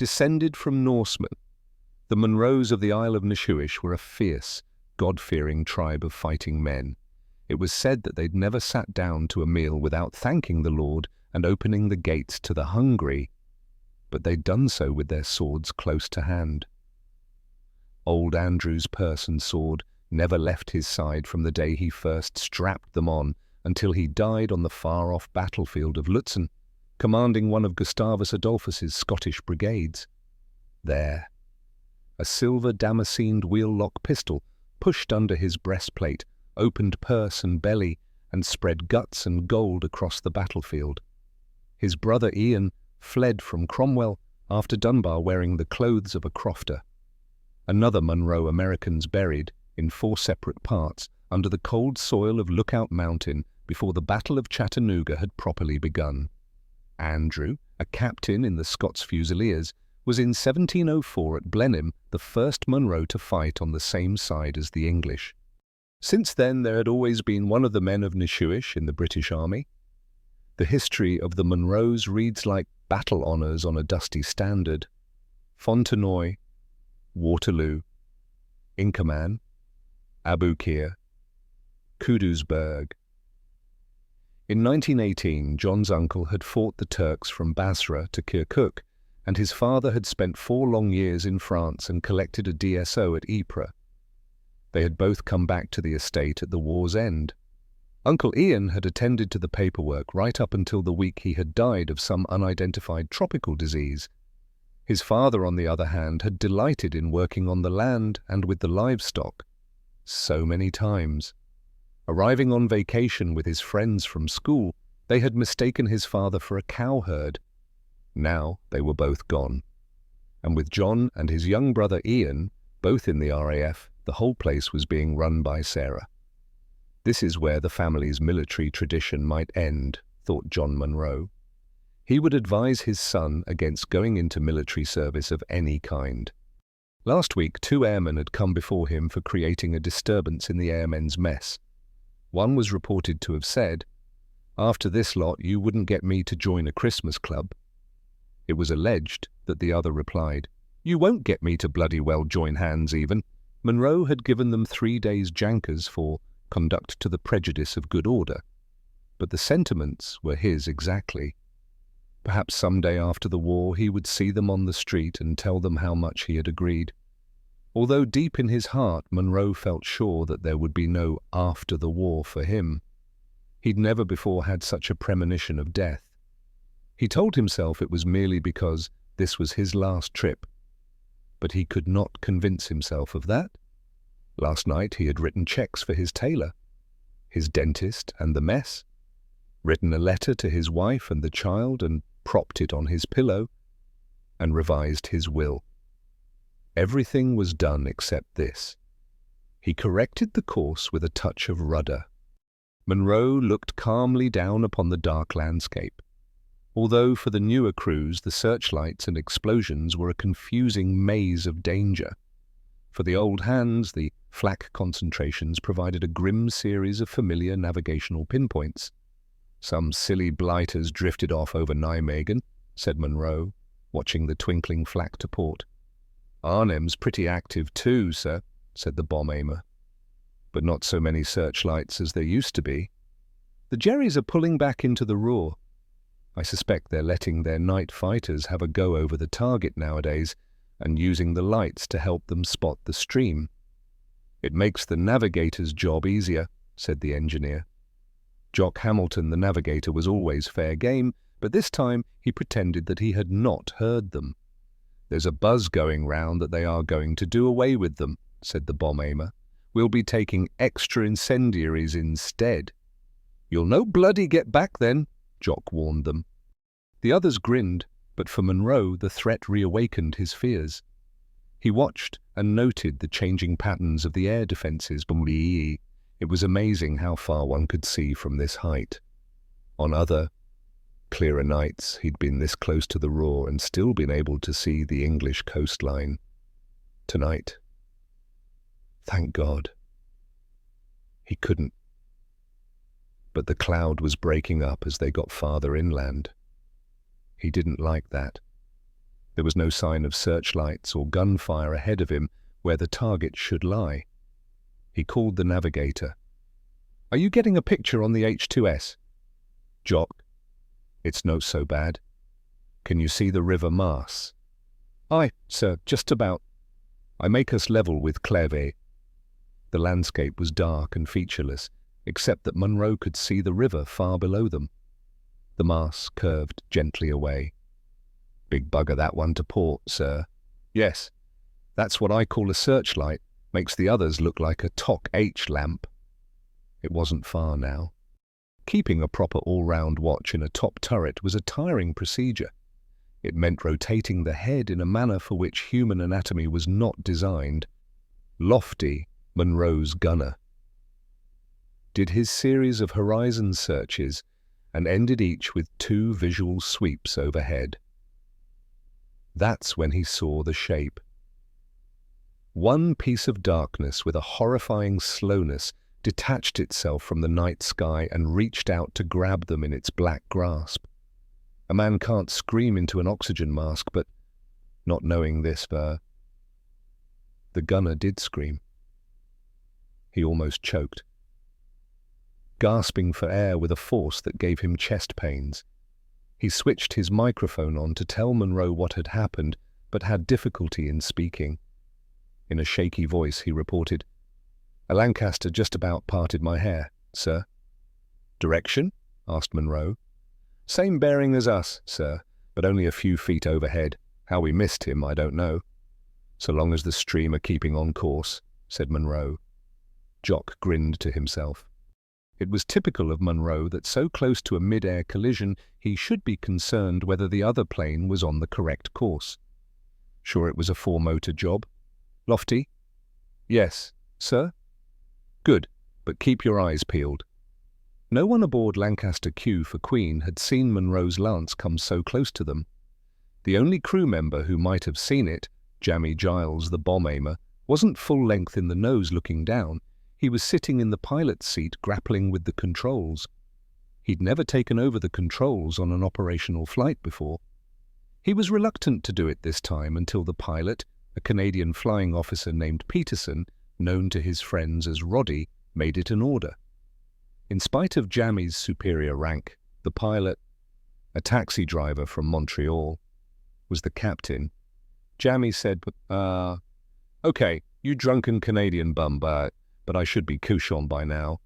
Descended from Norsemen, the Munros of the Isle of Nishuish were a fierce, God-fearing tribe of fighting men. It was said that they'd never sat down to a meal without thanking the Lord and opening the gates to the hungry, but they'd done so with their swords close to hand. Old Andrew's purse and sword never left his side from the day he first strapped them on until he died on the far-off battlefield of Lutzen, commanding one of Gustavus Adolphus's Scottish brigades. There, a silver damascened wheel-lock pistol pushed under his breastplate, opened purse and belly, and spread guts and gold across the battlefield. His brother Ian fled from Cromwell after Dunbar wearing the clothes of a crofter. Another Munro Americans buried, in 4 separate parts, under the cold soil of Lookout Mountain before the Battle of Chattanooga had properly begun. Andrew, a captain in the Scots Fusiliers, was in 1704 at Blenheim the first Munro to fight on the same side as the English. Since then there had always been one of the men of Nishuish in the British Army. The history of the Munros reads like battle honours on a dusty standard. Fontenoy, Waterloo, Inkerman, Aboukir, Kudusberg. In 1918, John's uncle had fought the Turks from Basra to Kirkuk, and his father had spent 4 long years in France and collected a DSO at Ypres. They had both come back to the estate at the war's end. Uncle Ian had attended to the paperwork right up until the week he had died of some unidentified tropical disease. His father, on the other hand, had delighted in working on the land and with the livestock. So many times. Arriving on vacation with his friends from school, they had mistaken his father for a cowherd. Now they were both gone. And with John and his young brother Ian, both in the RAF, the whole place was being run by Sarah. This is where the family's military tradition might end, thought John Munro. He would advise his son against going into military service of any kind. Last week, 2 airmen had come before him for creating a disturbance in the airmen's mess. One was reported to have said, "After this lot, you wouldn't get me to join a Christmas club." It was alleged that the other replied, "You won't get me to bloody well join hands even." Munro had given them 3 days' jankers for conduct to the prejudice of good order, but the sentiments were his exactly. Perhaps some day after the war he would see them on the street and tell them how much he had agreed. Although deep in his heart Munro felt sure that there would be no after the war for him. He'd never before had such a premonition of death. He told himself it was merely because this was his last trip, but he could not convince himself of that. Last night he had written checks for his tailor, his dentist and the mess, written a letter to his wife and the child and propped it on his pillow, and revised his will. Everything was done except this. He corrected the course with a touch of rudder. Munro looked calmly down upon the dark landscape. Although for the newer crews the searchlights and explosions were a confusing maze of danger. For the old hands, the flak concentrations provided a grim series of familiar navigational pinpoints. "Some silly blighters drifted off over Nijmegen," said Munro, watching the twinkling flak to port. "Arnhem's pretty active too, sir," said the bomb-aimer. "But not so many searchlights as there used to be. The Jerrys are pulling back into the Ruhr. I suspect they're letting their night fighters have a go over the target nowadays and using the lights to help them spot the stream." "It makes the navigator's job easier," said the engineer. Jock Hamilton, the navigator, was always fair game, but this time he pretended that he had not heard them. "There's a buzz going round that they are going to do away with them," said the bomb-aimer. "We'll be taking extra incendiaries instead." "You'll no bloody get back then," Jock warned them. The others grinned, but for Munro the threat reawakened his fears. He watched and noted the changing patterns of the air defences. It was amazing how far one could see from this height. On other, clearer nights he'd been this close to the Ruhr and still been able to see the English coastline. Tonight, thank God, he couldn't. But the cloud was breaking up as they got farther inland. He didn't like that. There was no sign of searchlights or gunfire ahead of him where the target should lie. He called the navigator. "Are you getting a picture on the H2S? "Jock, it's no so bad. Can you see the river Mars?" "Aye, sir, just about." "I make us level with Cleve." The landscape was dark and featureless, except that Munro could see the river far below them. The Mars curved gently away. "Big bugger that one to port, sir." "Yes, that's what I call a searchlight. Makes the others look like a TOC-H lamp." It wasn't far now. Keeping a proper all-round watch in a top turret was a tiring procedure. It meant rotating the head in a manner for which human anatomy was not designed. Lofty, Munro's gunner, did his series of horizon searches and ended each with 2 visual sweeps overhead. That's when he saw the shape. One piece of darkness with a horrifying slowness detached itself from the night sky and reached out to grab them in its black grasp. A man can't scream into an oxygen mask, but not knowing this, the gunner did scream. He almost choked, gasping for air with a force that gave him chest pains. He switched his microphone on to tell Munro what had happened, but had difficulty in speaking. In a shaky voice, he reported, "A Lancaster just about parted my hair, sir." "Direction?" asked Munro. "Same bearing as us, sir, but only a few feet overhead. How we missed him, I don't know." "So long as the stream are keeping on course," said Munro. Jock grinned to himself. It was typical of Munro that so close to a mid-air collision he should be concerned whether the other plane was on the correct course. Sure it was a 4-motor job? "Lofty?" "Yes, sir?" "Good, but keep your eyes peeled." No one aboard Lancaster Q for Queen had seen Munro's lance come so close to them. The only crew member who might have seen it, Jammy Giles, the bomb aimer, wasn't full length in the nose looking down. He was sitting in the pilot's seat grappling with the controls. He'd never taken over the controls on an operational flight before. He was reluctant to do it this time until the pilot, a Canadian flying officer named Peterson, known to his friends as Roddy, made it an order. In spite of Jammy's superior rank, the pilot, a taxi driver from Montreal, was the captain. Jammy said, "Okay, you drunken Canadian bum, but I should be couchant by now."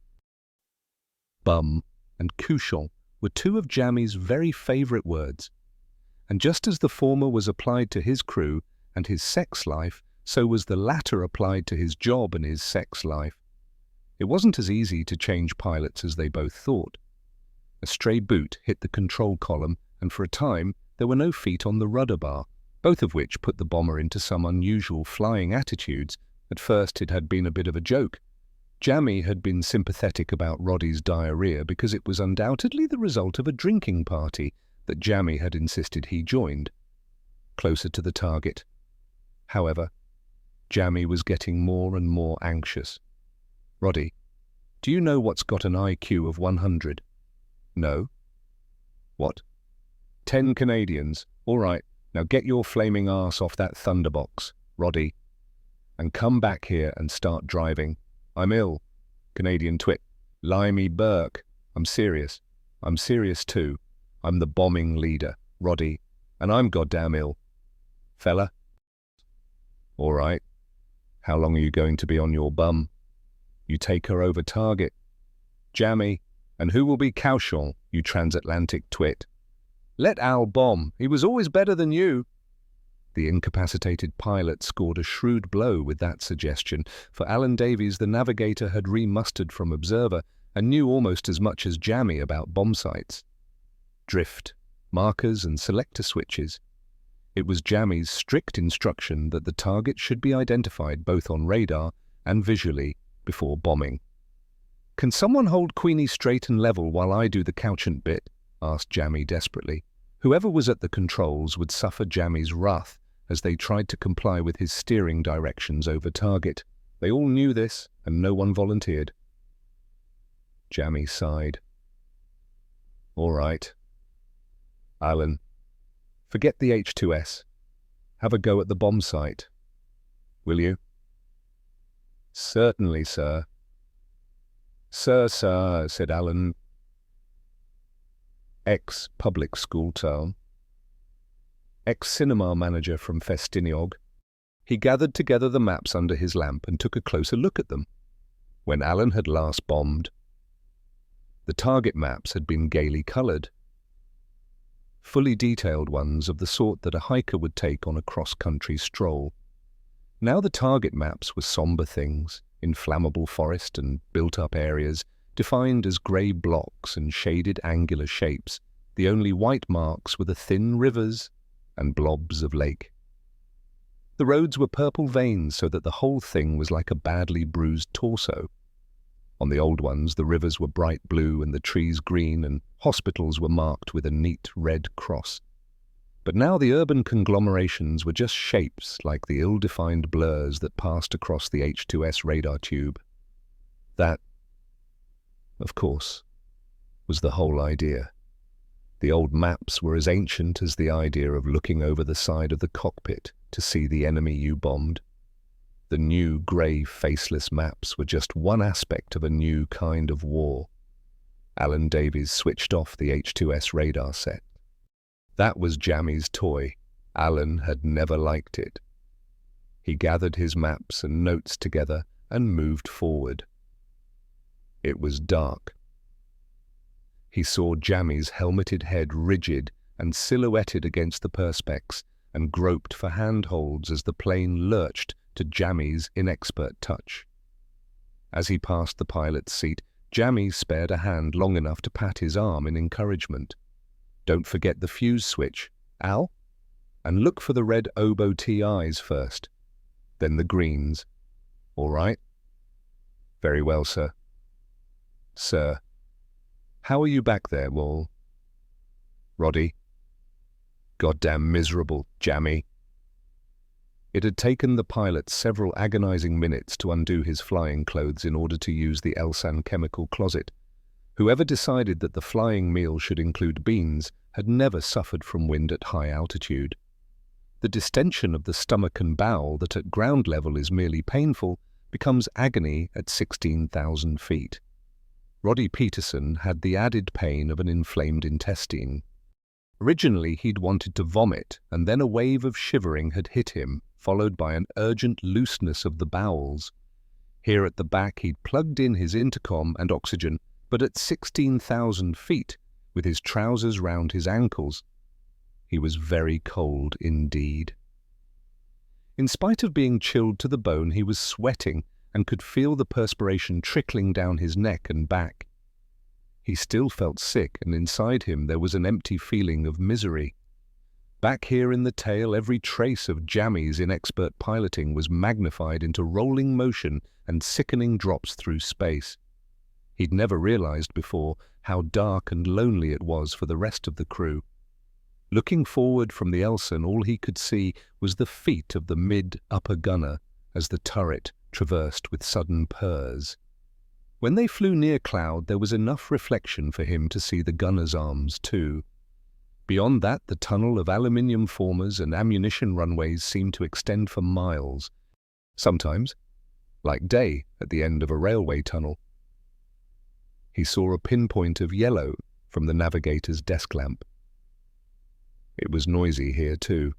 Bum and couchant were 2 of Jammy's very favourite words. And just as the former was applied to his crew and his sex life, so was the latter applied to his job and his sex life. It wasn't as easy to change pilots as they both thought. A stray boot hit the control column, and for a time there were no feet on the rudder bar, both of which put the bomber into some unusual flying attitudes. At first it had been a bit of a joke. Jammy had been sympathetic about Roddy's diarrhea because it was undoubtedly the result of a drinking party that Jammy had insisted he joined. Closer to the target, however, Jammy was getting more and more anxious. "Roddy, do you know what's got an IQ of 100? "No." "What?" 10 Canadians. All right, now get your flaming arse off that thunderbox, Roddy, and come back here and start driving. I'm ill. Canadian twit. Limey Burke. I'm serious. I'm serious too. I'm the bombing leader, Roddy, and I'm goddamn ill. Fella? All right. How long are you going to be on your bum? You take her over target. Jammy. And who will be couchant, you transatlantic twit? Let Al bomb. He was always better than you. The incapacitated pilot scored a shrewd blow with that suggestion, for Alan Davies, the navigator, had re-mustered from observer and knew almost as much as Jammy about bomb sites. Drift, markers and selector switches. It was Jammy's strict instruction that the target should be identified both on radar and visually before bombing. Can someone hold Queenie straight and level while I do the couchant bit? Asked Jammy desperately. Whoever was at the controls would suffer Jammy's wrath as they tried to comply with his steering directions over target. They all knew this, and no one volunteered. Jammy sighed. All right. Alan, forget the H2S. Have a go at the bomb site, will you?" "Certainly, sir." Sir, said Alan, ex-public school town, ex-cinema manager from Festiniog. He gathered together the maps under his lamp and took a closer look at them. When Alan had last bombed, the target maps had been gaily coloured, fully detailed ones of the sort that a hiker would take on a cross-country stroll. Now the target maps were sombre things, inflammable forest and built-up areas, defined as grey blocks and shaded angular shapes. The only white marks were the thin rivers and blobs of lake. The roads were purple veins so that the whole thing was like a badly bruised torso. On the old ones, the rivers were bright blue and the trees green, and hospitals were marked with a neat red cross. But now the urban conglomerations were just shapes like the ill-defined blurs that passed across the H2S radar tube. That, of course, was the whole idea. The old maps were as ancient as the idea of looking over the side of the cockpit to see the enemy you bombed. The new grey, faceless maps were just one aspect of a new kind of war. Alan Davies switched off the H2S radar set. That was Jammy's toy. Alan had never liked it. He gathered his maps and notes together and moved forward. It was dark. He saw Jammy's helmeted head rigid and silhouetted against the perspex, and groped for handholds as the plane lurched to Jammy's inexpert touch. As he passed the pilot's seat, Jammy spared a hand long enough to pat his arm in encouragement. "Don't forget the fuse switch, Al, and look for the red oboe TIs first, then the greens. All right?" "Very well, sir." "Sir, how are you back there, Wall?" "Roddy." "Goddamn miserable, Jammy." It had taken the pilot several agonizing minutes to undo his flying clothes in order to use the Elsan chemical closet. Whoever decided that the flying meal should include beans had never suffered from wind at high altitude. The distension of the stomach and bowel that at ground level is merely painful becomes agony at 16,000 feet. Roddy Peterson had the added pain of an inflamed intestine. Originally he'd wanted to vomit, and then a wave of shivering had hit him, followed by an urgent looseness of the bowels. Here at the back he'd plugged in his intercom and oxygen, but at 16,000 feet, with his trousers round his ankles, he was very cold indeed. In spite of being chilled to the bone, he was sweating and could feel the perspiration trickling down his neck and back. He still felt sick, and inside him there was an empty feeling of misery. Back here in the tail, every trace of Jammy's inexpert piloting was magnified into rolling motion and sickening drops through space. He'd never realized before how dark and lonely it was for the rest of the crew. Looking forward from the Elsan, all he could see was the feet of the mid-upper gunner as the turret traversed with sudden purrs. When they flew near cloud, there was enough reflection for him to see the gunner's arms too. Beyond that, the tunnel of aluminium formers and ammunition runways seemed to extend for miles. Sometimes, like day at the end of a railway tunnel. He saw a pinpoint of yellow from the navigator's desk lamp. It was noisy here too.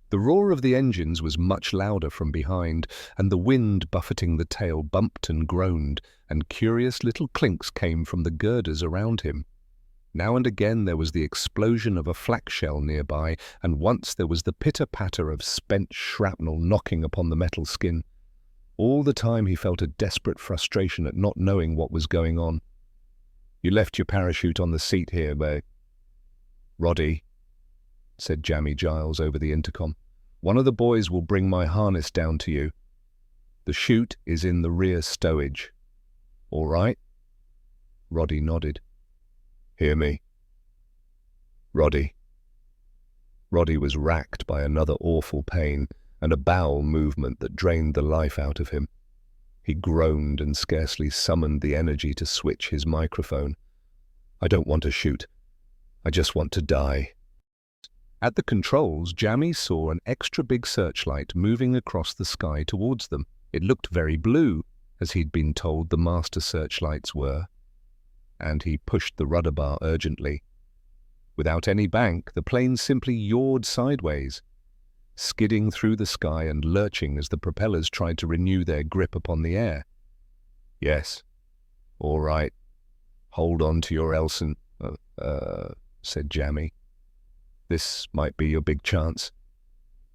The roar of the engines was much louder from behind, and the wind buffeting the tail bumped and groaned, and curious little clinks came from the girders around him. Now and again there was the explosion of a flak shell nearby, and once there was the pitter-patter of spent shrapnel knocking upon the metal skin. All the time he felt a desperate frustration at not knowing what was going on. "You left your parachute on the seat here, babe." "Roddy," said Jammy Giles over the intercom, "one of the boys will bring my harness down to you. The chute is in the rear stowage. All right?" Roddy nodded. "Hear me?" "Roddy." Roddy was racked by another awful pain and a bowel movement that drained the life out of him. He groaned and scarcely summoned the energy to switch his microphone. "I don't want to shoot. I just want to die." At the controls, Jamie saw an extra big searchlight moving across the sky towards them. It looked very blue, as he'd been told the master searchlights were, and he pushed the rudder bar urgently. Without any bank, the plane simply yawed sideways, skidding through the sky and lurching as the propellers tried to renew their grip upon the air. "Yes, all right. Hold on to your Elson," said Jamie. "This might be your big chance."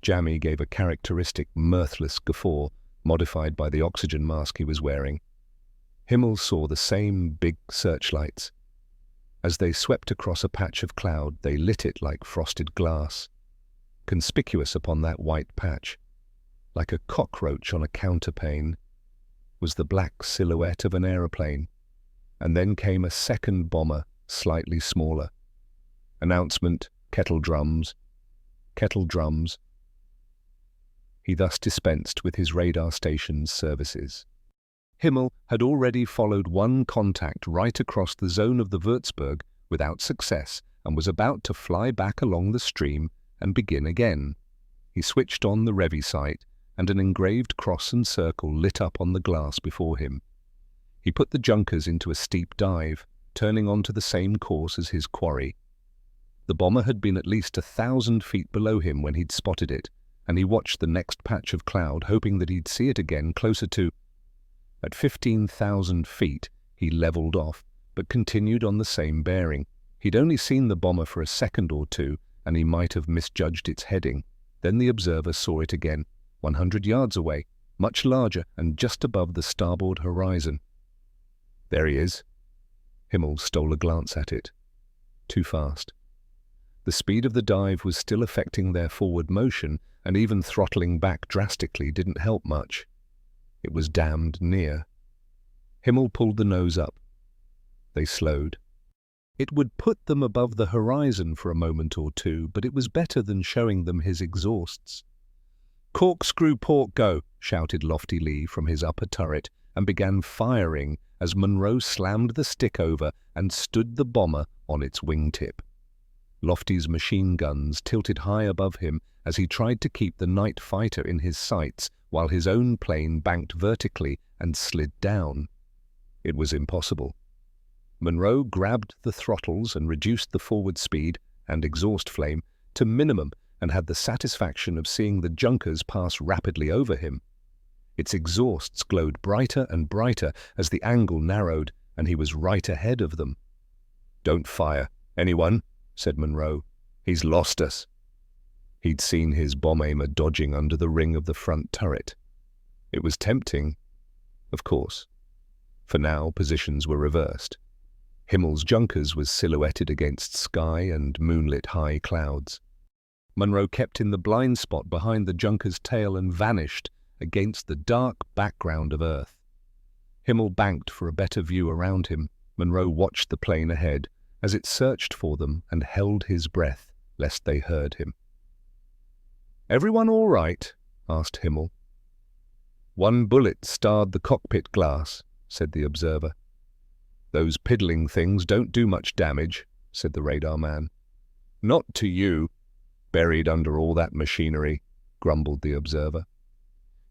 Jamie gave a characteristic mirthless guffaw, modified by the oxygen mask he was wearing. Himmel saw the same big searchlights. As they swept across a patch of cloud, they lit it like frosted glass. Conspicuous upon that white patch, like a cockroach on a counterpane, was the black silhouette of an aeroplane, and then came a second bomber, slightly smaller. Announcement, kettle drums, kettle drums. He thus dispensed with his radar station's services. Himmel had already followed one contact right across the zone of the Würzburg without success and was about to fly back along the stream and begin again. He switched on the Revi sight, and an engraved cross and circle lit up on the glass before him. He put the junkers into a steep dive, turning onto the same course as his quarry. The bomber had been at least 1,000 feet below him when he'd spotted it, and he watched the next patch of cloud, hoping that he'd see it again closer to... At 15,000 feet, he leveled off, but continued on the same bearing. He'd only seen the bomber for a second or two, and he might have misjudged its heading. Then the observer saw it again, 100 yards away, much larger and just above the starboard horizon. "There he is." Himmel stole a glance at it. Too fast. The speed of the dive was still affecting their forward motion, and even throttling back drastically didn't help much. It was damned near. Himmel pulled the nose up. They slowed. It would put them above the horizon for a moment or two, but it was better than showing them his exhausts. "Corkscrew port go," shouted Lofty Lee from his upper turret, and began firing as Monroe slammed the stick over and stood the bomber on its wingtip. Lofty's machine guns tilted high above him as he tried to keep the night fighter in his sights while his own plane banked vertically and slid down. It was impossible. Monroe grabbed the throttles and reduced the forward speed and exhaust flame to minimum and had the satisfaction of seeing the junkers pass rapidly over him. Its exhausts glowed brighter and brighter as the angle narrowed, and he was right ahead of them. "Don't fire, anyone," said Monroe. "He's lost us." He'd seen his bomb aimer dodging under the ring of the front turret. It was tempting, of course. For now, positions were reversed. Himmel's junkers was silhouetted against sky and moonlit high clouds. Monroe kept in the blind spot behind the junker's tail and vanished against the dark background of Earth. Himmel banked for a better view around him. Monroe watched the plane ahead as it searched for them and held his breath lest they heard him. "Everyone all right?" asked Himmel. "One bullet starred the cockpit glass," said the observer. "Those piddling things don't do much damage," said the radar man. "Not to you, buried under all that machinery," grumbled the observer.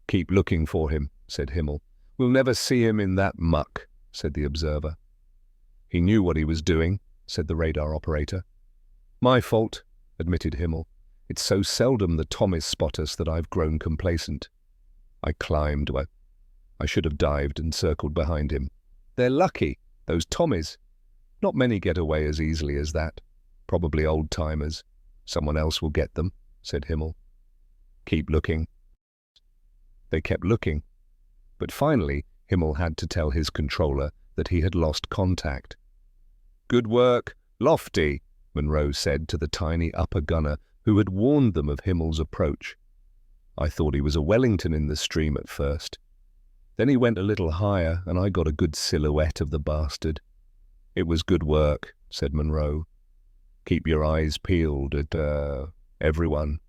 "Keep looking for him," said Himmel. "We'll never see him in that muck," said the observer. "He knew what he was doing," said the radar operator. "My fault," admitted Himmel. "It's so seldom the Tommies spot us that I've grown complacent. I climbed. Well, I should have dived and circled behind him. They're lucky, those Tommies. Not many get away as easily as that. Probably old-timers. Someone else will get them," said Himmel. "Keep looking." They kept looking, but finally Himmel had to tell his controller that he had lost contact. "Good work, Lofty," Monroe said to the tiny upper gunner who had warned them of Himmel's approach. "I thought he was a Wellington in the stream at first. Then he went a little higher and I got a good silhouette of the bastard." "It was good work," said Monroe. "Keep your eyes peeled at, everyone.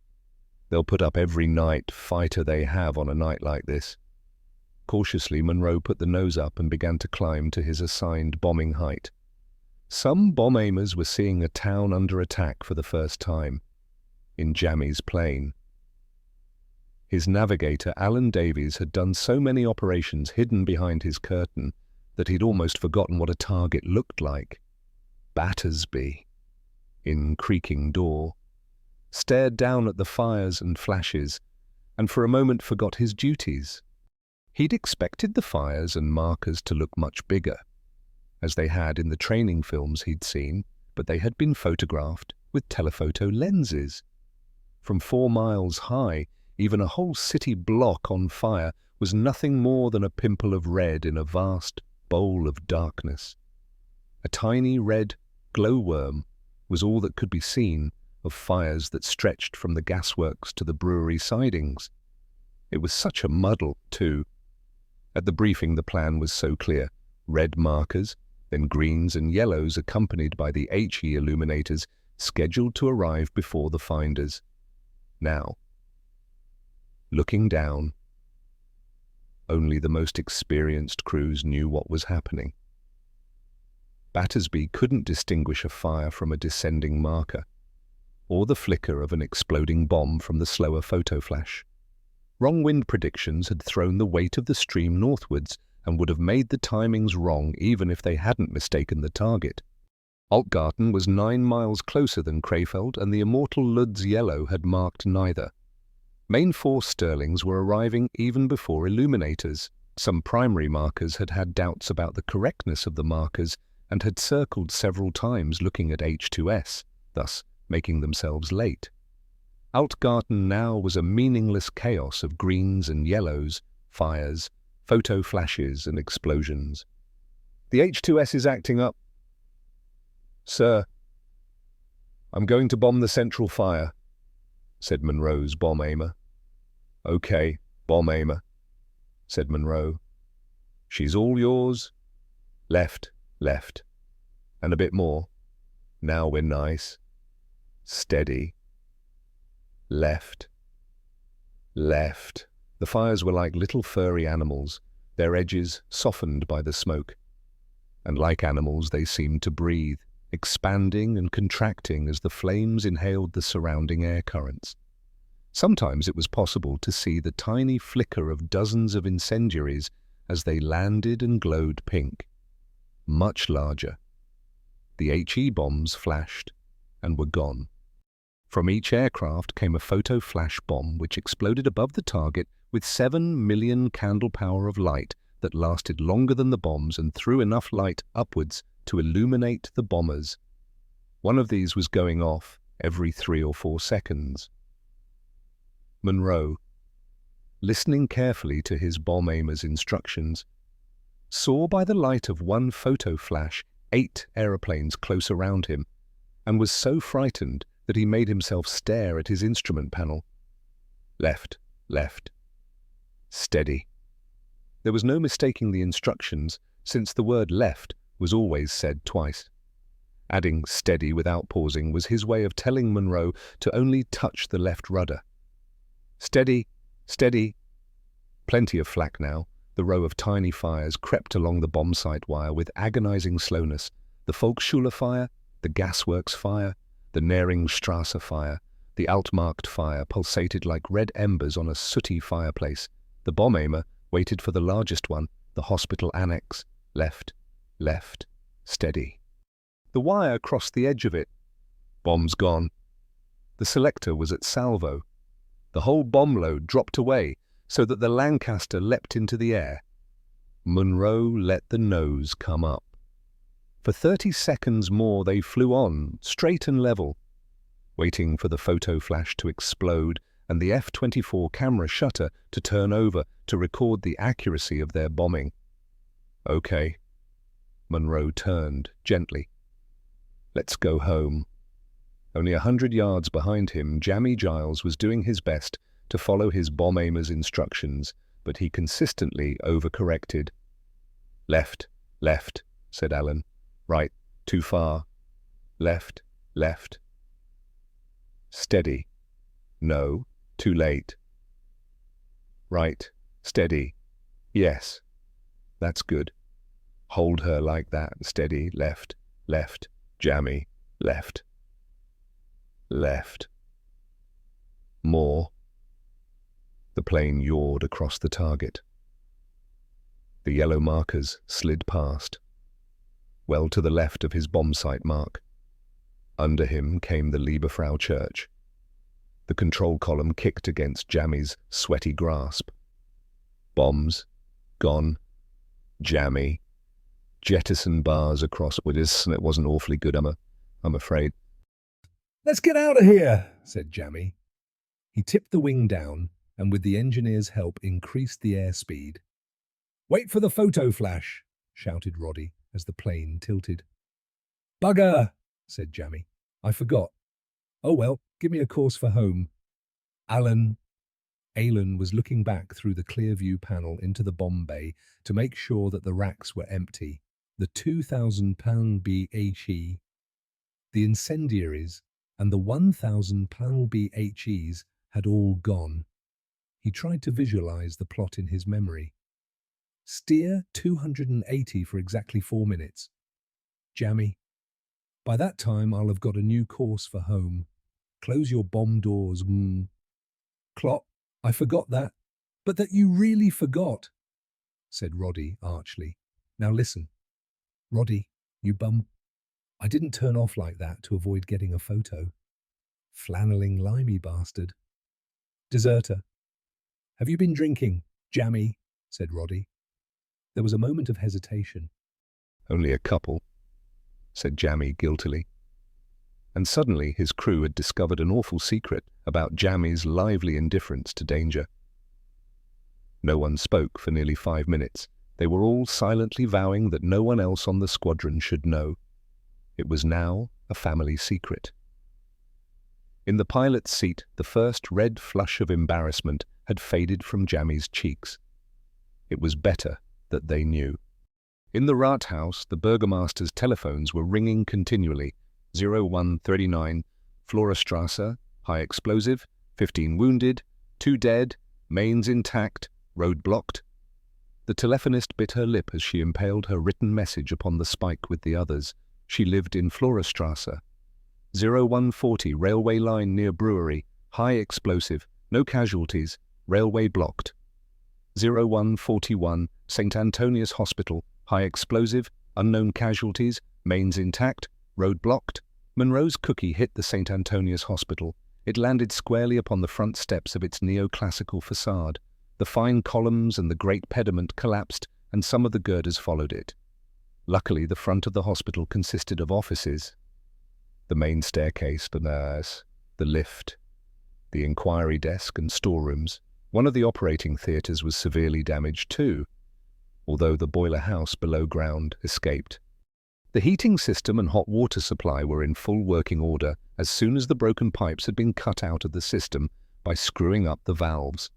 They'll put up every night fighter they have on a night like this." Cautiously, Monroe put the nose up and began to climb to his assigned bombing height. Some bomb aimers were seeing a town under attack for the first time. in Jammy's plane. His navigator, Alan Davies, had done so many operations hidden behind his curtain that he'd almost forgotten what a target looked like. Battersby, in creaking door, stared down at the fires and flashes, and for a moment forgot his duties. He'd expected the fires and markers to look much bigger, as they had in the training films he'd seen, but they had been photographed with telephoto lenses. From 4 miles high, even a whole city block on fire was nothing more than a pimple of red in a vast bowl of darkness. A tiny red glowworm was all that could be seen of fires that stretched from the gasworks to the brewery sidings. It was such a muddle, too. At the briefing, the plan was so clear. Red markers, then greens and yellows accompanied by the HE illuminators scheduled to arrive before the finders. Now, looking down, only the most experienced crews knew what was happening. Battersby couldn't distinguish a fire from a descending marker, or the flicker of an exploding bomb from the slower photoflash. Wrong wind predictions had thrown the weight of the stream northwards and would have made the timings wrong even if they hadn't mistaken the target. Altgarten was 9 miles closer than Krefeld, and the immortal Lutz yellow had marked neither. Main force Sterlings were arriving even before illuminators. Some primary markers had had doubts about the correctness of the markers and had circled several times looking at H2S, thus making themselves late. Altgarten now was a meaningless chaos of greens and yellows, fires, photo flashes and explosions. "The H2S is acting up." "Sir, I'm going to bomb the central fire," said Monroe's bomb aimer. "Okay, bomb aimer," said Monroe. "She's all yours. Left, left. And a bit more. Now we're nice. Steady. Left. Left." The fires were like little furry animals, their edges softened by the smoke. And like animals, they seemed to breathe, expanding and contracting as the flames inhaled the surrounding air currents. Sometimes it was possible to see the tiny flicker of dozens of incendiaries as they landed and glowed pink. Much larger. The HE bombs flashed and were gone. From each aircraft came a photo flash bomb which exploded above the target with 7 million candle power of light that lasted longer than the bombs and threw enough light upwards to illuminate the bombers. One of these was going off every 3 or 4 seconds. Monroe, listening carefully to his bomb aimer's instructions, saw by the light of one photo flash 8 aeroplanes close around him, and was so frightened that he made himself stare at his instrument panel. Left, left. Steady. There was no mistaking the instructions, since the word left was always said twice. Adding steady without pausing was his way of telling Monroe to only touch the left rudder. Steady, steady. Plenty of flak now. The row of tiny fires crept along the bomb site wire with agonizing slowness. The Volksschule fire, the gasworks fire, the Näringstrasse fire, the Altmarkt fire pulsated like red embers on a sooty fireplace. The bomb aimer waited for the largest one, the hospital annex. Left, left, steady. The wire crossed the edge of it. Bombs gone. The selector was at salvo. The whole bomb load dropped away so that the Lancaster leapt into the air. Monroe let the nose come up. For 30 seconds more they flew on, straight and level, waiting for the photo flash to explode and the F-24 camera shutter to turn over to record the accuracy of their bombing. Okay. Monroe turned, gently. Let's go home. Only 100 yards behind him, Jammy Giles was doing his best to follow his bomb aimer's instructions, but he consistently overcorrected. Left, left, said Alan. Right, too far. Left, left. Steady. No, too late. Right, steady. Yes, that's good. Hold her like that, steady, left, left, Jammy, left. Left. More. The plane yawed across the target. The yellow markers slid past, well to the left of his bomb site mark. Under him came the Lieberfrau Church. The control column kicked against Jammy's sweaty grasp. Bombs. Gone. Jammy. Jettison bars across Widdis, and it wasn't awfully good, I'm afraid. "Let's get out of here," said Jammy. He tipped the wing down and with the engineer's help increased the airspeed. "Wait for the photo flash," shouted Roddy as the plane tilted. "Bugger," said Jammy. "I forgot. Oh well, give me a course for home." Alan was looking back through the clear view panel into the bomb bay to make sure that the racks were empty. The 2,000-pound BHE, the incendiaries, and the 1,000-pound BHEs had all gone. He tried to visualize the plot in his memory. Steer 280 for exactly 4 minutes. Jammy, by that time I'll have got a new course for home. Close your bomb doors. Clot, I forgot that. But that you really forgot, said Roddy archly. Now listen. Roddy, you bum. I didn't turn off like that to avoid getting a photo. Flanneling limey bastard. Deserter. Have you been drinking, Jammy? Said Roddy. There was a moment of hesitation. Only a couple, said Jammy guiltily. And suddenly his crew had discovered an awful secret about Jammy's lively indifference to danger. No one spoke for nearly 5 minutes. They were all silently vowing that no one else on the squadron should know. It was now a family secret. In the pilot's seat, the first red flush of embarrassment had faded from Jammy's cheeks. It was better that they knew. In the Rathaus, the burgomaster's telephones were ringing continually. 0139, Florastrasse, high explosive, 15 wounded, 2 dead, mains intact, road blocked. The telephonist bit her lip as she impaled her written message upon the spike with the others. She lived in Florastrasse. 0140, railway line near brewery, high explosive, no casualties, railway blocked. 0141, St. Antonius Hospital, high explosive, unknown casualties, mains intact, road blocked. Monroe's cookie hit the St. Antonius Hospital. It landed squarely upon the front steps of its neoclassical facade. The fine columns and the great pediment collapsed, and some of the girders followed it. Luckily, the front of the hospital consisted of offices. The main staircase, the nurse, the lift, the inquiry desk and storerooms. One of the operating theatres was severely damaged too, although the boiler house below ground escaped. The heating system and hot water supply were in full working order as soon as the broken pipes had been cut out of the system by screwing up the valves.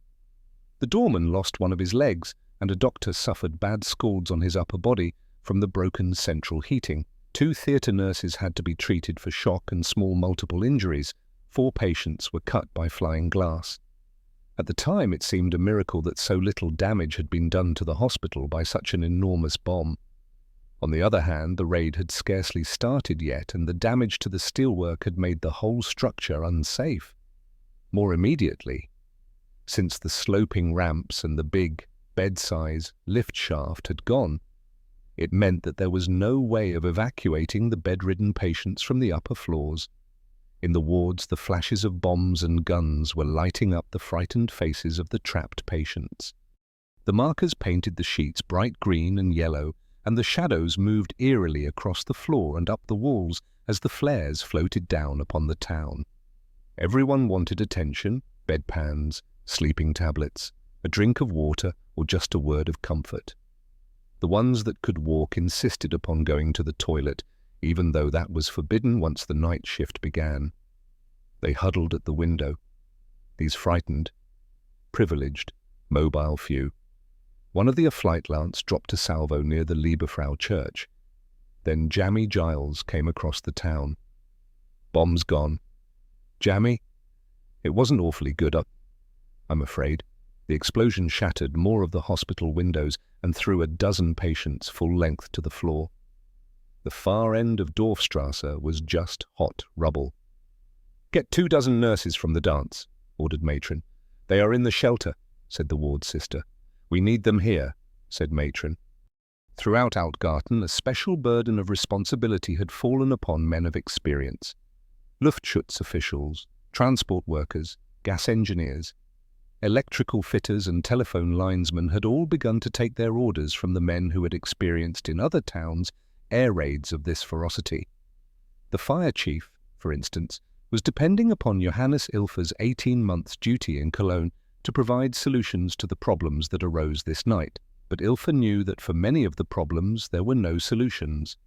The doorman lost one of his legs, and a doctor suffered bad scalds on his upper body from the broken central heating. 2 theatre nurses had to be treated for shock and small multiple injuries. 4 patients were cut by flying glass. At the time, it seemed a miracle that so little damage had been done to the hospital by such an enormous bomb. On the other hand, the raid had scarcely started yet, and the damage to the steelwork had made the whole structure unsafe. More immediately, since the sloping ramps and the big, bed-size lift shaft had gone, it meant that there was no way of evacuating the bedridden patients from the upper floors. In the wards, the flashes of bombs and guns were lighting up the frightened faces of the trapped patients. The markers painted the sheets bright green and yellow, and the shadows moved eerily across the floor and up the walls as the flares floated down upon the town. Everyone wanted attention, bedpans, sleeping tablets, a drink of water, or just a word of comfort. The ones that could walk insisted upon going to the toilet, even though that was forbidden once the night shift began. They huddled at the window, these frightened, privileged, mobile few. One of the Afleitlants dropped a salvo near the Lieberfrau Church. Then Jammy Giles came across the town. Bombs gone. Jammy? It wasn't awfully good I'm afraid. The explosion shattered more of the hospital windows and threw a dozen patients full length to the floor. The far end of Dorfstrasse was just hot rubble. Get 24 nurses from the dance, ordered Matron. "They are in the shelter," said the ward sister. "We need them here," said Matron. Throughout Altgarten, a special burden of responsibility had fallen upon men of experience. Luftschutz officials, transport workers, gas engineers, electrical fitters and telephone linesmen had all begun to take their orders from the men who had experienced in other towns air raids of this ferocity. The fire chief, for instance, was depending upon Johannes Ilfer's 18 months' duty in Cologne to provide solutions to the problems that arose this night, but Ilfer knew that for many of the problems there were no solutions.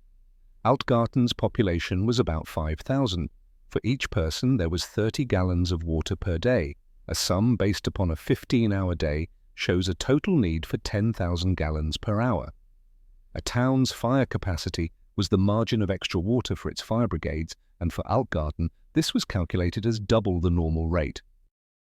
Altgarten's population was about 5,000. For each person there was 30 gallons of water per day. A sum based upon a 15-hour day shows a total need for 10,000 gallons per hour. A town's fire capacity was the margin of extra water for its fire brigades, and for Altgarten this was calculated as double the normal rate.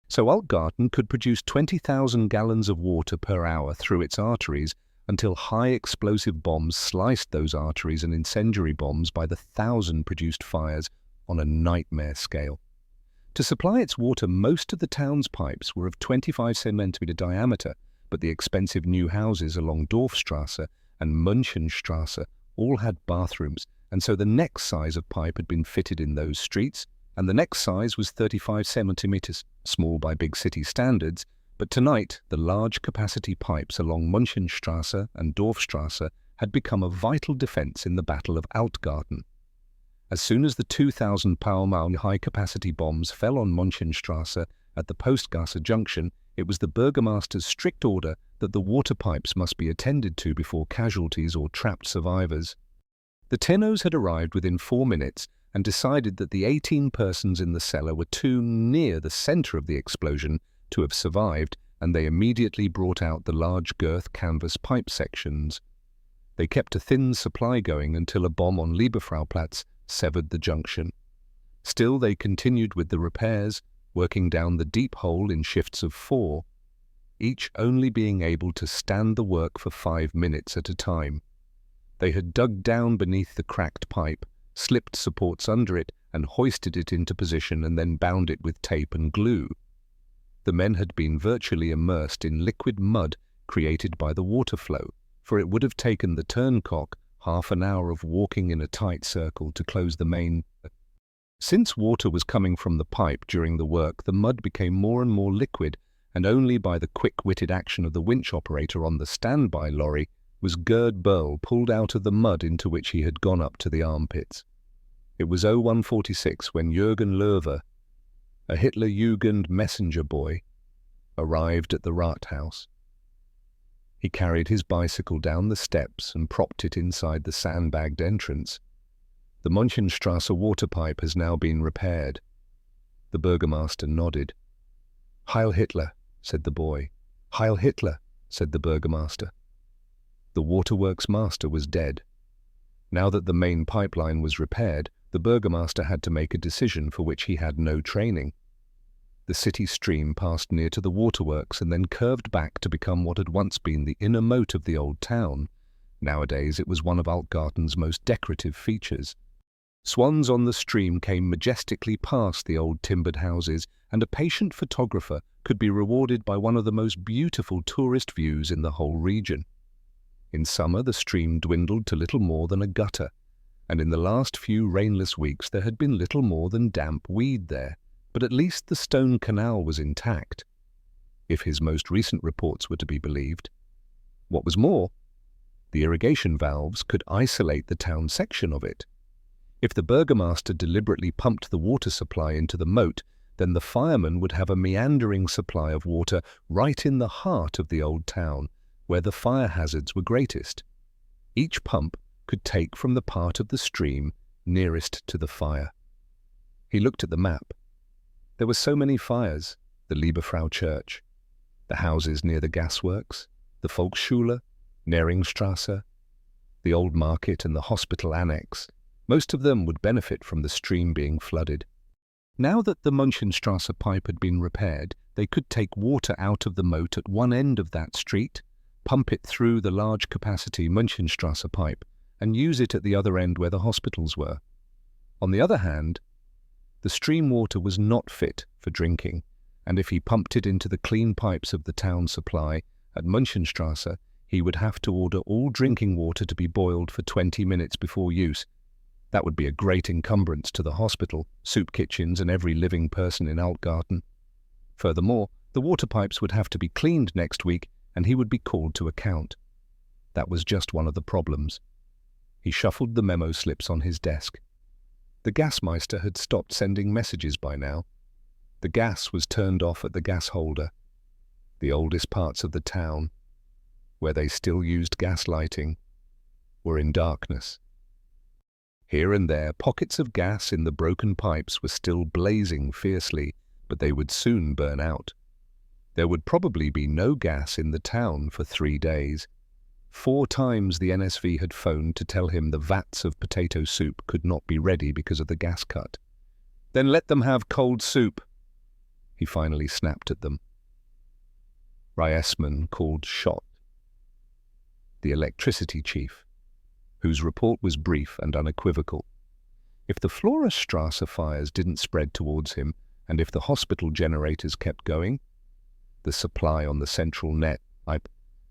So Altgarten could produce 20,000 gallons of water per hour through its arteries until high explosive bombs sliced those arteries and incendiary bombs by the 1,000 produced fires on a nightmare scale. To supply its water, most of the town's pipes were of 25 centimeter diameter, but the expensive new houses along Dorfstrasse and Münchenstrasse all had bathrooms, and so the next size of pipe had been fitted in those streets, and the next size was 35 centimeters, small by big city standards, but tonight the large capacity pipes along Münchenstrasse and Dorfstrasse had become a vital defense in the Battle of Altgarten. As soon as the 2,000 power-mile high-capacity bombs fell on Münchenstrasse at the Postgasse junction, it was the burgomaster's strict order that the water pipes must be attended to before casualties or trapped survivors. The Tennos had arrived within 4 minutes and decided that the 18 persons in the cellar were too near the center of the explosion to have survived, and they immediately brought out the large girth canvas pipe sections. They kept a thin supply going until a bomb on Lieberfrauplatz severed the junction. Still, they continued with the repairs, working down the deep hole in shifts of 4, each only being able to stand the work for 5 minutes at a time. They had dug down beneath the cracked pipe, slipped supports under it, and hoisted it into position and then bound it with tape and glue. The men had been virtually immersed in liquid mud created by the water flow, for it would have taken the turncock half an hour of walking in a tight circle to close the main. Since water was coming from the pipe during the work, the mud became more and more liquid, and only by the quick-witted action of the winch operator on the standby lorry was Gerd Burl pulled out of the mud into which he had gone up to the armpits. It was 0146 when Jürgen Löwe, a Hitler-Jugend messenger boy, arrived at the Rathaus. He carried his bicycle down the steps and propped it inside the sandbagged entrance. The Münchenstrasse water pipe has now been repaired. The burgomaster nodded. "Heil Hitler," said the boy. "Heil Hitler," said the burgomaster. The waterworks master was dead. Now that the main pipeline was repaired, the burgomaster had to make a decision for which he had no training. The city stream passed near to the waterworks and then curved back to become what had once been the inner moat of the old town. Nowadays it was one of Altgarten's most decorative features. Swans on the stream came majestically past the old timbered houses, and a patient photographer could be rewarded by one of the most beautiful tourist views in the whole region. In summer the stream dwindled to little more than a gutter, and in the last few rainless weeks there had been little more than damp weed there. But at least the stone canal was intact, if his most recent reports were to be believed. What was more, the irrigation valves could isolate the town section of it. If the burgomaster deliberately pumped the water supply into the moat, then the firemen would have a meandering supply of water right in the heart of the old town, where the fire hazards were greatest. Each pump could take from the part of the stream nearest to the fire. He looked at the map. There were so many fires: the Lieberfrau Church, the houses near the gasworks, the Volksschule, Näringstrasse, the old market and the hospital annex. Most of them would benefit from the stream being flooded. Now that the Münchenstrasse pipe had been repaired, they could take water out of the moat at one end of that street, pump it through the large-capacity Münchenstrasse pipe, and use it at the other end where the hospitals were. On the other hand, the stream water was not fit for drinking, and if he pumped it into the clean pipes of the town supply at Münchenstrasse, he would have to order all drinking water to be boiled for 20 minutes before use. That would be a great encumbrance to the hospital, soup kitchens, and every living person in Altgarten. Furthermore, the water pipes would have to be cleaned next week, and he would be called to account. That was just one of the problems. He shuffled the memo slips on his desk. The gasmeister had stopped sending messages by now. The gas was turned off at the gas holder. The oldest parts of the town, where they still used gas lighting, were in darkness. Here and there, pockets of gas in the broken pipes were still blazing fiercely, but they would soon burn out. There would probably be no gas in the town for 3 days. 4 times the NSV had phoned to tell him the vats of potato soup could not be ready because of the gas cut. "Then let them have cold soup," he finally snapped at them. Reisman called Schott, the electricity chief, whose report was brief and unequivocal. If the Florastrasse fires didn't spread towards him, and if the hospital generators kept going, the supply on the central net,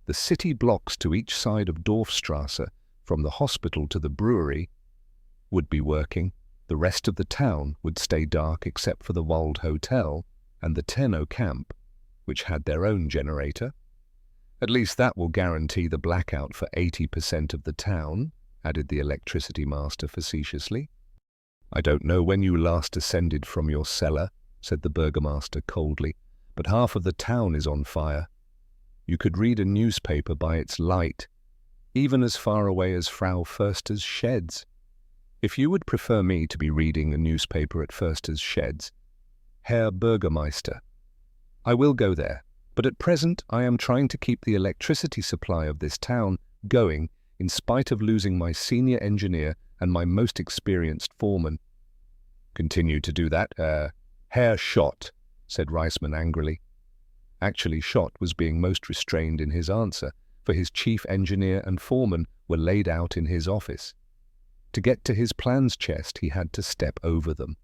the city blocks to each side of Dorfstrasse, from the hospital to the brewery, would be working. The rest of the town would stay dark except for the Wald Hotel and the Tenno camp, which had their own generator. "At least that will guarantee the blackout for 80% of the town," added the electricity master facetiously. "I don't know when you last ascended from your cellar," said the burgomaster coldly, "but half of the town is on fire. You could read a newspaper by its light, even as far away as Frau Förster's sheds. If you would prefer me to be reading a newspaper at Förster's sheds, Herr Bürgermeister, I will go there, but at present I am trying to keep the electricity supply of this town going in spite of losing my senior engineer and my most experienced foreman." "Continue to do that, Herr Schott," said Reisman angrily. Actually, Schott was being most restrained in his answer, for his chief engineer and foreman were laid out in his office. To get to his plans chest, he had to step over them.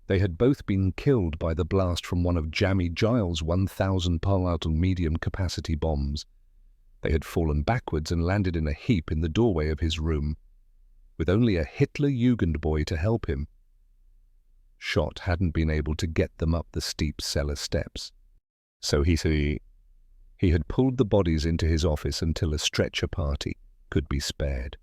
They had both been killed by the blast from one of Jammy Giles' 1,000-pound medium-capacity bombs. They had fallen backwards and landed in a heap in the doorway of his room, with only a Hitler Jugendboy to help him. Schott hadn't been able to get them up the steep cellar steps. So he had pulled the bodies into his office until a stretcher party could be spared.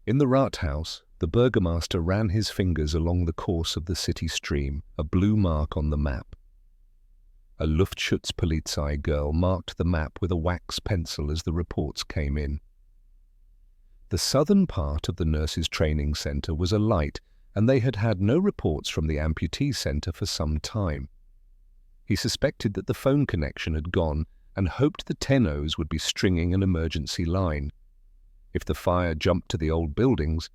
In the Rathaus, the burgomaster ran his fingers along the course of the city stream, a blue mark on the map. A Luftschutzpolizei girl marked the map with a wax pencil as the reports came in. The southern part of the nurses' training centre was alight, and they had had no reports from the amputee centre for some time. He suspected that the phone connection had gone and hoped the Tennos would be stringing an emergency line. If the fire jumped to the old buildings,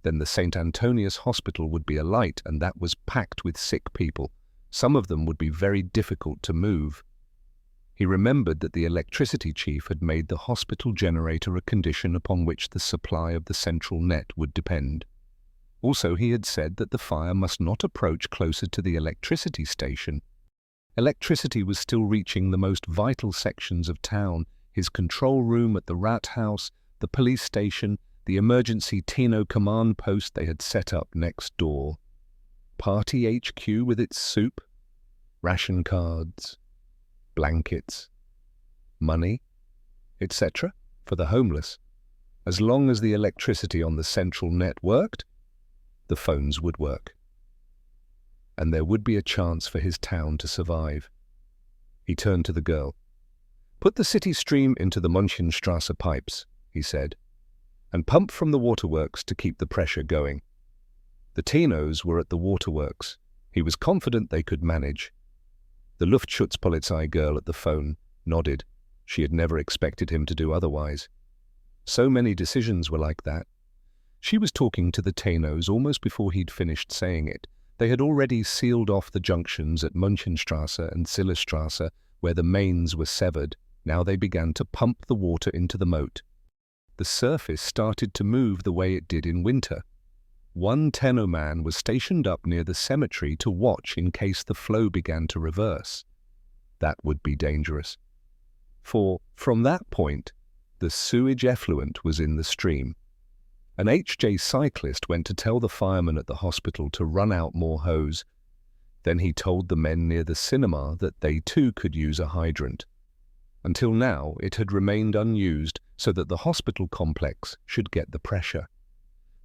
then the St. Antonius Hospital would be alight, and that was packed with sick people. Some of them would be very difficult to move. He remembered that the electricity chief had made the hospital generator a condition upon which the supply of the central net would depend. Also, he had said that the fire must not approach closer to the electricity station. Electricity was still reaching the most vital sections of town: his control room at the Rathaus, the police station, the emergency Tenno command post they had set up next door. Party HQ with its soup, ration cards, blankets, money, etc. for the homeless. As long as the electricity on the central net worked, the phones would work, and there would be a chance for his town to survive. He turned to the girl. "Put the city stream into the Münchenstrasse pipes," he said, "and pump from the waterworks to keep the pressure going." The Tennos were at the waterworks. He was confident they could manage. The Luftschutzpolizei girl at the phone nodded. She had never expected him to do otherwise. So many decisions were like that. She was talking to the Tennos almost before he'd finished saying it. They had already sealed off the junctions at Münchenstrasse and Zillestrasse, where the mains were severed. Now they began to pump the water into the moat. The surface started to move the way it did in winter. One Tenno man was stationed up near the cemetery to watch in case the flow began to reverse. That would be dangerous. For, from that point, the sewage effluent was in the stream. An HJ cyclist went to tell the firemen at the hospital to run out more hose. Then he told the men near the cinema that they too could use a hydrant. Until now, it had remained unused so that the hospital complex should get the pressure.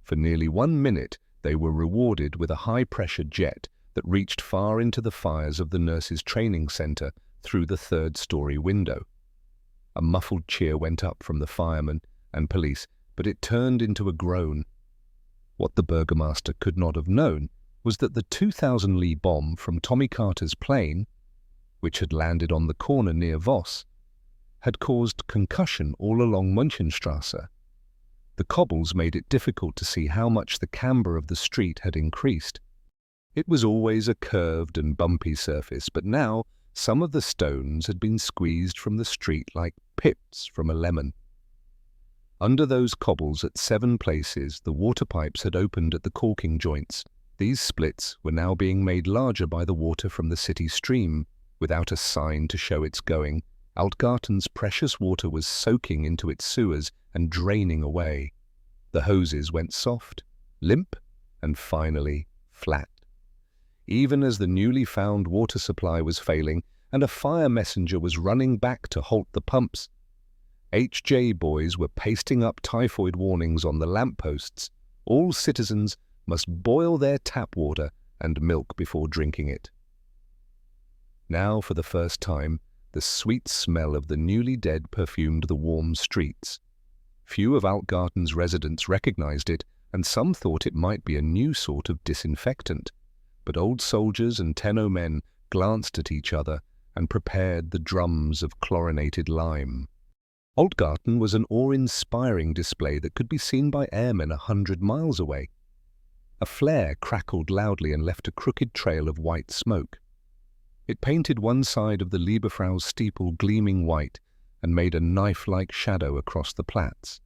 For nearly 1 minute, they were rewarded with a high-pressure jet that reached far into the fires of the nurses' training center through the third-story window. A muffled cheer went up from the firemen and police, but it turned into a groan. What the burgomaster could not have known was that the 2,000 Lee bomb from Tommy Carter's plane, which had landed on the corner near Voss, had caused concussion all along Münchenstrasse. The cobbles made it difficult to see how much the camber of the street had increased. It was always a curved and bumpy surface, but now some of the stones had been squeezed from the street like pips from a lemon. Under those cobbles at 7 places, the water pipes had opened at the caulking joints. These splits were now being made larger by the water from the city stream. Without a sign to show its going, Altgarten's precious water was soaking into its sewers and draining away. The hoses went soft, limp, and finally flat. Even as the newly found water supply was failing and a fire messenger was running back to halt the pumps, HJ boys were pasting up typhoid warnings on the lampposts. All citizens must boil their tap water and milk before drinking it. Now, for the first time, the sweet smell of the newly dead perfumed the warm streets. Few of Altgarten's residents recognized it, and some thought it might be a new sort of disinfectant. But old soldiers and Tenno men glanced at each other and prepared the drums of chlorinated lime. Altgarten was an awe-inspiring display that could be seen by airmen 100 miles away. A flare crackled loudly and left a crooked trail of white smoke. It painted one side of the Lieberfrau's steeple gleaming white and made a knife-like shadow across the Platz.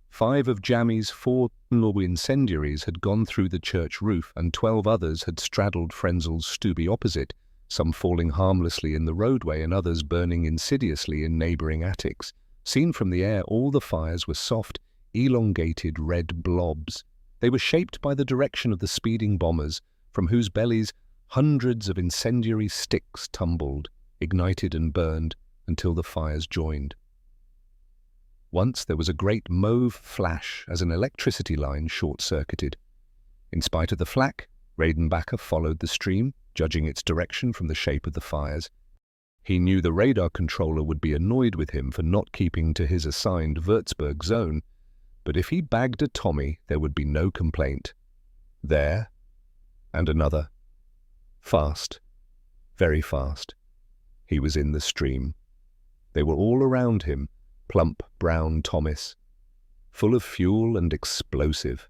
5 of Jammy's 4 incendiaries had gone through the church roof, and 12 others had straddled Frenzel's stube opposite, some falling harmlessly in the roadway and others burning insidiously in neighboring attics. Seen from the air, all the fires were soft, elongated red blobs. They were shaped by the direction of the speeding bombers, from whose bellies hundreds of incendiary sticks tumbled, ignited and burned, until the fires joined. Once there was a great mauve flash as an electricity line short-circuited. In spite of the flak, Redenbacher followed the stream, judging its direction from the shape of the fires. He knew the radar controller would be annoyed with him for not keeping to his assigned Würzburg zone, but if he bagged a Tommy, there would be no complaint. There, and another. Fast, very fast. He was in the stream. They were all around him, plump brown Thomas, full of fuel and explosive.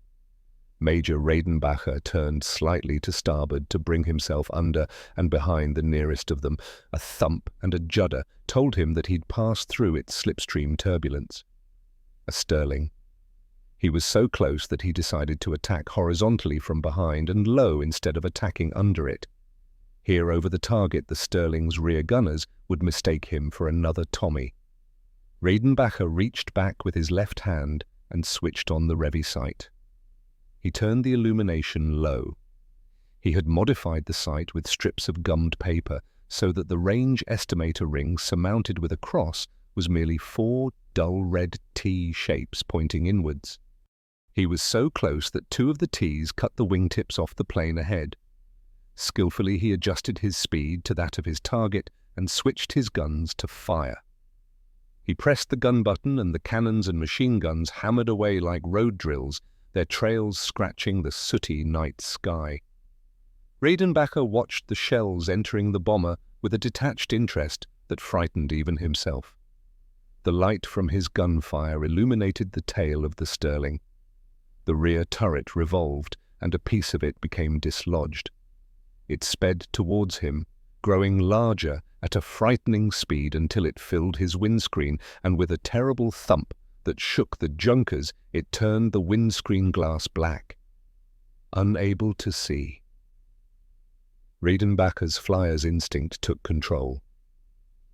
Major Redenbacher turned slightly to starboard to bring himself under and behind the nearest of them. A thump and a judder told him that he'd passed through its slipstream turbulence. A Sterling. He was so close that he decided to attack horizontally from behind and low instead of attacking under it. Here over the target, the Sterling's rear gunners would mistake him for another Tommy. Redenbacher reached back with his left hand and switched on the Revi sight. He turned the illumination low. He had modified the sight with strips of gummed paper so that the range estimator ring surmounted with a cross was merely 4 dull red T shapes pointing inwards. He was so close that 2 of the T's cut the wingtips off the plane ahead. Skillfully he adjusted his speed to that of his target and switched his guns to fire. He pressed the gun button and the cannons and machine guns hammered away like road drills, their trails scratching the sooty night sky. Redenbacher watched the shells entering the bomber with a detached interest that frightened even himself. The light from his gunfire illuminated the tail of the Sterling. The rear turret revolved, and a piece of it became dislodged. It sped towards him, growing larger at a frightening speed until it filled his windscreen, and with a terrible thump that shook the junkers, it turned the windscreen glass black. unable to see. Redenbacher's flyer's instinct took control.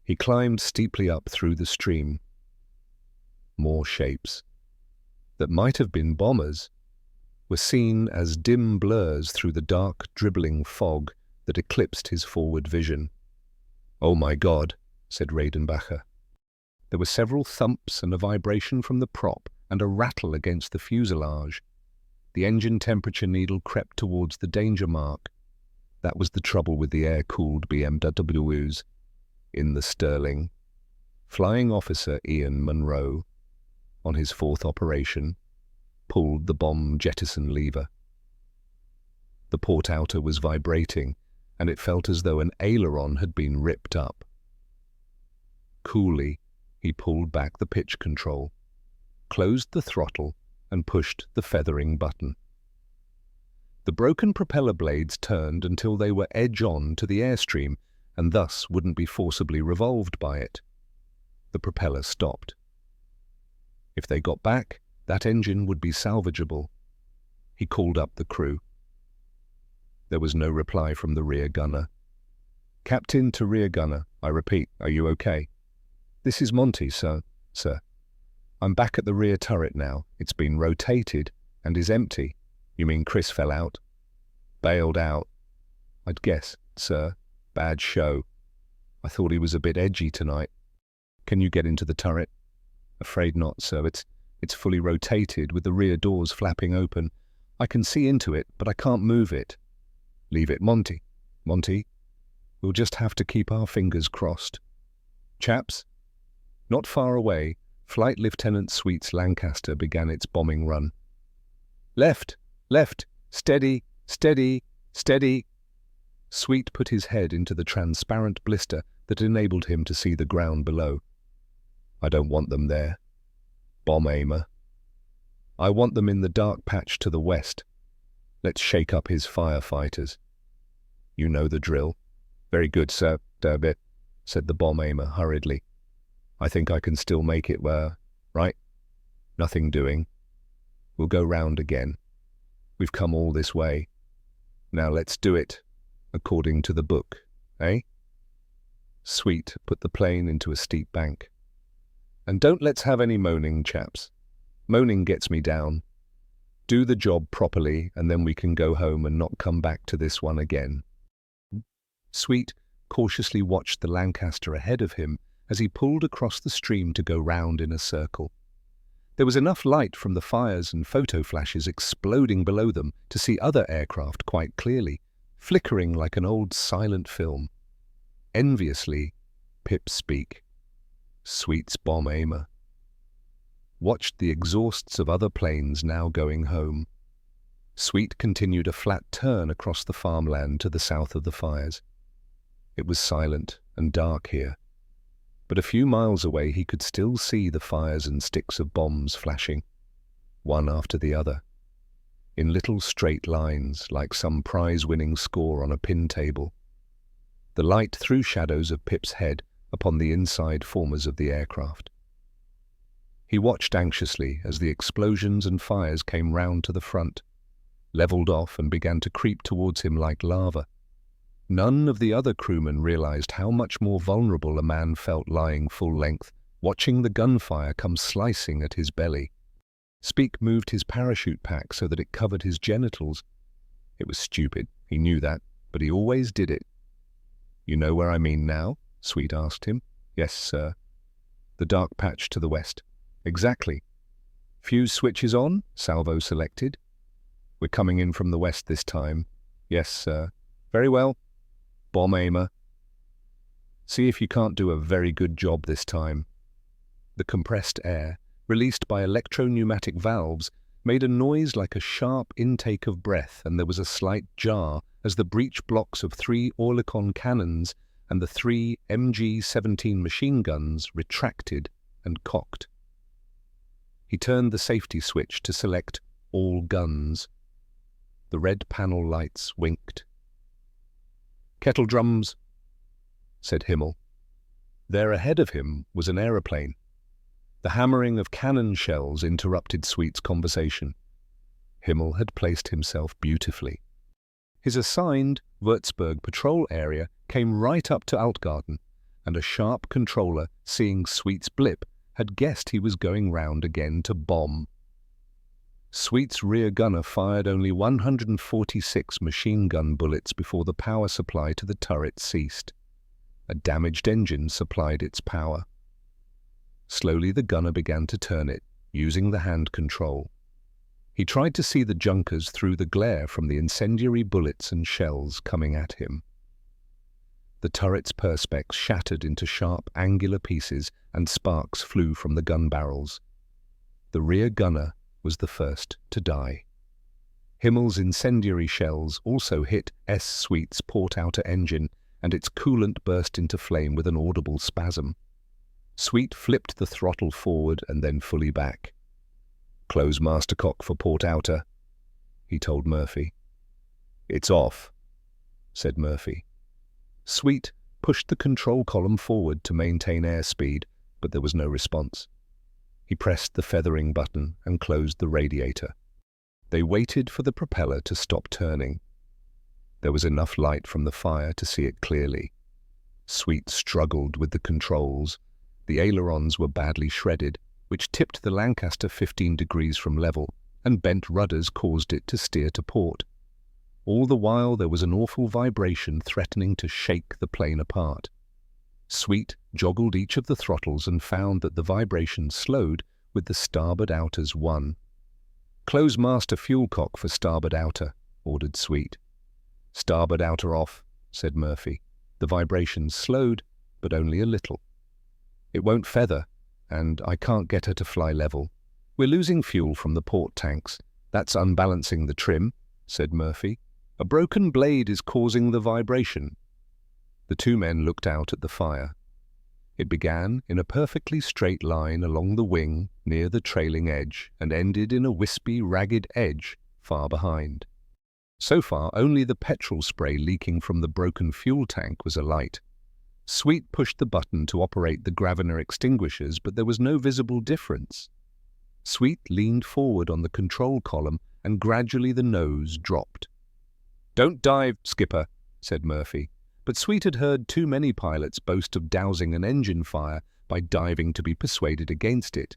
He climbed steeply up through the stream. More shapes, that might have been bombers, were seen as dim blurs through the dark, dribbling fog that eclipsed his forward vision. "Oh my God," said Redenbacher. There were several thumps and a vibration from the prop and a rattle against the fuselage. The engine temperature needle crept towards the danger mark. That was the trouble with the air-cooled BMWs. In the Sterling, Flying Officer Ian Munro, on his fourth operation, pulled the bomb jettison lever. The port outer was vibrating, and it felt as though an aileron had been ripped up. Coolly, he pulled back the pitch control, closed the throttle, and pushed the feathering button. The broken propeller blades turned until they were edge-on to the airstream and thus wouldn't be forcibly revolved by it. The propeller stopped. If they got back, that engine would be salvageable. He called up the crew. There was no reply from the rear gunner. "Captain to rear gunner, I repeat, are you okay?" "This is Monty, sir. I'm back at the rear turret now. It's been rotated and is empty." "You mean Chris fell out?" "Bailed out. I'd guess, sir. Bad show. I thought he was a bit edgy tonight." "Can you get into the turret?" "Afraid not, sir. It's fully rotated with the rear doors flapping open. I can see into it, but I can't move it." "Leave it, Monty. Monty, we'll just have to keep our fingers crossed." "Chaps." Not far away, Flight Lieutenant Sweet's Lancaster began its bombing run. "Left, left, steady, steady, steady." Sweet put his head into the transparent blister that enabled him to see the ground below. "I don't want them there. Bomb aimer. I want them in the dark patch to the west. Let's shake up his firefighters." "You know the drill." "Very good, sir, Durbit," said the bomb aimer hurriedly. "I think I can still make it right? Nothing doing. We'll go round again. We've come all this way. Now let's do it, according to the book, eh?" Sweet put the plane into a steep bank. "And don't let's have any moaning, chaps. Moaning gets me down. Do the job properly, and then we can go home and not come back to this one again." Sweet cautiously watched the Lancaster ahead of him as he pulled across the stream to go round in a circle. There was enough light from the fires and photoflashes exploding below them to see other aircraft quite clearly, flickering like an old silent film. Enviously, Pip Speak, Sweet's bomb aimer, watched the exhausts of other planes now going home. Sweet continued a flat turn across the farmland to the south of the fires. It was silent and dark here, but a few miles away he could still see the fires and sticks of bombs flashing, one after the other, in little straight lines like some prize-winning score on a pin table. The light threw shadows of Pip's head upon the inside formers of the aircraft. He watched anxiously as the explosions and fires came round to the front, levelled off and began to creep towards him like lava. None of the other crewmen realized how much more vulnerable a man felt lying full length, watching the gunfire come slicing at his belly. Speak moved his parachute pack so that it covered his genitals. It was stupid, he knew that, but he always did it. "You know where I mean now?" Sweet asked him. "Yes, sir." "The dark patch to the west." "Exactly." "Fuse switches on?" Salvo selected. "We're coming in from the west this time." "Yes, sir." "Very well. Bomb aimer. See if you can't do a very good job this time." The compressed air, released by electro-pneumatic valves, made a noise like a sharp intake of breath, and there was a slight jar as the breech blocks of 3 Oerlikon cannons and the 3 MG-17 machine guns retracted and cocked. He turned the safety switch to select all guns. The red panel lights winked. "Kettle drums," said Himmel. There ahead of him was an aeroplane. The hammering of cannon shells interrupted Sweet's conversation. Himmel had placed himself beautifully. His assigned Würzburg patrol area came right up to Altgarten, and a sharp controller, seeing Sweet's blip, had guessed he was going round again to bomb. Sweet's rear gunner fired only 146 machine gun bullets before the power supply to the turret ceased. A damaged engine supplied its power. Slowly the gunner began to turn it, using the hand control. He tried to see the junkers through the glare from the incendiary bullets and shells coming at him. The turret's perspex shattered into sharp, angular pieces, and sparks flew from the gun barrels. The rear gunner was the first to die. Himmel's incendiary shells also hit Sweet's port outer engine, and its coolant burst into flame with an audible spasm. Sweet flipped the throttle forward and then fully back. "Close mastercock for port outer," he told Murphy. "It's off," said Murphy. Sweet pushed the control column forward to maintain airspeed, but there was no response. He pressed the feathering button and closed the radiator. They waited for the propeller to stop turning. There was enough light from the fire to see it clearly. Sweet struggled with the controls. The ailerons were badly shredded, which tipped the Lancaster 15 degrees from level, and bent rudders caused it to steer to port. All the while there was an awful vibration threatening to shake the plane apart. Sweet joggled each of the throttles and found that the vibration slowed with the starboard outer's one. "Close master fuel cock for starboard outer," ordered Sweet. "Starboard outer off," said Murphy. The vibration slowed, but only a little. "It won't feather, and I can't get her to fly level. We're losing fuel from the port tanks. That's unbalancing the trim," said Murphy. "A broken blade is causing the vibration." The two men looked out at the fire. It began in a perfectly straight line along the wing near the trailing edge and ended in a wispy, ragged edge far behind. So far, only the petrol spray leaking from the broken fuel tank was alight. Sweet pushed the button to operate the Graviner extinguishers, but there was no visible difference. Sweet leaned forward on the control column, and gradually the nose dropped. "Don't dive, skipper," said Murphy. But Sweet had heard too many pilots boast of dousing an engine fire by diving to be persuaded against it.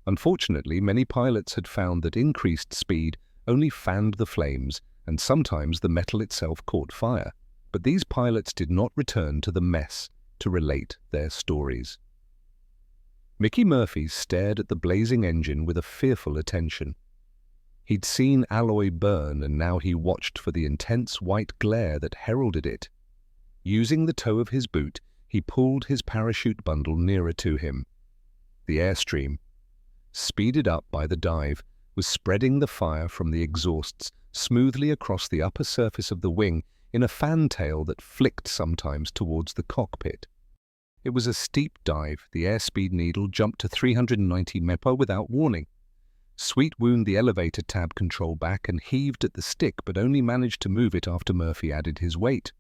Unfortunately, many pilots had found that increased speed only fanned the flames, and sometimes the metal itself caught fire. But these pilots did not return to the mess to relate their stories. Mickey Murphy stared at the blazing engine with a fearful attention. He'd seen alloy burn, and now he watched for the intense white glare that heralded it. Using the toe of his boot, he pulled his parachute bundle nearer to him. The airstream, speeded up by the dive, was spreading the fire from the exhausts smoothly across the upper surface of the wing in a fantail that flicked sometimes towards the cockpit. It was a steep dive. The airspeed needle jumped to 390 mph without warning. Sweet wound the elevator tab control back and heaved at the stick, but only managed to move it after Murphy added his weight.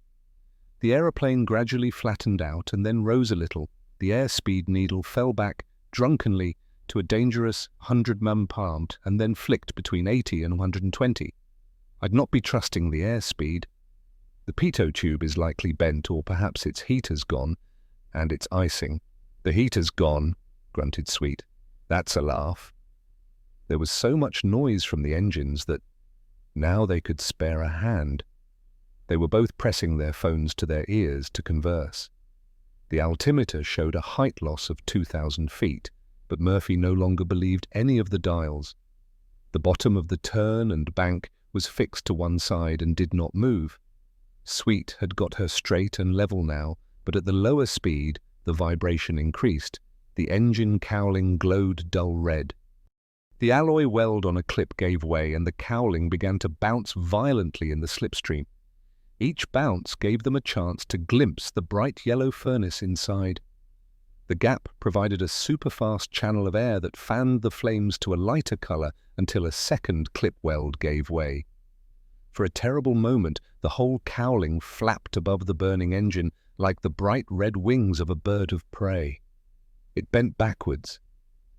The aeroplane gradually flattened out and then rose a little. The airspeed needle fell back drunkenly to a dangerous 100 mph and then flicked between 80 and 120. "I'd not be trusting the airspeed. The pitot tube is likely bent, or perhaps its heater's gone, and it's icing." "The heater's gone," grunted Sweet. "That's a laugh." There was so much noise from the engines that now they could spare a hand. They were both pressing their phones to their ears to converse. The altimeter showed a height loss of 2,000 feet, but Murphy no longer believed any of the dials. The bottom of the turn and bank was fixed to one side and did not move. Sweet had got her straight and level now, but at the lower speed the vibration increased. The engine cowling glowed dull red. The alloy weld on a clip gave way, and the cowling began to bounce violently in the slipstream. Each bounce gave them a chance to glimpse the bright yellow furnace inside. The gap provided a super-fast channel of air that fanned the flames to a lighter color until a second clip weld gave way. For a terrible moment, the whole cowling flapped above the burning engine like the bright red wings of a bird of prey. It bent backwards,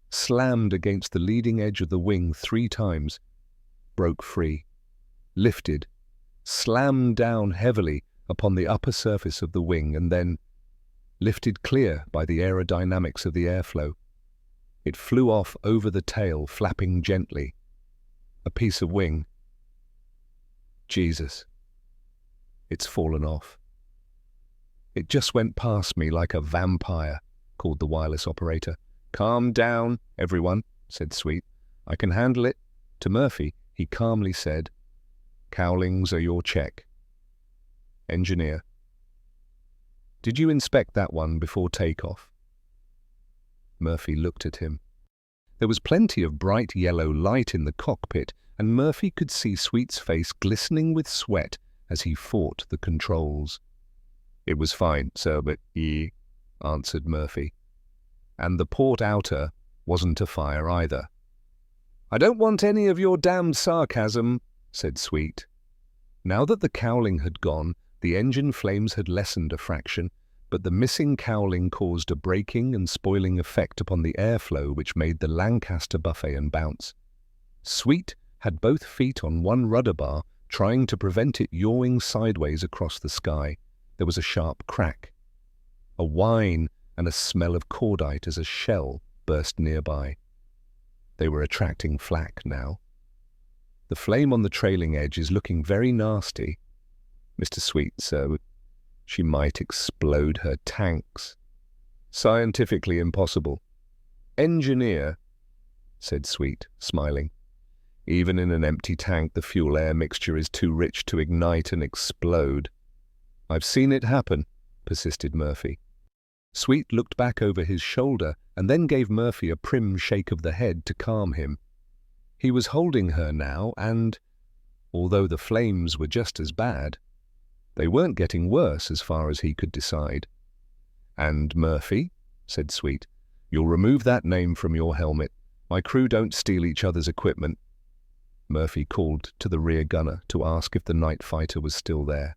slammed against the leading edge of the wing 3 times, broke free, lifted, slammed down heavily upon the upper surface of the wing, and then lifted clear by the aerodynamics of the airflow. It flew off over the tail, flapping gently. A piece of wing. Jesus. It's fallen off. It just went past me like a vampire, called the wireless operator. Calm down, everyone, said Sweet. I can handle it. To Murphy, he calmly said, Cowlings are your check. Engineer. Did you inspect that one before takeoff? Murphy looked at him. There was plenty of bright yellow light in the cockpit, and Murphy could see Sweet's face glistening with sweat as he fought the controls. It was fine, sir, but answered Murphy. And the port outer wasn't afire either. I don't want any of your damned sarcasm, said Sweet. Now that the cowling had gone, the engine flames had lessened a fraction, but the missing cowling caused a braking and spoiling effect upon the airflow which made the Lancaster buffet and bounce. Sweet had both feet on one rudder bar, trying to prevent it yawing sideways across the sky. There was a sharp crack, a whine and a smell of cordite as a shell burst nearby. They were attracting flak now. The flame on the trailing edge is looking very nasty. Mr. Sweet, sir, she might explode her tanks. Scientifically impossible. Engineer, said Sweet, smiling. Even in an empty tank, the fuel-air mixture is too rich to ignite and explode. I've seen it happen, persisted Murphy. Sweet looked back over his shoulder and then gave Murphy a prim shake of the head to calm him. He was holding her now and, although the flames were just as bad, they weren't getting worse as far as he could decide. And Murphy, said Sweet, you'll remove that name from your helmet. My crew don't steal each other's equipment. Murphy called to the rear gunner to ask if the night fighter was still there.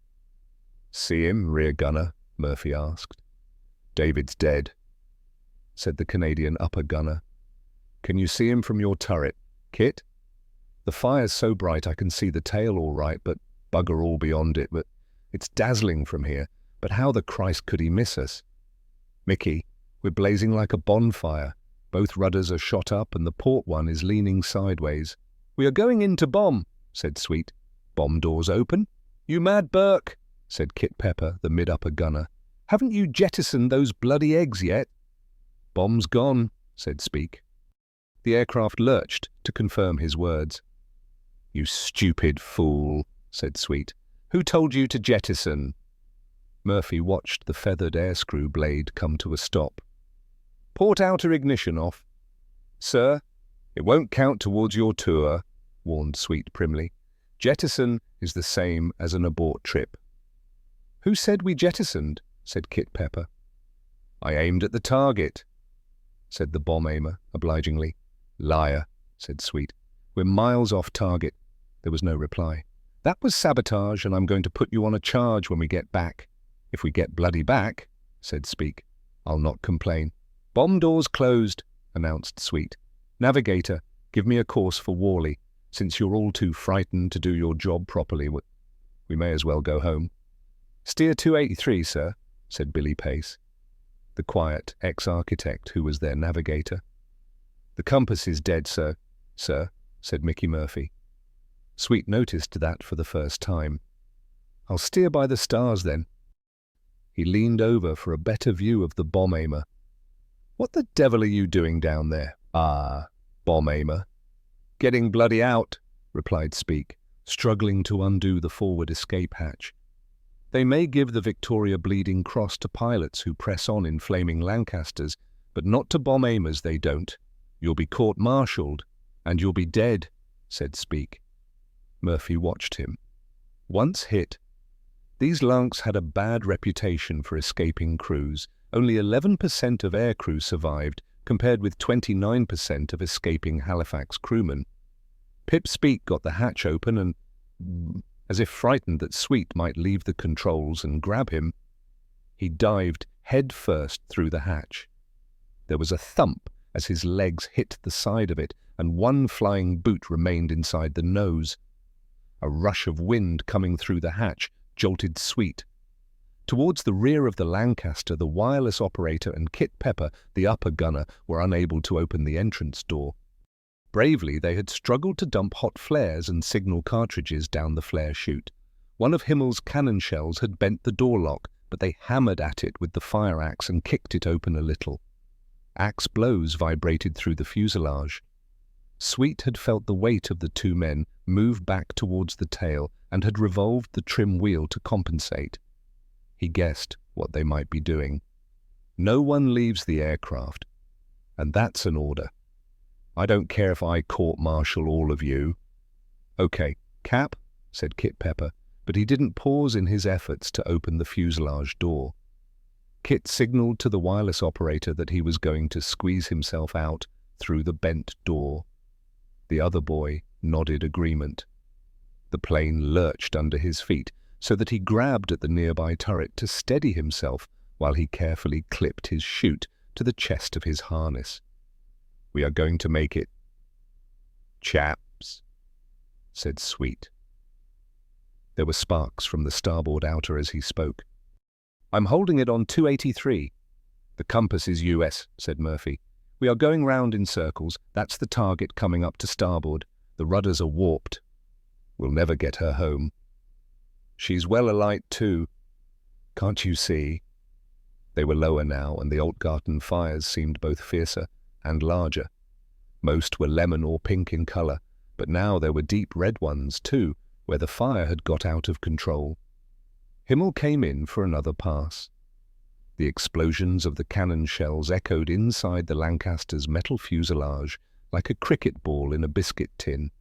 See him, rear gunner? Murphy asked. David's dead, said the Canadian upper gunner. Can you see him from your turret, Kit? The fire's so bright I can see the tail all right, but bugger all beyond it. But it's dazzling from here. But how the Christ could he miss us? Mickey, we're blazing like a bonfire. Both rudders are shot up and the port one is leaning sideways. We are going in to bomb, said Sweet. Bomb doors open? You mad, Burke? Said Kit Pepper, the mid-upper gunner. Haven't you jettisoned those bloody eggs yet? Bomb's gone, said Speak. The aircraft lurched to confirm his words. You stupid fool, said Sweet. Who told you to jettison? Murphy watched the feathered airscrew blade come to a stop. Port outer ignition off. Sir, it won't count towards your tour, warned Sweet primly. Jettison is the same as an abort trip. Who said we jettisoned? Said Kit Pepper. I aimed at the target, said the bomb aimer obligingly. Liar, said Sweet. We're miles off target. There was no reply. That was sabotage, and I'm going to put you on a charge when we get back. If we get bloody back, said Speak. I'll not complain. Bomb doors closed, announced Sweet. Navigator, give me a course for Worley. Since you're all too frightened to do your job properly, we may as well go home. Steer 283, sir, said Billy Pace, the quiet ex-architect who was their navigator. The compass is dead, sir, said Mickey Murphy. Sweet noticed that for the first time. I'll steer by the stars, then. He leaned over for a better view of the bomb aimer. What the devil are you doing down there? Ah, bomb aimer. Getting bloody out, replied Speak, struggling to undo the forward escape hatch. They may give the Victoria Bleeding Cross to pilots who press on in flaming Lancasters, but not to bomb aimers they don't. You'll be court-martialed, and you'll be dead, said Speak. Murphy watched him. Once hit, these Lancs had a bad reputation for escaping crews. Only 11% of aircrew survived, compared with 29% of escaping Halifax crewmen. Pip Speak got the hatch open and, as if frightened that Sweet might leave the controls and grab him, he dived head first through the hatch. There was a thump as his legs hit the side of it and one flying boot remained inside the nose. A rush of wind coming through the hatch jolted Sweet. Towards the rear of the Lancaster, the wireless operator and Kit Pepper, the upper gunner, were unable to open the entrance door. Bravely, they had struggled to dump hot flares and signal cartridges down the flare chute. One of Himmel's cannon shells had bent the door lock, but they hammered at it with the fire axe and kicked it open a little. Axe blows vibrated through the fuselage. Sweet had felt the weight of the two men move back towards the tail and had revolved the trim wheel to compensate. He guessed what they might be doing. No one leaves the aircraft, and that's an order. I don't care if I court-martial all of you. Okay, Cap, said Kit Pepper, but he didn't pause in his efforts to open the fuselage door. Kit signaled to the wireless operator that he was going to squeeze himself out through the bent door. The other boy nodded agreement. The plane lurched under his feet, so that he grabbed at the nearby turret to steady himself while he carefully clipped his chute to the chest of his harness. We are going to make it, chaps, said Sweet. There were sparks from the starboard outer as he spoke. I'm holding it on 283. The compass is US, said Murphy. We are going round in circles. That's the target coming up to starboard. The rudders are warped. We'll never get her home. She's well alight too. Can't you see? They were lower now, and the Altgarten fires seemed both fiercer and larger. Most were lemon or pink in colour, but now there were deep red ones too, where the fire had got out of control. Himmel came in for another pass. The explosions of the cannon shells echoed inside the Lancaster's metal fuselage like a cricket ball in a biscuit tin.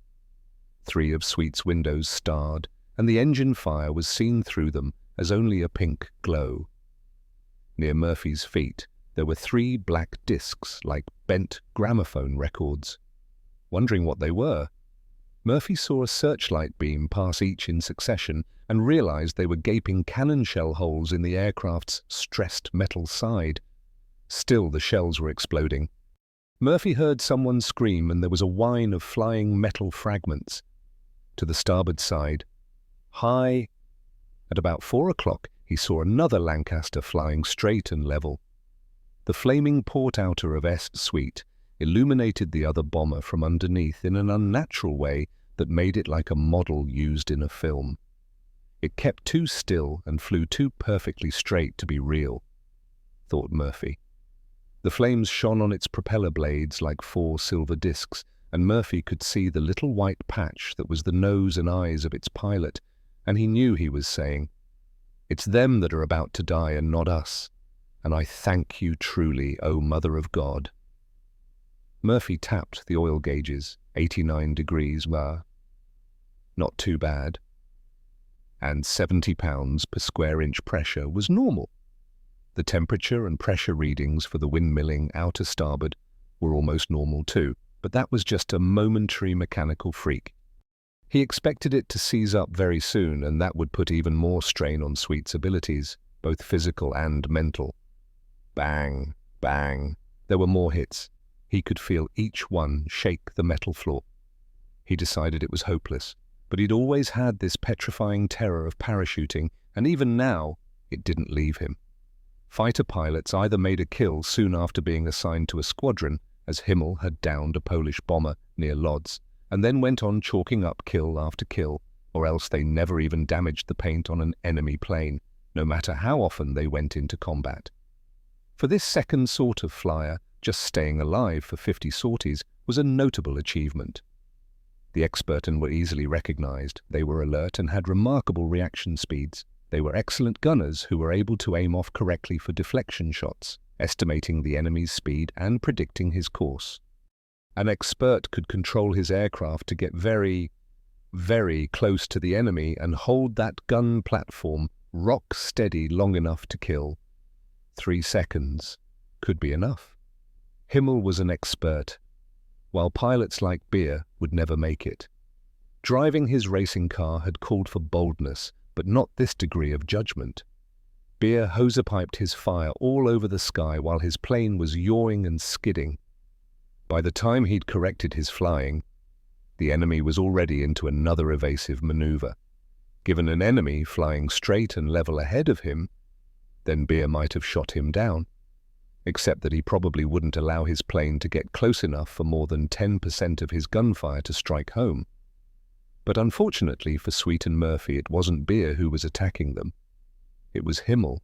3 of Sweet's windows starred, and the engine fire was seen through them as only a pink glow. Near Murphy's feet, there were 3 black discs like bent gramophone records. Wondering what they were, Murphy saw a searchlight beam pass each in succession and realized they were gaping cannon shell holes in the aircraft's stressed metal side. Still, the shells were exploding. Murphy heard someone scream, and there was a whine of flying metal fragments. To the starboard side, high, at about 4 o'clock, he saw another Lancaster flying straight and level. The flaming port outer of S Sweet illuminated the other bomber from underneath in an unnatural way that made it like a model used in a film. It kept too still and flew too perfectly straight to be real, thought Murphy. The flames shone on its propeller blades like 4 silver discs, and Murphy could see the little white patch that was the nose and eyes of its pilot, and he knew he was saying, "It's them that are about to die and not us, and I thank you truly, O Mother of God." Murphy tapped the oil gauges. 89 degrees were not too bad, and 70 pounds per square inch pressure was normal. The temperature and pressure readings for the windmilling outer starboard were almost normal too, but that was just a momentary mechanical freak. He expected it to seize up very soon, and that would put even more strain on Sweet's abilities, both physical and mental. Bang, bang. There were more hits. He could feel each one shake the metal floor. He decided it was hopeless, but he'd always had this petrifying terror of parachuting, and even now it didn't leave him. Fighter pilots either made a kill soon after being assigned to a squadron, as Himmel had downed a Polish bomber near Lodz, and then went on chalking up kill after kill, or else they never even damaged the paint on an enemy plane, no matter how often they went into combat. For this second sort of flyer, just staying alive for 50 sorties was a notable achievement. The experts were easily recognized. They were alert and had remarkable reaction speeds. They were excellent gunners who were able to aim off correctly for deflection shots, estimating the enemy's speed and predicting his course. An expert could control his aircraft to get very, very close to the enemy and hold that gun platform rock steady long enough to kill. 3 seconds could be enough. Himmel was an expert, while pilots like Beer would never make it. Driving his racing car had called for boldness, but not this degree of judgment. Beer hose-piped his fire all over the sky while his plane was yawing and skidding. By the time he'd corrected his flying, the enemy was already into another evasive maneuver. Given an enemy flying straight and level ahead of him, then Beer might have shot him down, except that he probably wouldn't allow his plane to get close enough for more than 10% of his gunfire to strike home. But unfortunately for Sweet and Murphy, it wasn't Beer who was attacking them. It was Himmel.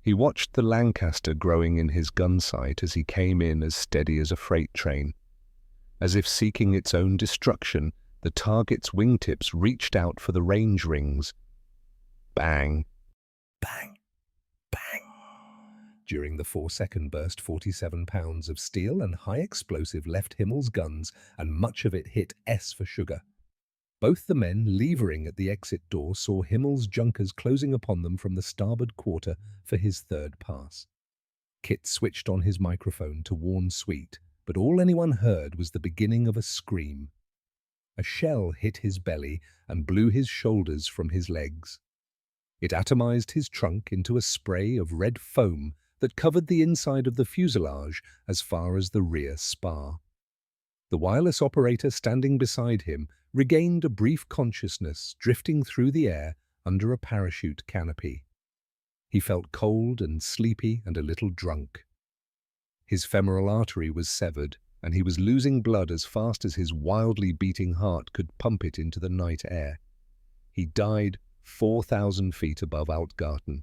He watched the Lancaster growing in his gun sight as he came in as steady as a freight train. As if seeking its own destruction, the target's wingtips reached out for the range rings. Bang! Bang! Bang! During the 4-second burst, 47 pounds of steel and high explosive left Himmel's guns, and much of it hit S for sugar. Both the men levering at the exit door saw Himmel's junkers closing upon them from the starboard quarter for his third pass. Kit switched on his microphone to warn Sweet, but all anyone heard was the beginning of a scream. A shell hit his belly and blew his shoulders from his legs. It atomized his trunk into a spray of red foam that covered the inside of the fuselage as far as the rear spar. The wireless operator standing beside him regained a brief consciousness, drifting through the air under a parachute canopy. He felt cold and sleepy and a little drunk. His femoral artery was severed, and he was losing blood as fast as his wildly beating heart could pump it into the night air. He died 4,000 feet above Altgarten.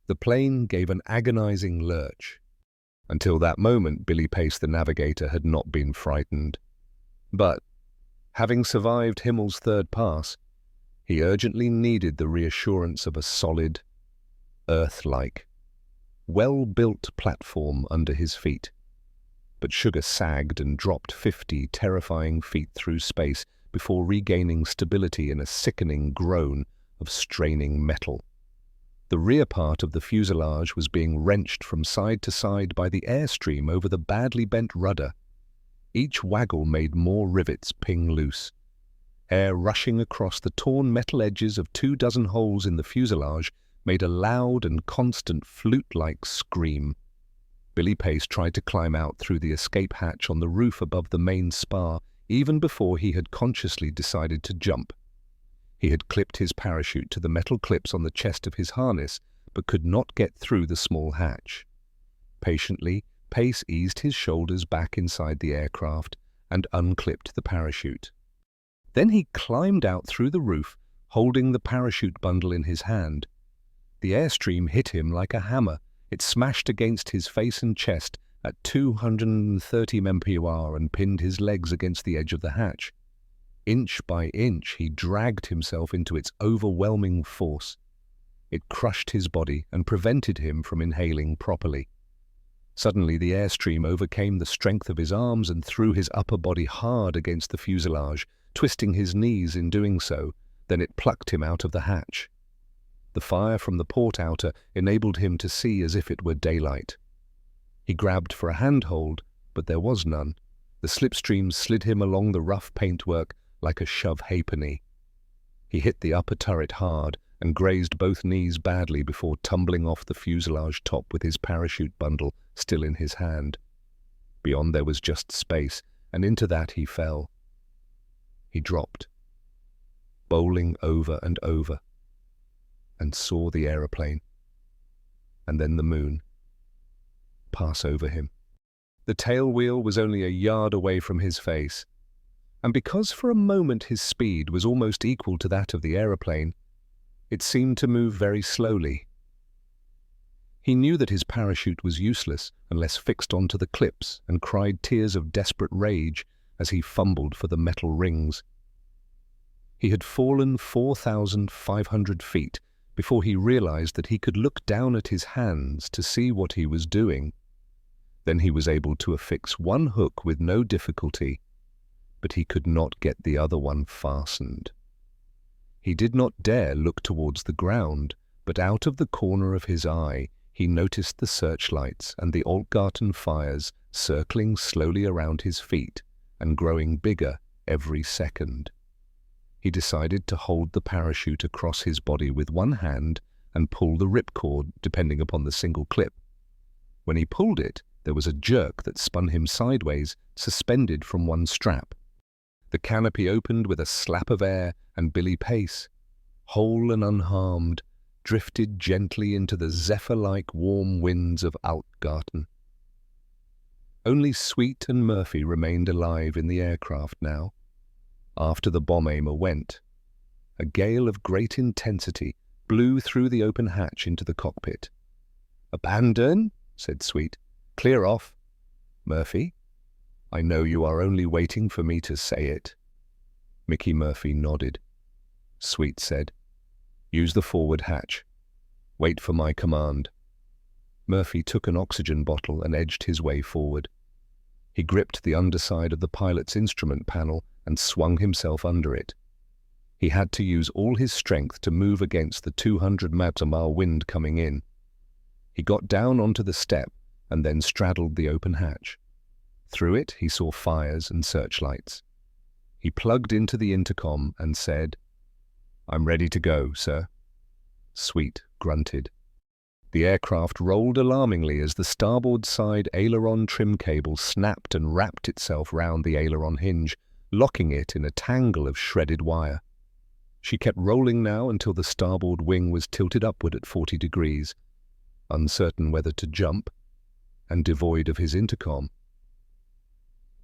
The plane gave an agonizing lurch. Until that moment, Billy Pace, the navigator, had not been frightened. But, having survived Himmel's third pass, he urgently needed the reassurance of a solid, Earth-like, well-built platform under his feet. But Sugar sagged and dropped 50 terrifying feet through space before regaining stability in a sickening groan of straining metal. The rear part of the fuselage was being wrenched from side to side by the airstream over the badly bent rudder. Each waggle made more rivets ping loose. Air rushing across the torn metal edges of 24 holes in the fuselage made a loud and constant flute-like scream. Billy Pace tried to climb out through the escape hatch on the roof above the main spar even before he had consciously decided to jump. He had clipped his parachute to the metal clips on the chest of his harness, but could not get through the small hatch. Patiently, Pace eased his shoulders back inside the aircraft and unclipped the parachute. Then he climbed out through the roof, holding the parachute bundle in his hand. The airstream hit him like a hammer. It smashed against his face and chest at 230 mph and pinned his legs against the edge of the hatch. Inch by inch, he dragged himself into its overwhelming force. It crushed his body and prevented him from inhaling properly. Suddenly, the airstream overcame the strength of his arms and threw his upper body hard against the fuselage, twisting his knees in doing so. Then it plucked him out of the hatch. The fire from the port outer enabled him to see as if it were daylight. He grabbed for a handhold, but there was none. The slipstream slid him along the rough paintwork like a shove halfpenny. He hit the upper turret hard and grazed both knees badly before tumbling off the fuselage top with his parachute bundle still in his hand. Beyond there was just space, and into that he fell. He dropped, bowling over and over, and saw the aeroplane, and then the moon, pass over him. The tail wheel was only a yard away from his face, and because for a moment his speed was almost equal to that of the aeroplane, it seemed to move very slowly. He knew that his parachute was useless unless fixed onto the clips, and cried tears of desperate rage as he fumbled for the metal rings. He had fallen 4,500 feet before he realized that he could look down at his hands to see what he was doing. Then he was able to affix one hook with no difficulty, but he could not get the other one fastened. He did not dare look towards the ground, but out of the corner of his eye he noticed the searchlights and the Altgarten fires circling slowly around his feet and growing bigger every second. He decided to hold the parachute across his body with one hand and pull the ripcord depending upon the single clip. When he pulled it, there was a jerk that spun him sideways, suspended from one strap. The canopy opened with a slap of air, and Billy Pace, whole and unharmed, drifted gently into the zephyr-like warm winds of Altgarten. Only Sweet and Murphy remained alive in the aircraft now. After the bomb-aimer went, a gale of great intensity blew through the open hatch into the cockpit. "Abandon," said Sweet. "Clear off." "Murphy, I know you are only waiting for me to say it." Mickey Murphy nodded. Sweet said, "Use the forward hatch. Wait for my command." Murphy took an oxygen bottle and edged his way forward. He gripped the underside of the pilot's instrument panel and swung himself under it. He had to use all his strength to move against the 200 miles-a-mile wind coming in. He got down onto the step and then straddled the open hatch. Through it, he saw fires and searchlights. He plugged into the intercom and said, "I'm ready to go, sir." Sweet grunted. The aircraft rolled alarmingly as the starboard side aileron trim cable snapped and wrapped itself round the aileron hinge, locking it in a tangle of shredded wire. She kept rolling now until the starboard wing was tilted upward at 40 degrees, uncertain whether to jump, and devoid of his intercom.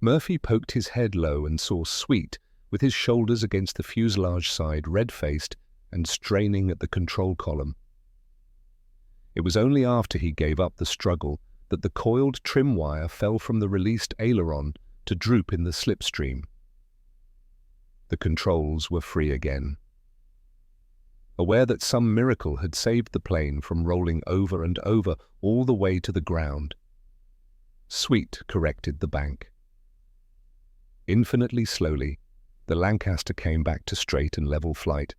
Murphy poked his head low and saw Sweet, with his shoulders against the fuselage side, red-faced and straining at the control column. It was only after he gave up the struggle that the coiled trim wire fell from the released aileron to droop in the slipstream. The controls were free again. Aware that some miracle had saved the plane from rolling over and over all the way to the ground, Sweet corrected the bank. Infinitely slowly, the Lancaster came back to straight and level flight.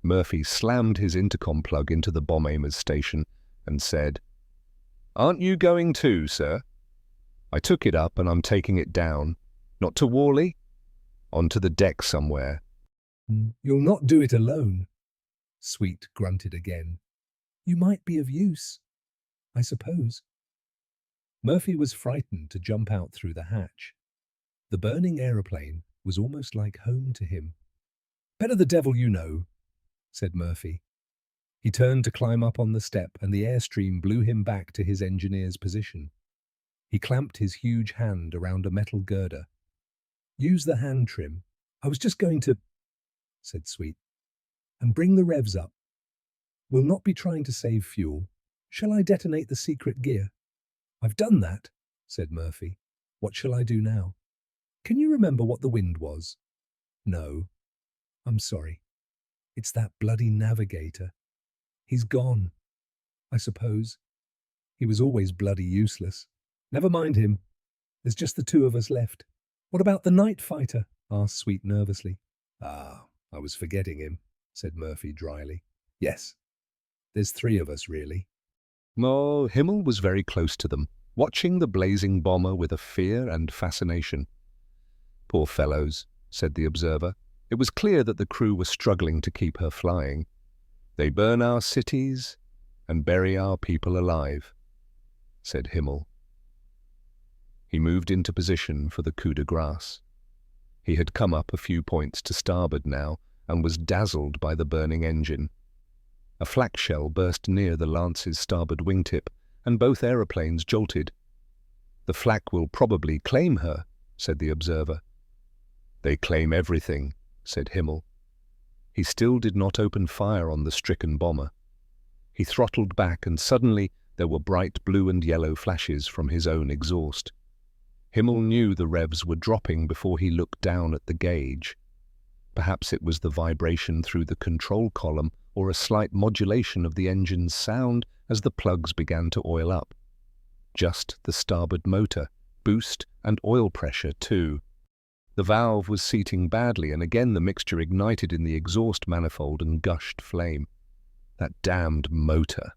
Murphy slammed his intercom plug into the bomb-aimer's station and said, "Aren't you going too, sir?" "I took it up and I'm taking it down. Not to Worley? Onto the deck somewhere." "You'll not do it alone," Sweet grunted again. "You might be of use, I suppose." Murphy was frightened to jump out through the hatch. The burning aeroplane was almost like home to him. "Better the devil you know," said Murphy. He turned to climb up on the step, and the airstream blew him back to his engineer's position. He clamped his huge hand around a metal girder. "Use the hand trim. I was just going to," said Sweet. "And bring the revs up. We'll not be trying to save fuel. Shall I detonate the secret gear?" "I've done that," said Murphy. "What shall I do now?" "Can you remember what the wind was?" "No. I'm sorry. It's that bloody navigator. He's gone, I suppose. He was always bloody useless. Never mind him. There's just the two of us left." "What about the night fighter?" asked Sweet nervously. "Ah, I was forgetting him," said Murphy dryly. "Yes, there's three of us, really." Oh, Himmel was very close to them, watching the blazing bomber with a fear and fascination. "Poor fellows," said the observer. It was clear that the crew were struggling to keep her flying. "They burn our cities and bury our people alive," said Himmel. He moved into position for the coup de grace. He had come up a few points to starboard now and was dazzled by the burning engine. A flak shell burst near the Lance's starboard wingtip, and both aeroplanes jolted. "The flak will probably claim her," said the observer. "They claim everything," said Himmel. He still did not open fire on the stricken bomber. He throttled back, and suddenly there were bright blue and yellow flashes from his own exhaust. Himmel knew the revs were dropping before he looked down at the gauge. Perhaps it was the vibration through the control column or a slight modulation of the engine's sound as the plugs began to oil up. Just the starboard motor, boost and oil pressure too. The valve was seating badly, and again the mixture ignited in the exhaust manifold and gushed flame. That damned motor.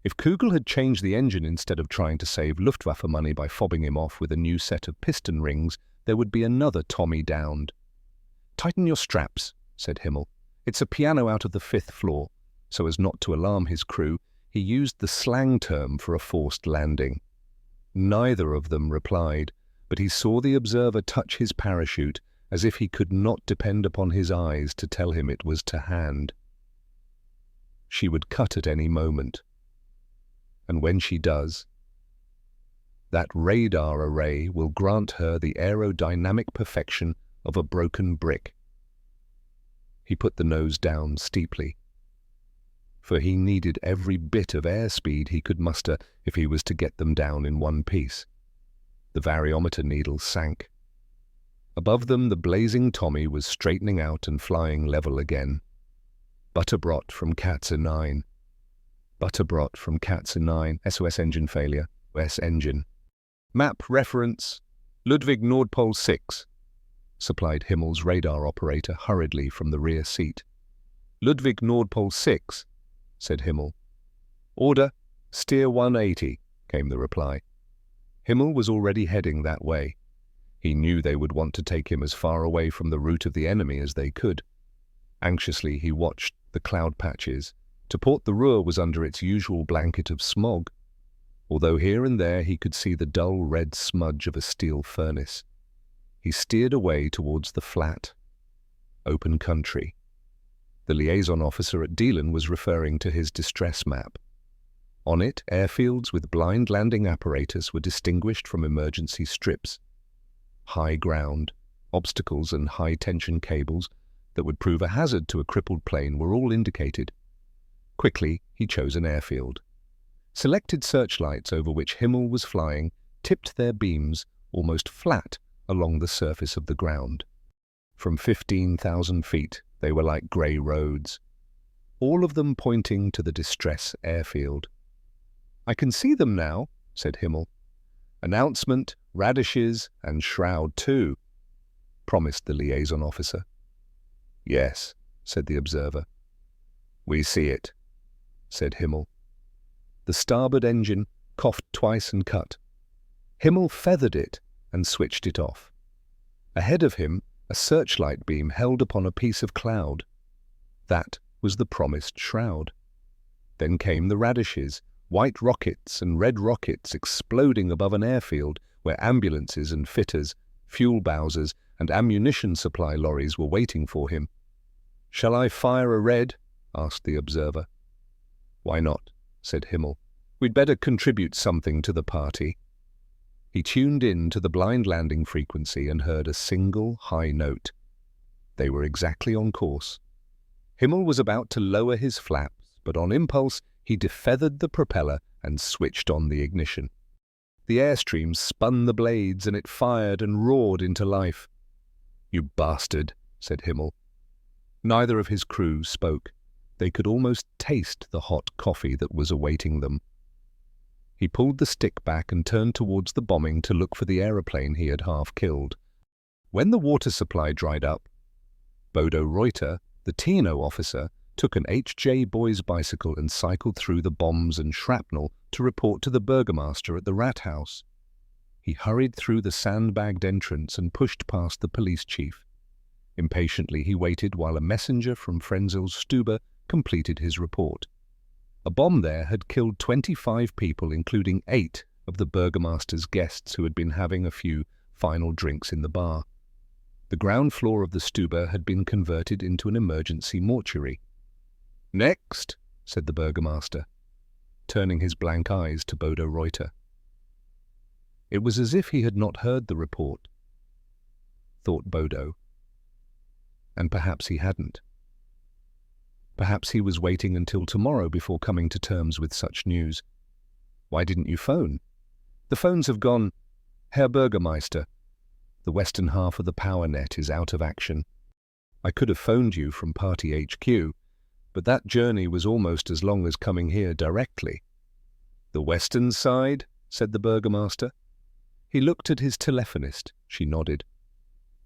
If Kugel had changed the engine instead of trying to save Luftwaffe money by fobbing him off with a new set of piston rings, there would be another Tommy downed. "Tighten your straps," said Himmel. "It's a piano out of the 5th floor." So as not to alarm his crew, he used the slang term for a forced landing. Neither of them replied, but he saw the observer touch his parachute as if he could not depend upon his eyes to tell him it was to hand. She would cut at any moment. And when she does, that radar array will grant her the aerodynamic perfection of a broken brick. He put the nose down steeply, for he needed every bit of airspeed he could muster if he was to get them down in one piece. The variometer needle sank. Above them, the blazing Tommy was straightening out and flying level again. Butterbrot from Katza 9. Butterbrot from Katza 9. SOS engine failure. S engine. Map reference Ludwig Nordpol 6, supplied Himmel's radar operator hurriedly from the rear seat. Ludwig Nordpol 6, said Himmel. Order, steer 180, came the reply. Himmel was already heading that way. He knew they would want to take him as far away from the route of the enemy as they could. Anxiously he watched the cloud patches. To Port the Ruhr was under its usual blanket of smog, although here and there he could see the dull red smudge of a steel furnace. He steered away towards the flat, open country. The liaison officer at Deelen was referring to his distress map. On it, airfields with blind landing apparatus were distinguished from emergency strips. High ground, obstacles and high-tension cables that would prove a hazard to a crippled plane were all indicated. Quickly, he chose an airfield. Selected searchlights over which Himmel was flying tipped their beams almost flat along the surface of the ground. From 15,000 feet, they were like grey roads, all of them pointing to the distress airfield. "I can see them now," said Himmel. "Announcement, radishes, and shroud too," promised the liaison officer. "Yes," said the observer. "We see it," said Himmel. The starboard engine coughed twice and cut. Himmel feathered it and switched it off. Ahead of him, a searchlight beam held upon a piece of cloud. That was the promised shroud. Then came the radishes, white rockets and red rockets exploding above an airfield where ambulances and fitters, fuel bowsers, and ammunition supply lorries were waiting for him. "Shall I fire a red?" asked the observer. "Why not?" said Himmel. "We'd better contribute something to the party." He tuned in to the blind landing frequency and heard a single high note. They were exactly on course. Himmel was about to lower his flaps, but on impulse he defeathered the propeller and switched on the ignition. The airstream spun the blades and it fired and roared into life. "You bastard," said Himmel. Neither of his crew spoke. They could almost taste the hot coffee that was awaiting them. He pulled the stick back and turned towards the bombing to look for the aeroplane he had half killed. When the water supply dried up, Bodo Reuter, the Tino officer, took an H.J. Boy's bicycle and cycled through the bombs and shrapnel to report to the burgomaster at the Rathaus. He hurried through the sandbagged entrance and pushed past the police chief. Impatiently he waited while a messenger from Frenzel's Stube completed his report. A bomb there had killed 25 people, including 8 of the burgomaster's guests who had been having a few final drinks in the bar. The ground floor of the Stube had been converted into an emergency mortuary. "Next," said the burgomaster, turning his blank eyes to Bodo Reuter. It was as if he had not heard the report, thought Bodo. And perhaps he hadn't. Perhaps he was waiting until tomorrow before coming to terms with such news. "Why didn't you phone?" "The phones have gone, Herr Bürgermeister. The western half of the power net is out of action. I could have phoned you from Party HQ, but that journey was almost as long as coming here directly." "The western side?" said the Burgomaster. He looked at his telephonist. She nodded.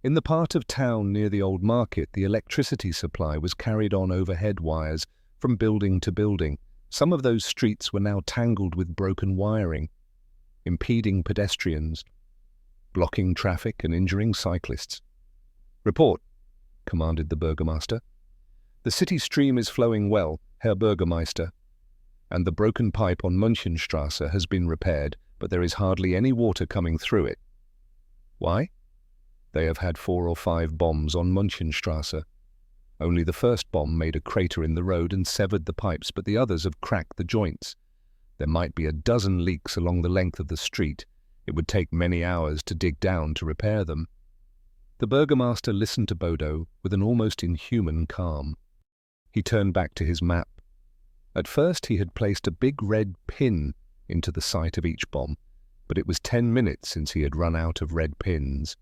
In the part of town near the old market, the electricity supply was carried on overhead wires from building to building. Some of those streets were now tangled with broken wiring, impeding pedestrians, blocking traffic and injuring cyclists. "Report," commanded the Burgomaster. "The city stream is flowing well, Herr Bürgermeister, and the broken pipe on Münchenstrasse has been repaired. but there is hardly any water coming through it. Why? They have had 4 or 5 bombs on Münchenstrasse. Only the first bomb made a crater in the road and severed the pipes, but the others have cracked the joints. There might be a dozen leaks along the length of the street. It would take many hours to dig down to repair them. The burgomaster listened to Bodo with an almost inhuman calm. He turned back to his map. At first he had placed a big red pin into the site of each bomb, but it was 10 minutes since he had run out of red pins.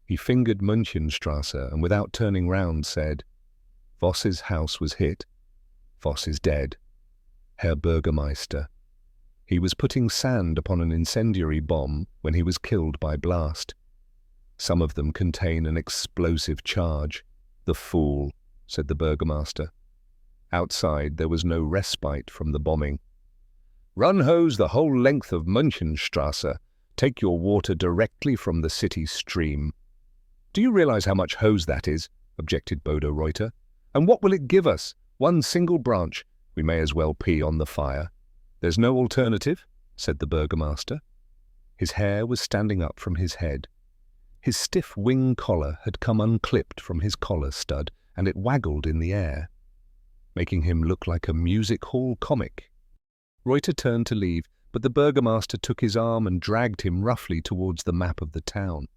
He fingered Münchenstrasse and without turning round said, "Voss's house was hit. Voss is dead. Herr Bürgermeister. He was putting sand upon an incendiary bomb when he was killed by blast. Some of them contain an explosive charge." "The fool," said the burgomaster. Outside there was no respite from the bombing. "Run hose the whole length of Münchenstrasse. Take your water directly from the city stream." "Do you realize how much hose that is?" objected Bodo Reuter. "And what will it give us? One single branch. We may as well pee on the fire." "There's no alternative," said the burgomaster. His hair was standing up from his head. His stiff wing collar had come unclipped from his collar stud, and it waggled in the air, making him look like a music hall comic. Reuter turned to leave, but the burgomaster took his arm and dragged him roughly towards the map of the town.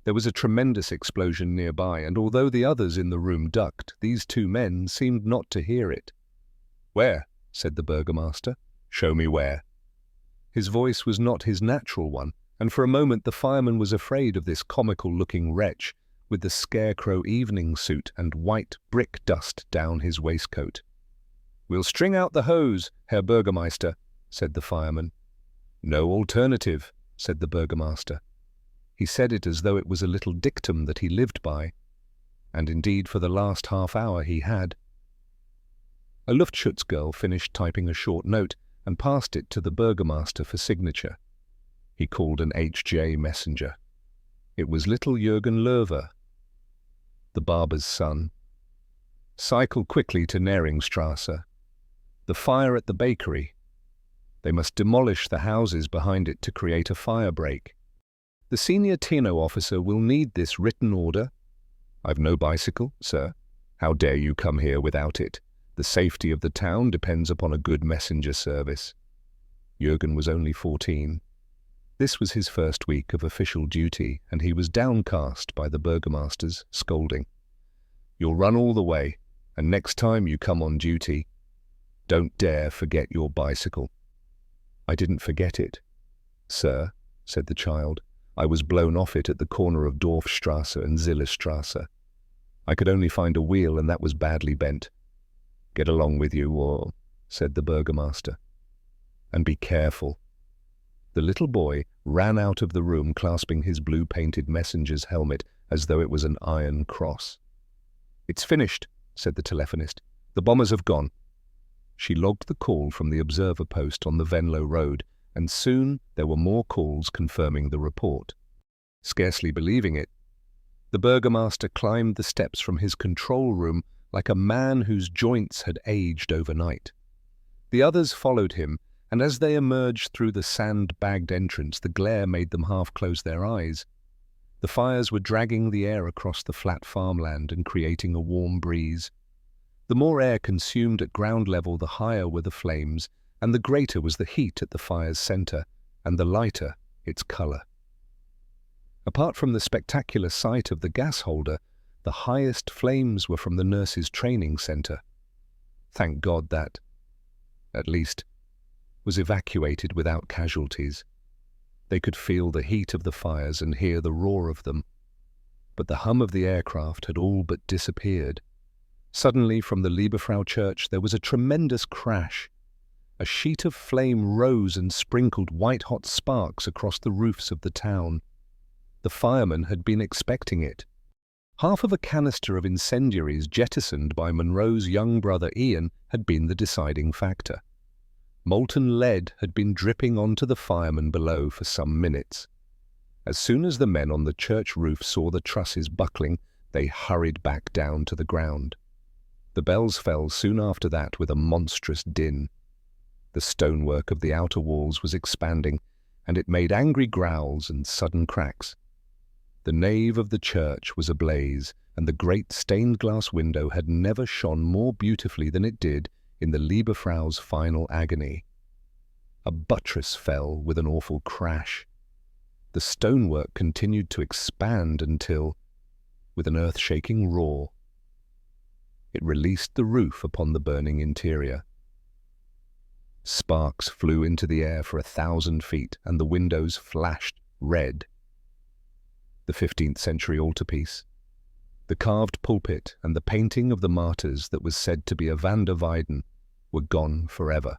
There was a tremendous explosion nearby, and although the others in the room ducked, these 2 men seemed not to hear it. "Where?" said the burgomaster. "Show me where." His voice was not his natural one, and for a moment the fireman was afraid of this comical-looking wretch with the scarecrow evening suit and white brick dust down his waistcoat. "We'll string out the hose, Herr Bürgermeister," said the fireman. "No alternative," said the burgomaster. He said it as though it was a little dictum that he lived by, and indeed for the last half-hour he had. A Luftschutzgirl finished typing a short note and passed it to the burgomaster for signature. He called an HJ messenger. It was little Jürgen Löwe, the barber's son. "Cycle quickly to Näringstrasse. The fire at the bakery. They must demolish the houses behind it to create a fire break. The senior Tino officer will need this written order." "I've no bicycle, sir." "How dare you come here without it? The safety of the town depends upon a good messenger service." Jürgen was only 14. This was his first week of official duty, and he was downcast by the burgomaster's scolding. "You'll run all the way, and next time you come on duty, don't dare forget your bicycle." "I didn't forget it, sir," said the child. "I was blown off it at the corner of Dorfstrasse and Zillestrasse. I could only find a wheel, and that was badly bent." "Get along with you, or," said the burgomaster. "And be careful." The little boy ran out of the room clasping his blue-painted messenger's helmet as though it was an iron cross. "It's finished," said the telephonist. "The bombers have gone." She logged the call from the observer post on the Venlo Road, and soon there were more calls confirming the report. Scarcely believing it, the burgomaster climbed the steps from his control room like a man whose joints had aged overnight. The others followed him, and as they emerged through the sand-bagged entrance, the glare made them half close their eyes. The fires were dragging the air across the flat farmland and creating a warm breeze. The more air consumed at ground level, the higher were the flames, and the greater was the heat at the fire's center, and the lighter its color. Apart from the spectacular sight of the gas holder, the highest flames were from the nurses' training center. Thank God that, at least, was evacuated without casualties. They could feel the heat of the fires and hear the roar of them. But the hum of the aircraft had all but disappeared. Suddenly, from the Lieberfrau Church, there was a tremendous crash. A sheet of flame rose and sprinkled white-hot sparks across the roofs of the town. The firemen had been expecting it. Half of a canister of incendiaries jettisoned by Monroe's young brother Ian had been the deciding factor. Molten lead had been dripping onto the firemen below for some minutes. As soon as the men on the church roof saw the trusses buckling, they hurried back down to the ground. The bells fell soon after that with a monstrous din. The stonework of the outer walls was expanding, and it made angry growls and sudden cracks. The nave of the church was ablaze, and the great stained-glass window had never shone more beautifully than it did in the Lieberfrau's final agony. A buttress fell with an awful crash. The stonework continued to expand until, with an earth-shaking roar, it released the roof upon the burning interior. Sparks flew into the air for 1,000 feet, and the windows flashed red. The 15th century altarpiece, the carved pulpit, and the painting of the martyrs that was said to be a Van der Weyden were gone forever.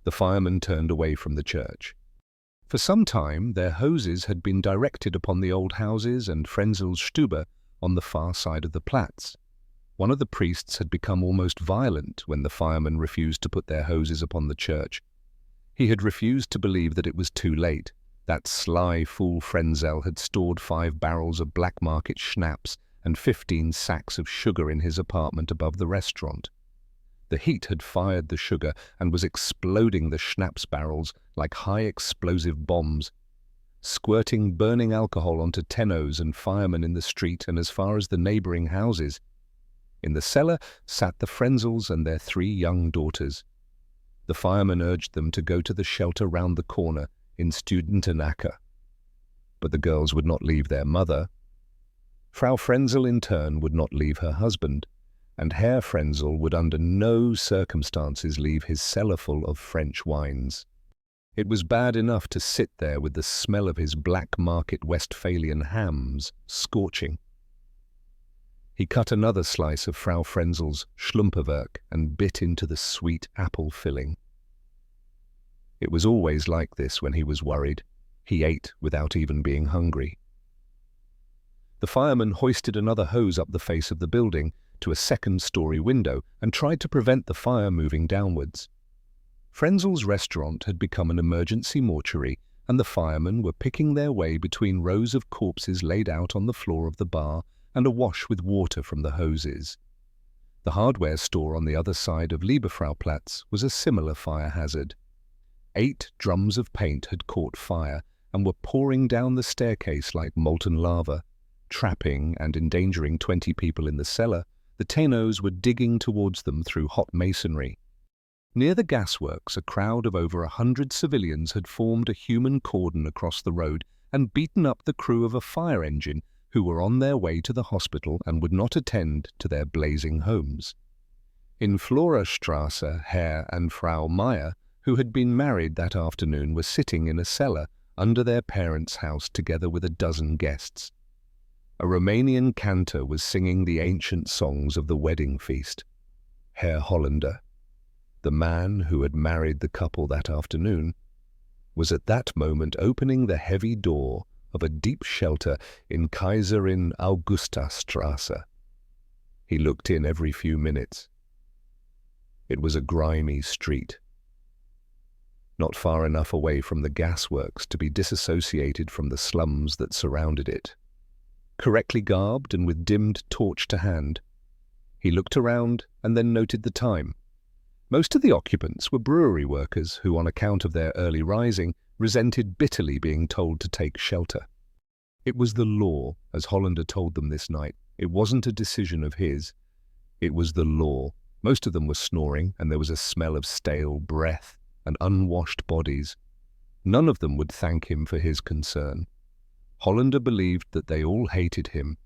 The firemen turned away from the church. For some time, their hoses had been directed upon the old houses and Frenzel's Stube on the far side of the Platz. One of the priests had become almost violent when the firemen refused to put their hoses upon the church. He had refused to believe that it was too late. That sly fool Frenzel had stored 5 barrels of black market schnapps and 15 sacks of sugar in his apartment above the restaurant. The heat had fired the sugar and was exploding the schnapps barrels like high explosive bombs, squirting burning alcohol onto tennos and firemen in the street and as far as the neighboring houses. In the cellar sat the Frenzels and their 3 young daughters. The firemen urged them to go to the shelter round the corner in Studentenacker. But the girls would not leave their mother. Frau Frenzel in turn would not leave her husband, and Herr Frenzel would under no circumstances leave his cellar full of French wines. It was bad enough to sit there with the smell of his black market Westphalian hams scorching. He cut another slice of Frau Frenzel's Schlumperwerk and bit into the sweet apple filling. It was always like this when he was worried. He ate without even being hungry. The fireman hoisted another hose up the face of the building to a second-story window and tried to prevent the fire moving downwards. Frenzel's restaurant had become an emergency mortuary, and the firemen were picking their way between rows of corpses laid out on the floor of the bar and awash with water from the hoses. The hardware store on the other side of Lieberfrauplatz was a similar fire hazard. 8 drums of paint had caught fire and were pouring down the staircase like molten lava, trapping and endangering 20 people in the cellar. The tennos were digging towards them through hot masonry. Near the gasworks, a crowd of over 100 civilians had formed a human cordon across the road and beaten up the crew of a fire engine who were on their way to the hospital and would not attend to their blazing homes. In Florerstrasse, Herr and Frau Meyer, who had been married that afternoon, were sitting in a cellar under their parents' house together with a dozen guests. A Romanian cantor was singing the ancient songs of the wedding feast. Herr Hollander, the man who had married the couple that afternoon, was at that moment opening the heavy door of a deep shelter in Kaiserin Augustastrasse. He looked in every few minutes. It was a grimy street, not far enough away from the gasworks to be disassociated from the slums that surrounded it. Correctly garbed and with dimmed torch to hand, he looked around and then noted the time. Most of the occupants were brewery workers who, on account of their early rising, resented bitterly being told to take shelter. It was the law, as Hollander told them this night. It wasn't a decision of his. It was the law. Most of them were snoring, and there was a smell of stale breath and unwashed bodies. None of them would thank him for his concern. Hollander believed that they all hated him.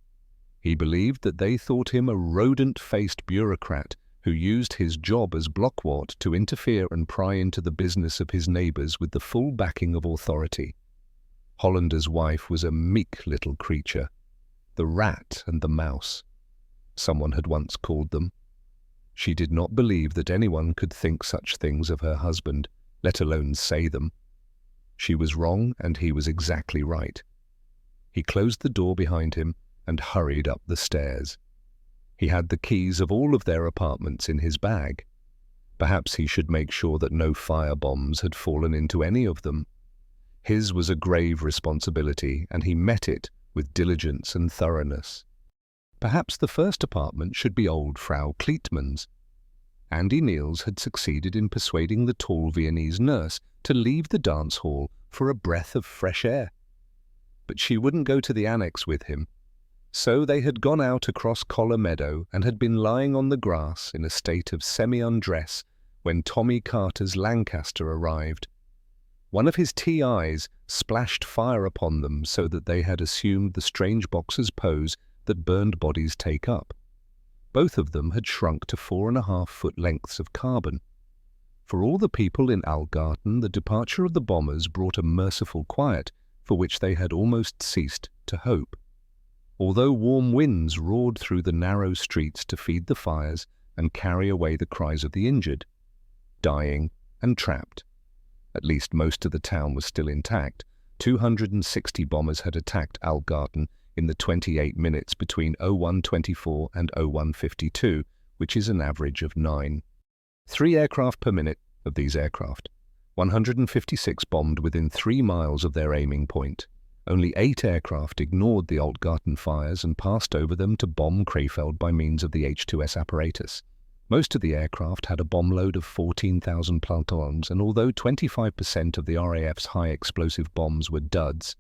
He believed that they thought him a rodent-faced bureaucrat who used his job as blockwart to interfere and pry into the business of his neighbors with the full backing of authority. Hollander's wife was a meek little creature, the rat and the mouse, someone had once called them. She did not believe that anyone could think such things of her husband, let alone say them. She was wrong, and he was exactly right. He closed the door behind him and hurried up the stairs. He had the keys of all of their apartments in his bag. Perhaps he should make sure that no firebombs had fallen into any of them. His was a grave responsibility, and he met it with diligence and thoroughness. Perhaps the first apartment should be old Frau Kleitmann's. Andy Niels had succeeded in persuading the tall Viennese nurse to leave the dance hall for a breath of fresh air. But she wouldn't go to the annex with him. So they had gone out across Collar Meadow and had been lying on the grass in a state of semi-undress when Tommy Carter's Lancaster arrived. One of his TIs splashed fire upon them so that they had assumed the strange boxer's pose that burned bodies take up. Both of them had shrunk to 4.5-foot lengths of carbon. For all the people in Altgarten, the departure of the bombers brought a merciful quiet for which they had almost ceased to hope. Although warm winds roared through the narrow streets to feed the fires and carry away the cries of the injured, dying and trapped. At least most of the town was still intact. 260 bombers had attacked Altgarten in the 28 minutes between 01:24 and 01:52, which is an average of 9. 3 aircraft per minute of these aircraft. 156 bombed within 3 miles of their aiming point. Only 8 aircraft ignored the Altgarten fires and passed over them to bomb Krefeld by means of the H-2S apparatus. Most of the aircraft had a bomb load of 14,000 plutons, and although 25% of the RAF's high-explosive bombs were duds,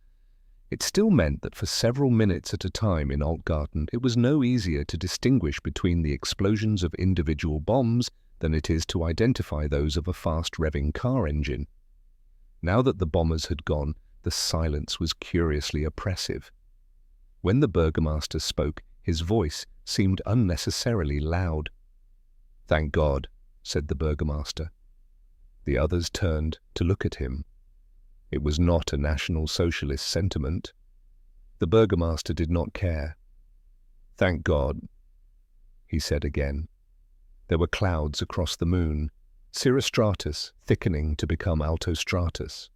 it still meant that for several minutes at a time in Altgarten it was no easier to distinguish between the explosions of individual bombs than it is to identify those of a fast-revving car engine. Now that the bombers had gone, the silence was curiously oppressive. When the burgomaster spoke, his voice seemed unnecessarily loud. "Thank God," said the burgomaster. The others turned to look at him. It was not a National Socialist sentiment. The burgomaster did not care. "Thank God," he said again. There were clouds across the moon, cirrostratus thickening to become altostratus.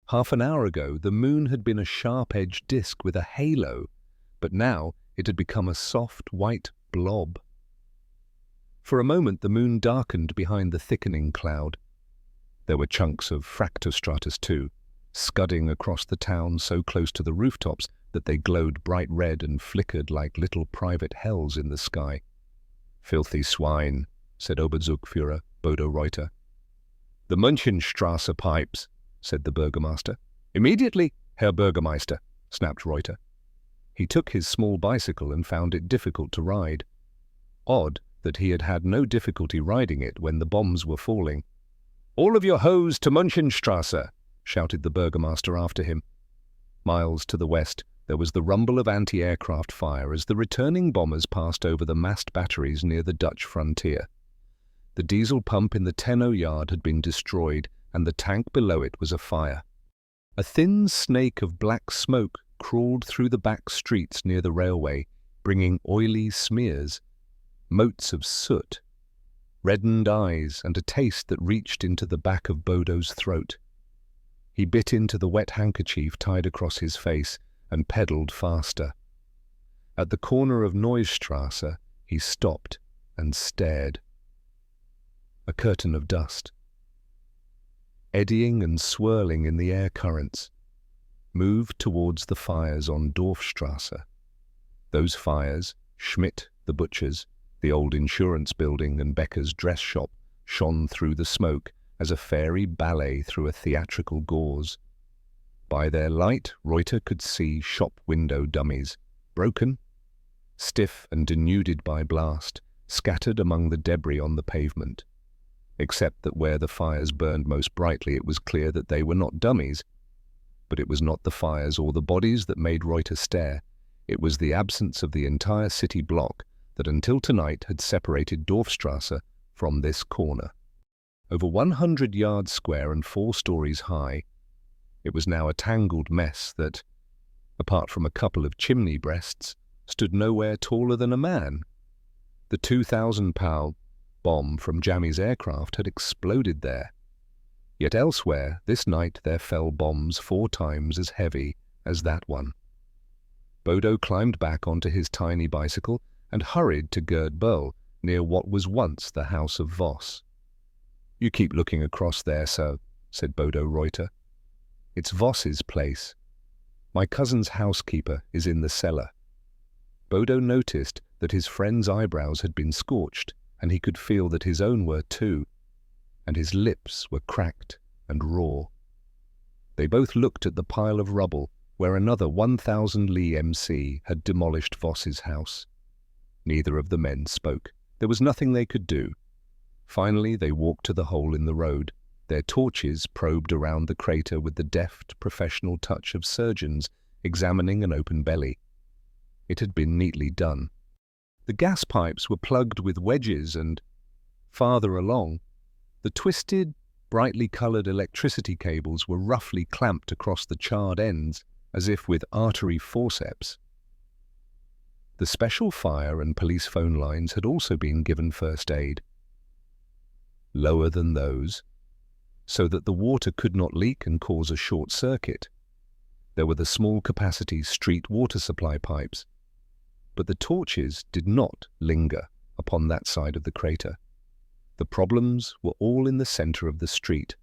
Half an hour ago, the moon had been a sharp-edged disk with a halo, but now it had become a soft, white blob. For a moment, the moon darkened behind the thickening cloud. There were chunks of fractostratus too, scudding across the town so close to the rooftops that they glowed bright red and flickered like little private hells in the sky. "Filthy swine," said Oberzugführer Bodo Reuter. "The Münchenstrasse pipes," said the burgomaster. "Immediately, Herr Bürgermeister," snapped Reuter. He took his small bicycle and found it difficult to ride. Odd that he had had no difficulty riding it when the bombs were falling. "All of your hose to Münchenstrasse," shouted the burgomaster after him. Miles to the west, there was the rumble of anti-aircraft fire as the returning bombers passed over the massed batteries near the Dutch frontier. The diesel pump in the Tenno yard had been destroyed, and the tank below it was afire. A thin snake of black smoke crawled through the back streets near the railway, bringing oily smears, motes of soot, reddened eyes, and a taste that reached into the back of Bodo's throat. He bit into the wet handkerchief tied across his face and pedalled faster. At the corner of Neustrasse, he stopped and stared. A curtain of dust, eddying and swirling in the air currents, moved towards the fires on Dorfstrasse. Those fires, Schmidt, the butcher's, the old insurance building, and Becker's dress shop, shone through the smoke as a fairy ballet through a theatrical gauze. By their light, Reuter could see shop window dummies, broken, stiff and denuded by blast, scattered among the debris on the pavement. Except that where the fires burned most brightly, it was clear that they were not dummies. But it was not the fires or the bodies that made Reuter stare. It was the absence of the entire city block that until tonight had separated Dorfstrasse from this corner. Over 100 yards square and 4 stories high, it was now a tangled mess that, apart from a couple of chimney breasts, stood nowhere taller than a man. The 2,000-pound bomb from Jammy's aircraft had exploded there. Yet elsewhere, this night there fell bombs 4 times as heavy as that one. Bodo climbed back onto his tiny bicycle and hurried to Gerd Bull, near what was once the house of Voss. "You keep looking across there, sir," said Bodo Reuter. "It's Voss's place. My cousin's housekeeper is in the cellar." Bodo noticed that his friend's eyebrows had been scorched, and he could feel that his own were too, and his lips were cracked and raw. They both looked at the pile of rubble where another 1,000 Li MC had demolished Voss's house. Neither of the men spoke. There was nothing they could do. Finally, they walked to the hole in the road. Their torches probed around the crater with the deft, professional touch of surgeons examining an open belly. It had been neatly done. The gas pipes were plugged with wedges and, farther along, the twisted, brightly coloured electricity cables were roughly clamped across the charred ends, as if with artery forceps. The special fire and police phone lines had also been given first aid. Lower than those, so that the water could not leak and cause a short circuit. There were the small-capacity street water supply pipes, but the torches did not linger upon that side of the crater. The problems were all in the centre of the street.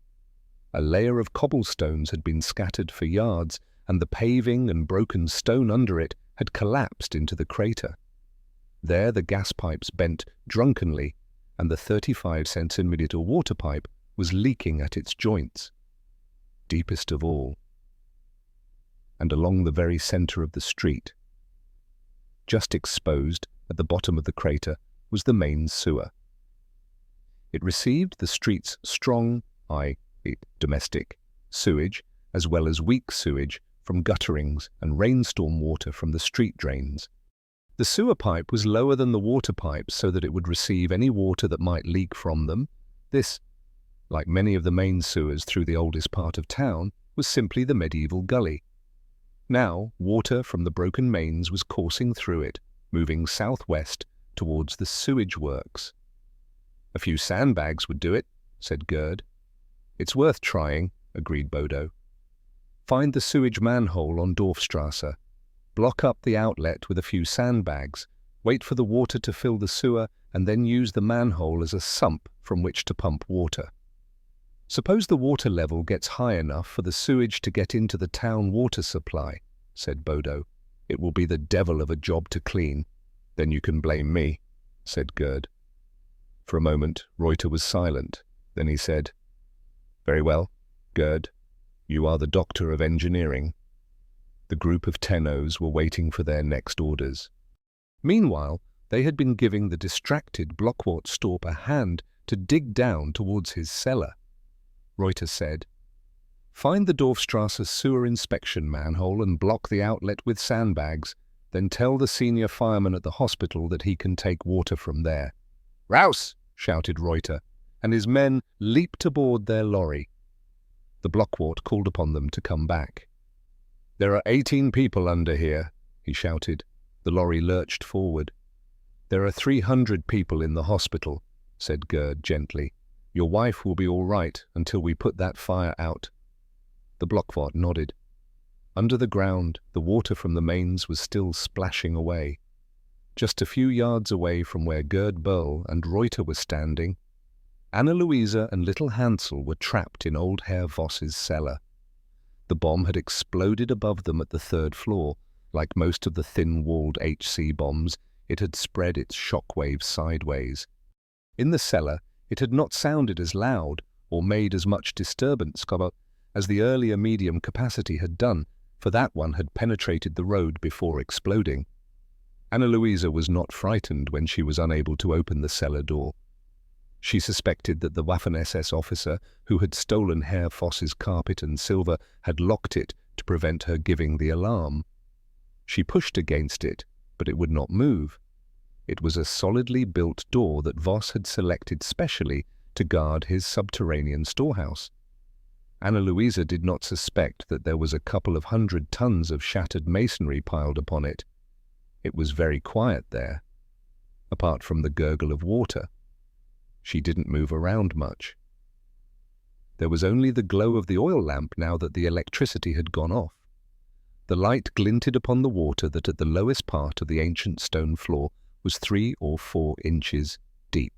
A layer of cobblestones had been scattered for yards, and the paving and broken stone under it had collapsed into the crater. There the gas pipes bent drunkenly, and the 35-centimetre water pipe was leaking at its joints. Deepest of all, and along the very centre of the street, just exposed at the bottom of the crater, was the main sewer. It received the street's strong, domestic, sewage, as well as weak sewage from gutterings and rainstorm water from the street drains. The sewer pipe was lower than the water pipes so that it would receive any water that might leak from them. This, like many of the main sewers through the oldest part of town, was simply the medieval gully. Now, water from the broken mains was coursing through it, moving southwest towards the sewage works. "A few sandbags would do it," said Gerd. "It's worth trying," agreed Bodo. "Find the sewage manhole on Dorfstrasse. Block up the outlet with a few sandbags, wait for the water to fill the sewer, and then use the manhole as a sump from which to pump water. Suppose the water level gets high enough for the sewage to get into the town water supply," said Bodo. "It will be the devil of a job to clean." "Then you can blame me," said Gerd. For a moment, Reuter was silent. Then he said, "Very well, Gerd, you are the doctor of engineering." The group of tennos were waiting for their next orders. Meanwhile, they had been giving the distracted Blockwart Storp a hand to dig down towards his cellar. Reuter said, "Find the Dorfstrasse sewer inspection manhole and block the outlet with sandbags, then tell the senior fireman at the hospital that he can take water from there." "Raus!" shouted Reuter, and his men leaped aboard their lorry. The Blockwart called upon them to come back. "There are 18 people under here," he shouted. The lorry lurched forward. "There are 300 people in the hospital," said Gerd gently. "Your wife will be all right until we put that fire out." The Blockwart nodded. Under the ground, the water from the mains was still splashing away. Just a few yards away from where Gerd Böll and Reuter were standing, Anna Luisa and little Hansel were trapped in old Herr Voss's cellar. The bomb had exploded above them at the 3rd floor. Like most of the thin-walled HC bombs, it had spread its shockwaves sideways. In the cellar, it had not sounded as loud or made as much disturbance as the earlier medium capacity had done, for that one had penetrated the road before exploding. Anna Luisa was not frightened when she was unable to open the cellar door. She suspected that the Waffen-SS officer who had stolen Herr Voss's carpet and silver had locked it to prevent her giving the alarm. She pushed against it, but it would not move. It was a solidly built door that Voss had selected specially to guard his subterranean storehouse. Anna Luisa did not suspect that there was a couple of 100 tons of shattered masonry piled upon it. It was very quiet there, apart from the gurgle of water. She didn't move around much. There was only the glow of the oil lamp now that the electricity had gone off. The light glinted upon the water that at the lowest part of the ancient stone floor was 3 or 4 inches deep.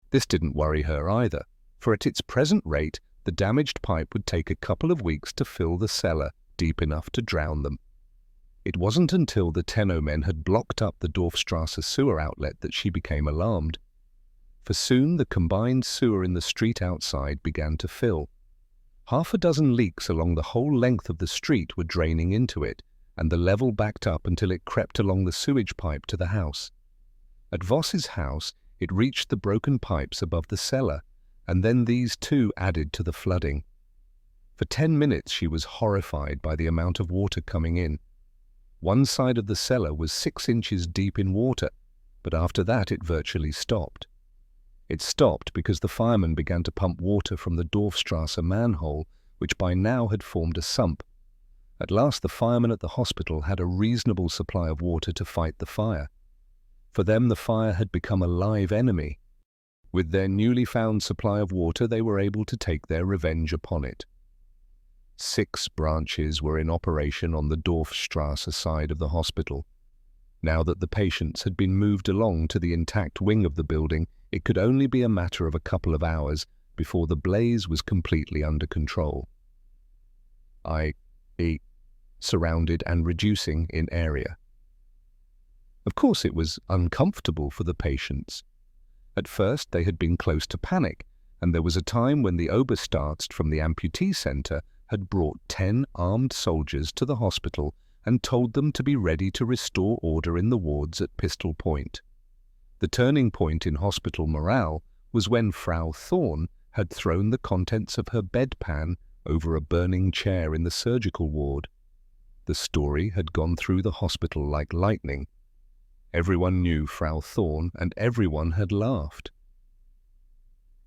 This didn't worry her either, for at its present rate the damaged pipe would take a couple of weeks to fill the cellar deep enough to drown them. It wasn't until the Tenno men had blocked up the Dorfstrasse sewer outlet that she became alarmed. For soon the combined sewer in the street outside began to fill. Half a dozen leaks along the whole length of the street were draining into it, and the level backed up until it crept along the sewage pipe to the house. At Voss's house, it reached the broken pipes above the cellar, and then these too added to the flooding. For 10 minutes she was horrified by the amount of water coming in. One side of the cellar was 6 inches deep in water, but after that it virtually stopped. It stopped because the firemen began to pump water from the Dorfstrasse manhole, which by now had formed a sump. At last the firemen at the hospital had a reasonable supply of water to fight the fire. For them the fire had become a live enemy. With their newly found supply of water they were able to take their revenge upon it. 6 branches were in operation on the Dorfstrasse side of the hospital. Now that the patients had been moved along to the intact wing of the building, it could only be a matter of a couple of hours before the blaze was completely under control. i.e., surrounded and reducing in area. Of course, it was uncomfortable for the patients. At first, they had been close to panic, and there was a time when the Oberstarzt from the amputee centre had brought 10 armed soldiers to the hospital and told them to be ready to restore order in the wards at pistol point. The turning point in hospital morale was when Frau Thorn had thrown the contents of her bedpan over a burning chair in the surgical ward. The story had gone through the hospital like lightning. Everyone knew Frau Thorn, and everyone had laughed.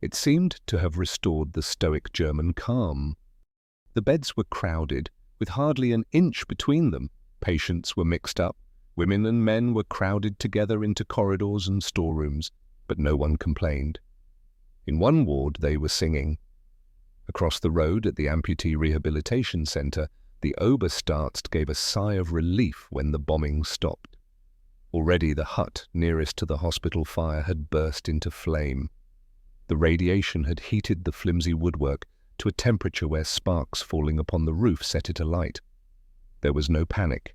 It seemed to have restored the stoic German calm. The beds were crowded, with hardly an inch between them. Patients were mixed up. Women and men were crowded together into corridors and storerooms, but no one complained. In one ward they were singing. Across the road at the Amputee Rehabilitation Centre, the Oberstarzt gave a sigh of relief when the bombing stopped. Already the hut nearest to the hospital fire had burst into flame. The radiation had heated the flimsy woodwork to a temperature where sparks falling upon the roof set it alight. There was no panic.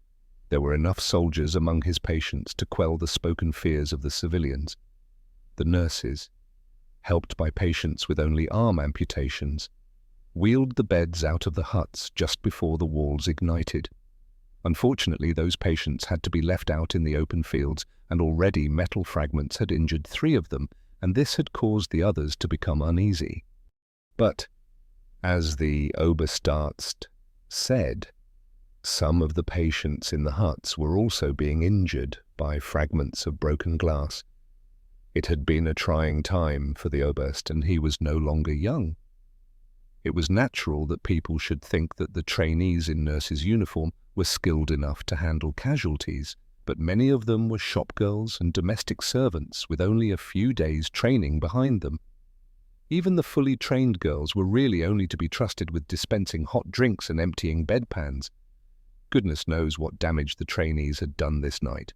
There were enough soldiers among his patients to quell the spoken fears of the civilians. The nurses, helped by patients with only arm amputations, wheeled the beds out of the huts just before the walls ignited. Unfortunately, those patients had to be left out in the open fields, and already metal fragments had injured 3 of them, and this had caused the others to become uneasy. But, as the Oberstarzt said, some of the patients in the huts were also being injured by fragments of broken glass. It had been a trying time for the Oberst, and he was no longer young. It was natural that people should think that the trainees in nurses' uniform were skilled enough to handle casualties, but many of them were shopgirls and domestic servants with only a few days' training behind them. Even the fully trained girls were really only to be trusted with dispensing hot drinks and emptying bedpans. Goodness knows what damage the trainees had done this night.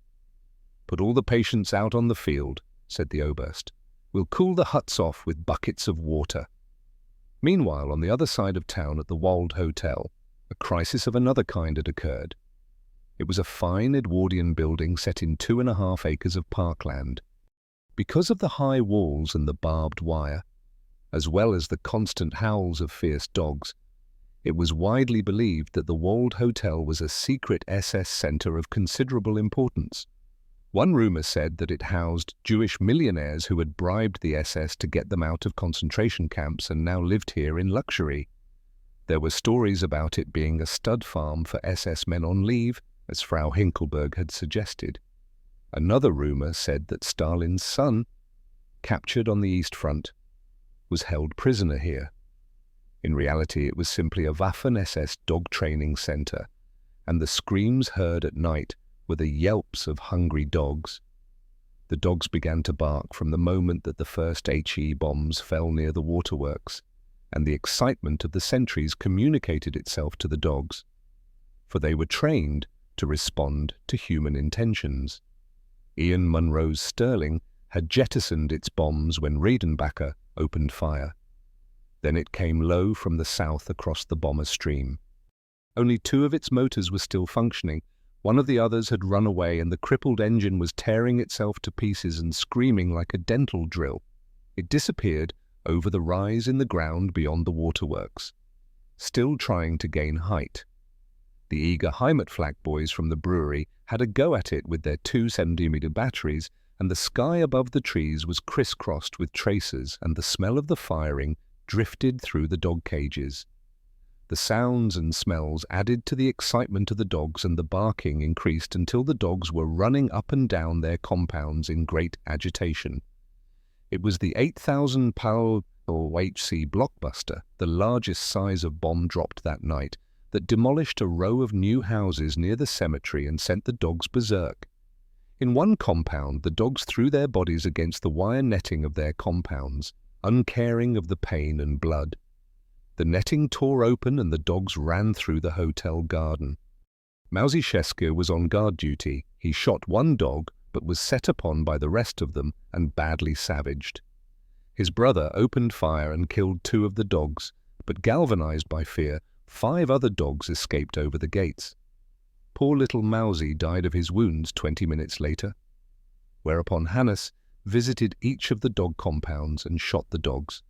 "Put all the patients out on the field," said the Oberst. "We'll cool the huts off with buckets of water." Meanwhile, on the other side of town at the Wald Hotel, a crisis of another kind had occurred. It was a fine Edwardian building set in 2.5 acres of parkland. Because of the high walls and the barbed wire, as well as the constant howls of fierce dogs, it was widely believed that the Wald Hotel was a secret SS center of considerable importance. One rumor said that it housed Jewish millionaires who had bribed the SS to get them out of concentration camps and now lived here in luxury. There were stories about it being a stud farm for SS men on leave, as Frau Hinkelberg had suggested. Another rumor said that Stalin's son, captured on the East Front, was held prisoner here. In reality, it was simply a Waffen-SS dog training center, and the screams heard at night were the yelps of hungry dogs. The dogs began to bark from the moment that the first HE bombs fell near the waterworks, and the excitement of the sentries communicated itself to the dogs, for they were trained to respond to human intentions. Ian Munro's Sterling had jettisoned its bombs when Redenbacher opened fire. Then it came low from the south across the bomber stream. Only 2 of its motors were still functioning. One of the others had run away, and the crippled engine was tearing itself to pieces and screaming like a dental drill. It disappeared over the rise in the ground beyond the waterworks. still trying to gain height. The eager Heimatflak boys from the brewery had a go at it with their 2 centimeter batteries, and the sky above the trees was crisscrossed with tracers, and the smell of the firing drifted through the dog cages. The sounds and smells added to the excitement of the dogs, and the barking increased until the dogs were running up and down their compounds in great agitation. It was the 8,000-pound HC blockbuster, the largest size of bomb dropped that night, that demolished a row of new houses near the cemetery and sent the dogs berserk. In one compound, the dogs threw their bodies against the wire netting of their compounds, uncaring of the pain and blood. The netting tore open and the dogs ran through the hotel garden. Mausiszewski was on guard duty. He shot one dog, but was set upon by the rest of them and badly savaged. His brother opened fire and killed 2 of the dogs, but galvanized by fear, 5 other dogs escaped over the gates. Poor little Mausi died of his wounds 20 minutes later, whereupon Hannes visited each of the dog compounds and shot the dogs.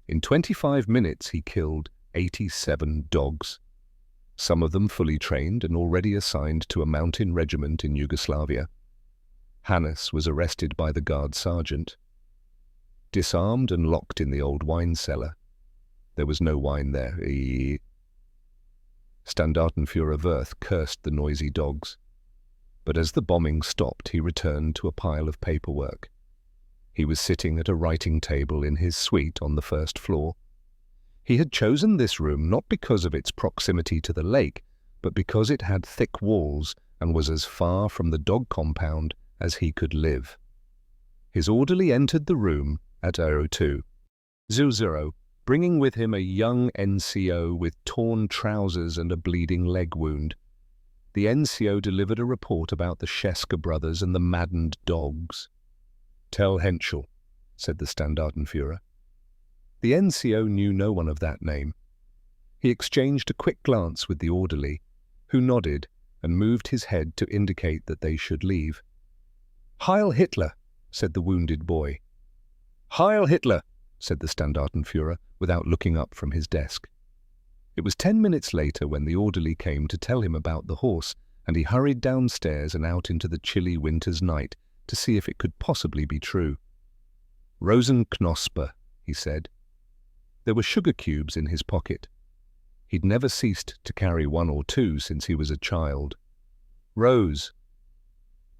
In 25 minutes he killed 87 dogs, some of them fully trained and already assigned to a mountain regiment in Yugoslavia. Hannes was arrested by the guard sergeant, disarmed and locked in the old wine cellar. There was no wine there. Standartenführer Wirth cursed the noisy dogs, but as the bombing stopped, he returned to a pile of paperwork. He was sitting at a writing table in his suite on the first floor. He had chosen this room not because of its proximity to the lake, but because it had thick walls and was as far from the dog compound as he could live. His orderly entered the room at 02:00, bringing with him a young NCO with torn trousers and a bleeding leg wound. The NCO delivered a report about the Scheske brothers and the maddened dogs. "Tell Henschel," said the Standartenführer. The NCO knew no one of that name. He exchanged a quick glance with the orderly, who nodded and moved his head to indicate that they should leave. "Heil Hitler," said the wounded boy. "Heil Hitler," said the Standartenführer, without looking up from his desk. It was 10 minutes later when the orderly came to tell him about the horse, and he hurried downstairs and out into the chilly winter's night to see if it could possibly be true. "Rosenknospe," he said. There were sugar cubes in his pocket. He'd never ceased to carry 1 or 2 since he was a child. Rose.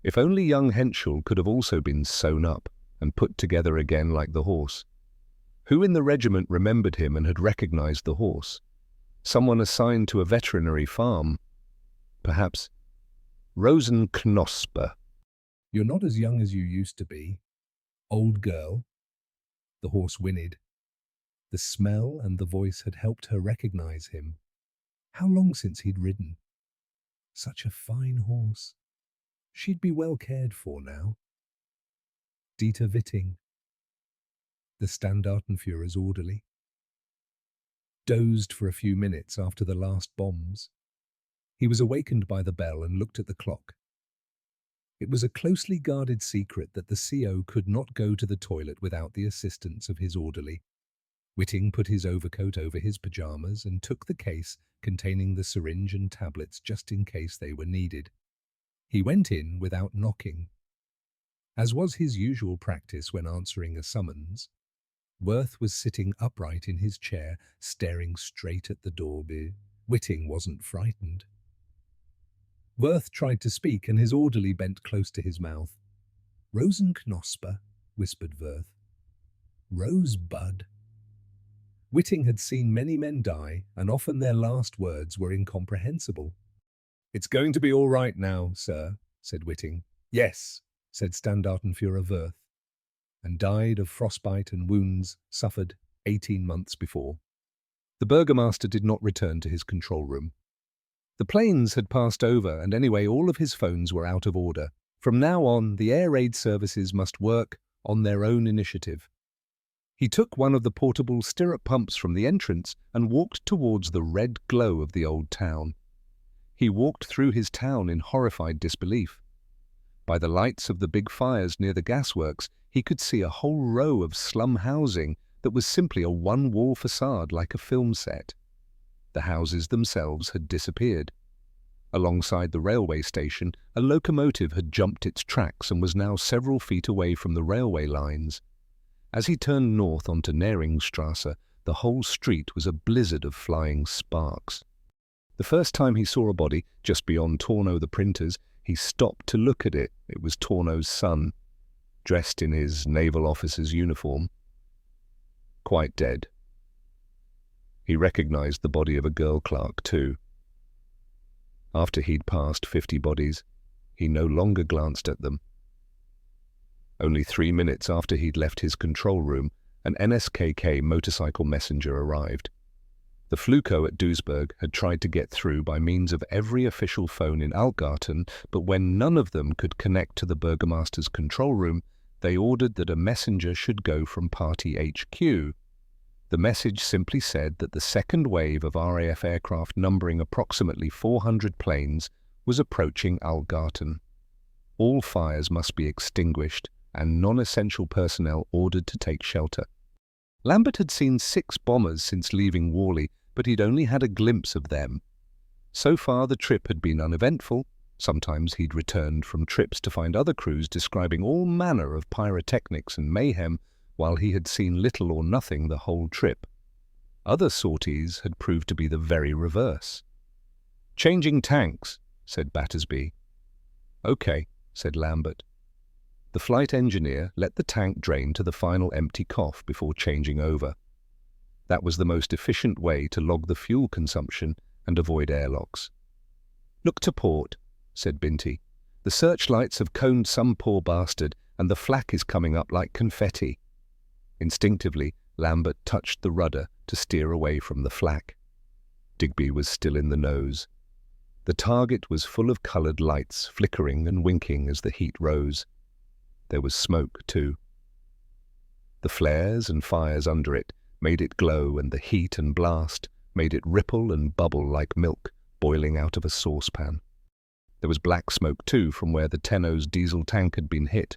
If only young Henschel could have also been sewn up and put together again like the horse. Who in the regiment remembered him and had recognized the horse? Someone assigned to a veterinary farm. Perhaps. Rosenknospe. "You're not as young as you used to be. Old girl." The horse whinnied. The smell and the voice had helped her recognize him. How long since he'd ridden? Such a fine horse. She'd be well cared for now. Dieter Witting, the Standartenführer's orderly, dozed for a few minutes after the last bombs. He was awakened by the bell and looked at the clock. It was a closely guarded secret that the CO could not go to the toilet without the assistance of his orderly. Witting put his overcoat over his pajamas and took the case containing the syringe and tablets just in case they were needed. He went in without knocking. As was his usual practice when answering a summons, Wirth was sitting upright in his chair, staring straight at the door. Witting wasn't frightened. Wirth tried to speak, and his orderly bent close to his mouth. "Rosenknospe," whispered Wirth. "Rosebud." Witting had seen many men die, and often their last words were incomprehensible. "It's going to be all right now, sir," said Witting. "Yes," said Standartenführer Wirth, and died of frostbite and wounds suffered 18 months before. The burgomaster did not return to his control room. The planes had passed over, and anyway all of his phones were out of order. From now on, the air raid services must work on their own initiative. He took one of the portable stirrup pumps from the entrance and walked towards the red glow of the old town. He walked through his town in horrified disbelief. By the lights of the big fires near the gasworks, he could see a whole row of slum housing that was simply a one-wall facade like a film set. The houses themselves had disappeared. Alongside the railway station, a locomotive had jumped its tracks and was now several feet away from the railway lines. As he turned north onto Näringstrasse, the whole street was a blizzard of flying sparks. The first time he saw a body just beyond Torno the printer's, he stopped to look at it. It was Torno's son, dressed in his naval officer's uniform. Quite dead. He recognized the body of a girl clerk, too. After he'd passed 50 bodies, he no longer glanced at them. Only 3 minutes after he'd left his control room, an NSKK motorcycle messenger arrived. The Fluko at Duisburg had tried to get through by means of every official phone in Altgarten, but when none of them could connect to the Burgomaster's control room, they ordered that a messenger should go from Party HQ. The message simply said that the second wave of RAF aircraft numbering approximately 400 planes was approaching Altgarten. All fires must be extinguished and non-essential personnel ordered to take shelter. Lambert had seen 6 bombers since leaving Worley, but he'd only had a glimpse of them. So far the trip had been uneventful. Sometimes he'd returned from trips to find other crews describing all manner of pyrotechnics and mayhem, while he had seen little or nothing the whole trip. Other sorties had proved to be the very reverse. "Changing tanks," said Battersby. "Okay," said Lambert. The flight engineer let the tank drain to the final empty cough before changing over. That was the most efficient way to log the fuel consumption and avoid airlocks. "Look to port," said Binti. "The searchlights have coned some poor bastard, and the flak is coming up like confetti." Instinctively, Lambert touched the rudder to steer away from the flak. Digby was still in the nose. The target was full of coloured lights, flickering and winking as the heat rose. There was smoke, too. The flares and fires under it made it glow, and the heat and blast made it ripple and bubble like milk boiling out of a saucepan. There was black smoke, too, from where the Tenno's diesel tank had been hit.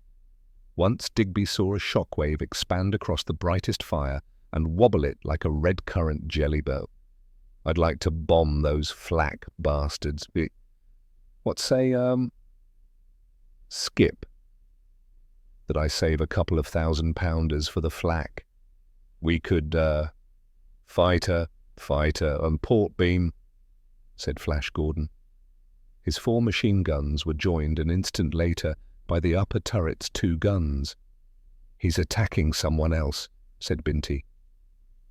Once Digby saw a shockwave expand across the brightest fire and wobble it like a red currant jelly bow. "I'd like to bomb those flak bastards. What say, skip? That I save a couple of £1,000 for the flak. We could, fighter, and port beam," said Flash Gordon. His 4 machine guns were joined an instant later by the upper turret's 2 guns. "He's attacking someone else," said Binti.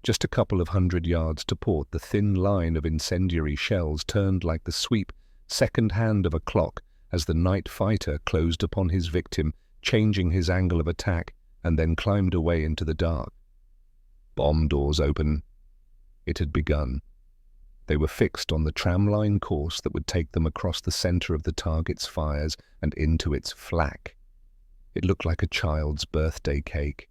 Just a couple of 100 yards to port, the thin line of incendiary shells turned like the sweep second hand of a clock as the night fighter closed upon his victim, changing his angle of attack, and then climbed away into the dark. Bomb doors open. It had begun. They were fixed on the tramline course that would take them across the center of the target's fires and into its flak. It looked like a child's birthday cake.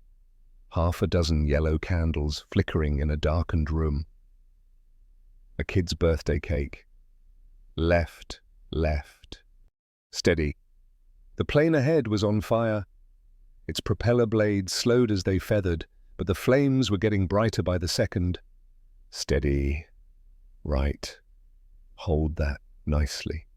6 yellow candles flickering in a darkened room. A kid's birthday cake. Left. Steady. The plane ahead was on fire. Its propeller blades slowed as they feathered, but the flames were getting brighter by the second. Steady. Right. Hold that nicely.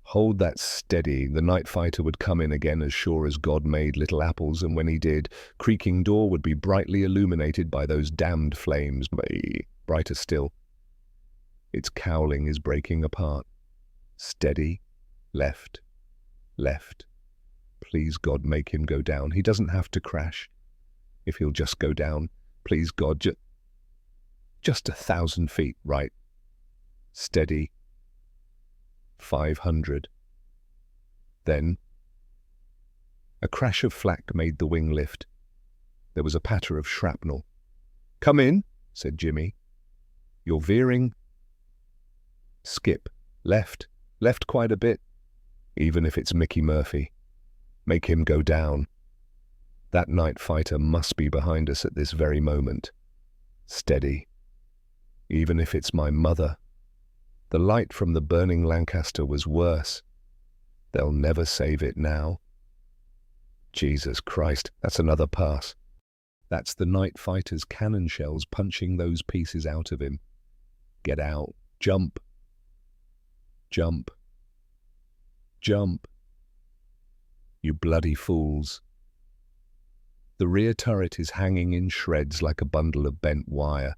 Hold that steady. The night fighter would come in again as sure as God made little apples, and when he did, creaking door would be brightly illuminated by those damned flames, brighter still. Its cowling is breaking apart. Steady. Left. Please, God, make him go down. He doesn't have to crash. If he'll just go down, please, God, just 1,000 feet, right. Steady. 500. Then, a crash of flak made the wing lift. There was a patter of shrapnel. "Come in," said Jimmy. "You're veering." "Skip. Left quite a bit. Even if it's Mickey Murphy. Make him go down. That night fighter must be behind us at this very moment. Steady. Even if it's my mother. The light from the burning Lancaster was worse. They'll never save it now. Jesus Christ, that's another pass. That's the night fighter's cannon shells punching those pieces out of him. Get out. Jump. Jump. Jump. You bloody fools. The rear turret is hanging in shreds like a bundle of bent wire.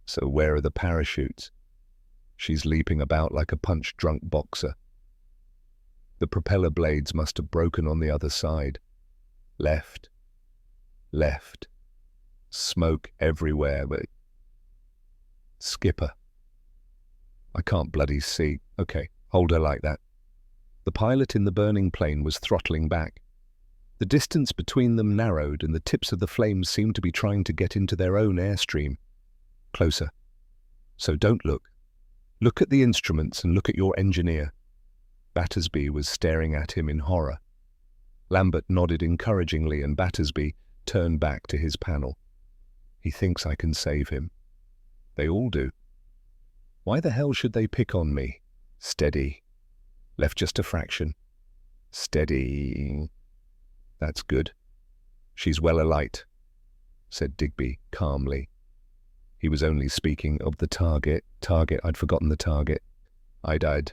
So where are the parachutes? She's leaping about like a punch-drunk boxer. The propeller blades must have broken on the other side. Left. Left. Smoke everywhere, but... Skipper. I can't bloody see. Okay, hold her like that. The pilot in the burning plane was throttling back. The distance between them narrowed and the tips of the flames seemed to be trying to get into their own airstream. Closer. So don't look. Look at the instruments and look at your engineer. Battersby was staring at him in horror. Lambert nodded encouragingly and Battersby turned back to his panel. He thinks I can save him. They all do. Why the hell should they pick on me? Steady. Left just a fraction. Steady. That's good. She's well alight, said Digby calmly. He was only speaking of the target. I'd forgotten the target. I died.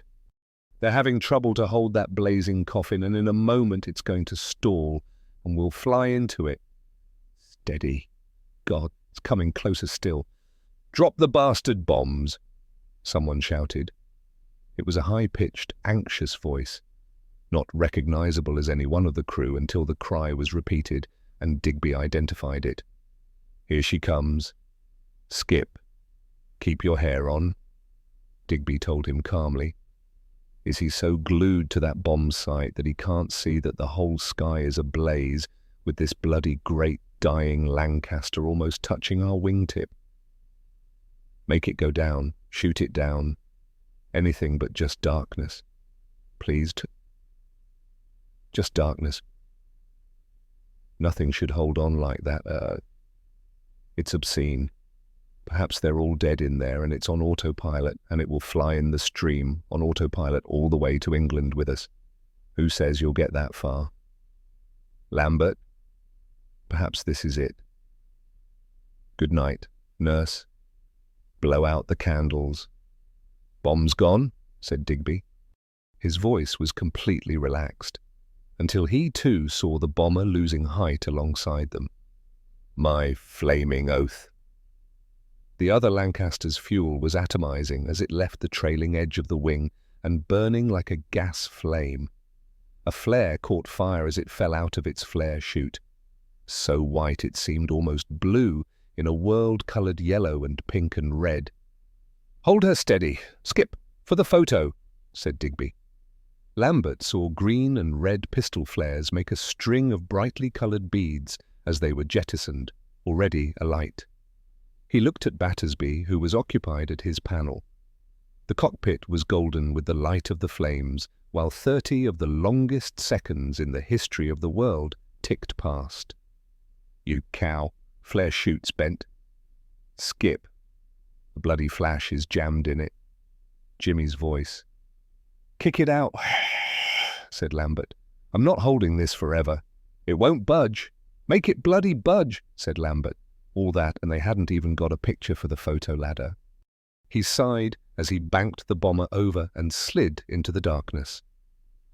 They're having trouble to hold that blazing coffin, and in a moment it's going to stall, and we'll fly into it. Steady. God, it's coming closer still. Drop the bastard bombs, someone shouted. It was a high-pitched, anxious voice, not recognizable as any one of the crew until the cry was repeated and Digby identified it. Here she comes. Skip. Keep your hair on, Digby told him calmly. Is he so glued to that bomb site that he can't see that the whole sky is ablaze with this bloody great dying Lancaster almost touching our wingtip? Make it go down. Shoot it down. Anything but just darkness. Pleased? Just darkness. Nothing should hold on like that. It's obscene. Perhaps they're all dead in there and it's on autopilot and it will fly in the stream on autopilot all the way to England with us. Who says you'll get that far? Lambert? Perhaps this is it. Good night, nurse. Blow out the candles. Bombs gone? Said Digby. His voice was completely relaxed, until he too saw the bomber losing height alongside them. My flaming oath. The other Lancaster's fuel was atomizing as it left the trailing edge of the wing and burning like a gas flame. A flare caught fire as it fell out of its flare chute. So white it seemed almost blue in a world-coloured yellow and pink and red. Hold her steady. Skip, for the photo, said Digby. Lambert saw green and red pistol flares make a string of brightly coloured beads as they were jettisoned, already alight. He looked at Battersby, who was occupied at his panel. The cockpit was golden with the light of the flames, while 30 of the longest seconds in the history of the world ticked past. You cow. Flare chute's bent. Skip. The bloody flash is jammed in it. Jimmy's voice. Kick it out, said Lambert. I'm not holding this forever. It won't budge. Make it bloody budge, said Lambert. All that, and they hadn't even got a picture for the photo ladder. He sighed as he banked the bomber over and slid into the darkness,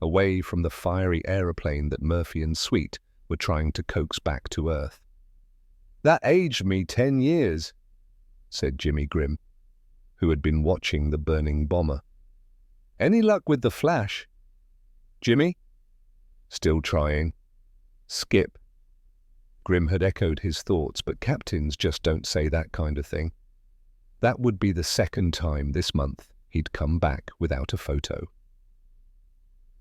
away from the fiery aeroplane that Murphy and Sweet were trying to coax back to Earth. That aged me 10 years, said Jimmy Grimm, who had been watching the burning bomber. Any luck with the flash? Jimmy? Still trying. Skip. Grimm had echoed his thoughts, but captains just don't say that kind of thing. That would be the second time this month he'd come back without a photo.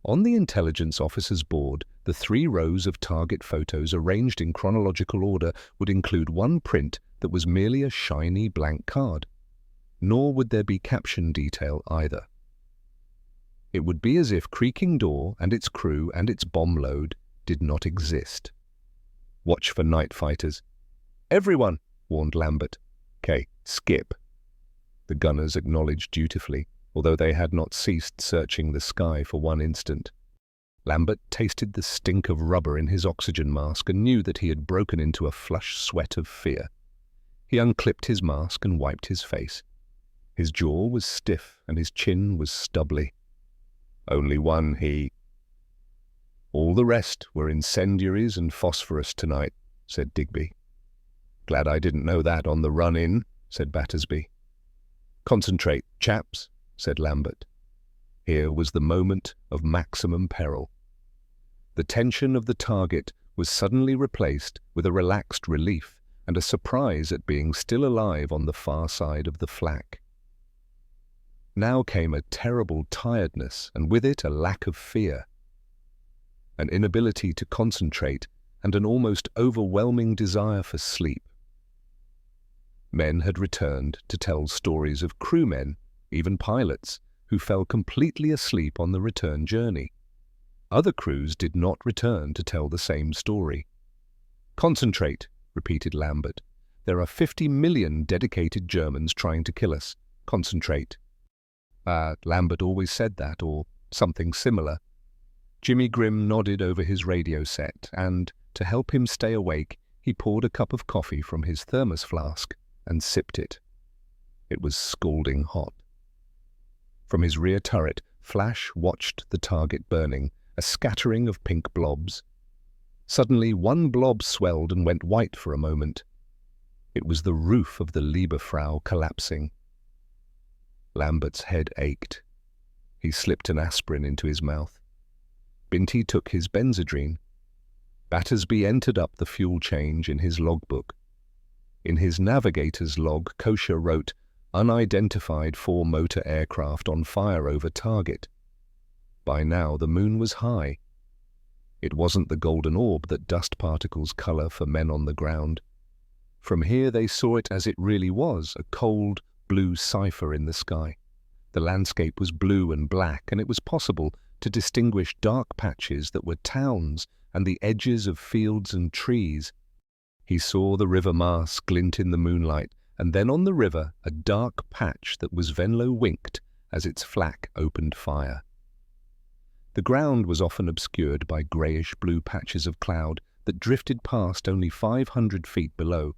On the intelligence officer's board, the 3 rows of target photos arranged in chronological order would include one print that was merely a shiny blank card. Nor would there be caption detail either. It would be as if Creaking Door and its crew and its bomb load did not exist. Watch for night fighters. Everyone, warned Lambert. "'Kay, skip." The gunners acknowledged dutifully, although they had not ceased searching the sky for one instant. Lambert tasted the stink of rubber in his oxygen mask and knew that he had broken into a flush sweat of fear. He unclipped his mask and wiped his face. His jaw was stiff and his chin was stubbly. Only one, All the rest were incendiaries and phosphorus tonight, said Digby. Glad I didn't know that on the run-in, said Battersby. Concentrate, chaps, said Lambert. Here was the moment of maximum peril. The tension of the target was suddenly replaced with a relaxed relief and a surprise at being still alive on the far side of the flak. Now came a terrible tiredness, and with it a lack of fear, an inability to concentrate, and an almost overwhelming desire for sleep. Men had returned to tell stories of crewmen, even pilots, who fell completely asleep on the return journey. Other crews did not return to tell the same story. Concentrate, repeated Lambert. There are 50 million dedicated Germans trying to kill us. Concentrate. Lambert always said that, or something similar. Jimmy Grimm nodded over his radio set, and, to help him stay awake, he poured a cup of coffee from his thermos flask and sipped it. It was scalding hot. From his rear turret, Flash watched the target burning, a scattering of pink blobs. Suddenly, one blob swelled and went white for a moment. It was the roof of the Lieberfrau collapsing. Lambert's head ached. He slipped an aspirin into his mouth. Binty took his Benzedrine. Battersby entered up the fuel change in his logbook. In his navigator's log, Kosher wrote, "Unidentified 4-motor aircraft on fire over target." By now the moon was high. It wasn't the golden orb that dust particles color for men on the ground. From here they saw it as it really was, a cold, blue cipher in the sky. The landscape was blue and black, and it was possible to distinguish dark patches that were towns and the edges of fields and trees. He saw the river Maas glint in the moonlight, and then on the river a dark patch that was Venlo winked as its flak opened fire. The ground was often obscured by greyish-blue patches of cloud that drifted past only 500 feet below.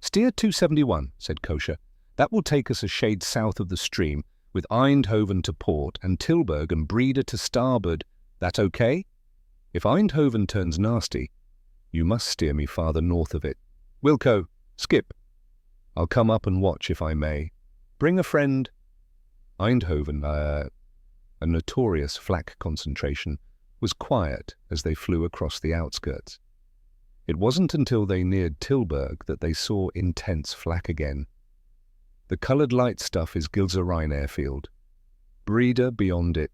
"Steer 271, said Kosher. "That will take us a shade south of the stream, with Eindhoven to port and Tilburg and Breda to starboard. That okay? If Eindhoven turns nasty, you must steer me farther north of it. Wilco, skip. I'll come up and watch if I may. Bring a friend." Eindhoven, a notorious flak concentration, was quiet as they flew across the outskirts. It wasn't until they neared Tilburg that they saw intense flak again. The coloured light stuff is Gilser Rhine airfield. Breda beyond it,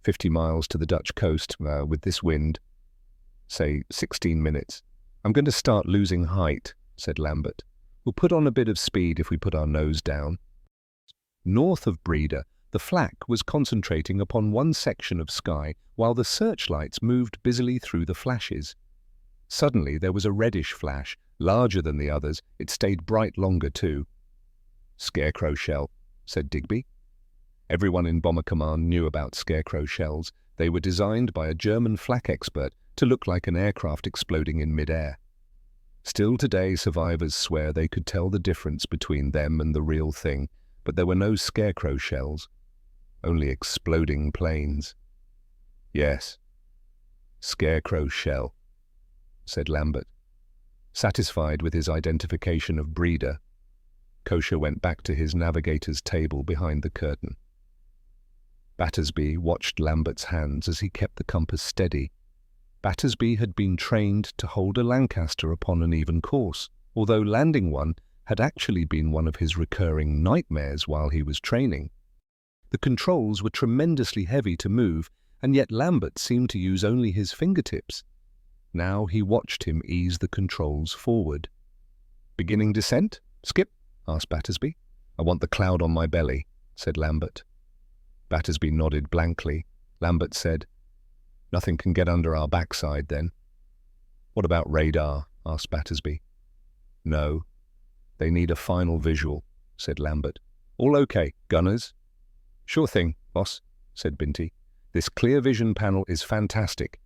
50 miles to the Dutch coast with this wind. Say 16 minutes. "I'm going to start losing height," said Lambert. "We'll put on a bit of speed if we put our nose down." North of Breda, the flak was concentrating upon one section of sky while the searchlights moved busily through the flashes. Suddenly there was a reddish flash, larger than the others. It stayed bright longer too. "Scarecrow shell," said Digby. Everyone in Bomber Command knew about Scarecrow shells. They were designed by a German flak expert to look like an aircraft exploding in mid-air. Still today, survivors swear they could tell the difference between them and the real thing, but there were no Scarecrow shells, only exploding planes. "Yes, Scarecrow shell," said Lambert. Satisfied with his identification of Breda, Kosher went back to his navigator's table behind the curtain. Battersby watched Lambert's hands as he kept the compass steady. Battersby had been trained to hold a Lancaster upon an even course, although landing one had actually been one of his recurring nightmares while he was training. The controls were tremendously heavy to move, and yet Lambert seemed to use only his fingertips. Now he watched him ease the controls forward. "Beginning descent? Skip?" asked Battersby. "I want the cloud on my belly," said Lambert. Battersby nodded blankly. Lambert said, "Nothing can get under our backside, then." "What about radar?" asked Battersby. "No. They need a final visual," said Lambert. "All okay, gunners?" "Sure thing, boss," said Binty. This clear vision panel is fantastic.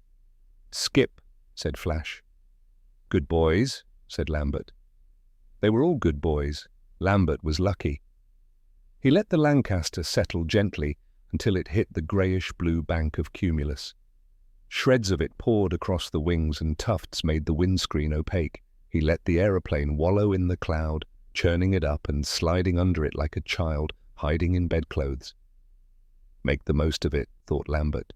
Skip, said Flash. Good boys, said Lambert. They were all good boys. Lambert was lucky. He let the Lancaster settle gently until it hit the greyish-blue bank of cumulus. Shreds of it poured across the wings and tufts made the windscreen opaque. He let the aeroplane wallow in the cloud, churning it up and sliding under it like a child hiding in bedclothes. Make the most of it, thought Lambert.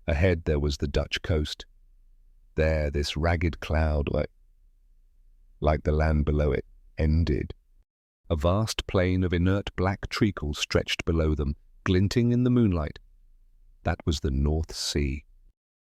Ahead there was the Dutch coast. There, this ragged cloud, like the land below it, ended. A vast plain of inert black treacle stretched below them, glinting in the moonlight. That was the North Sea.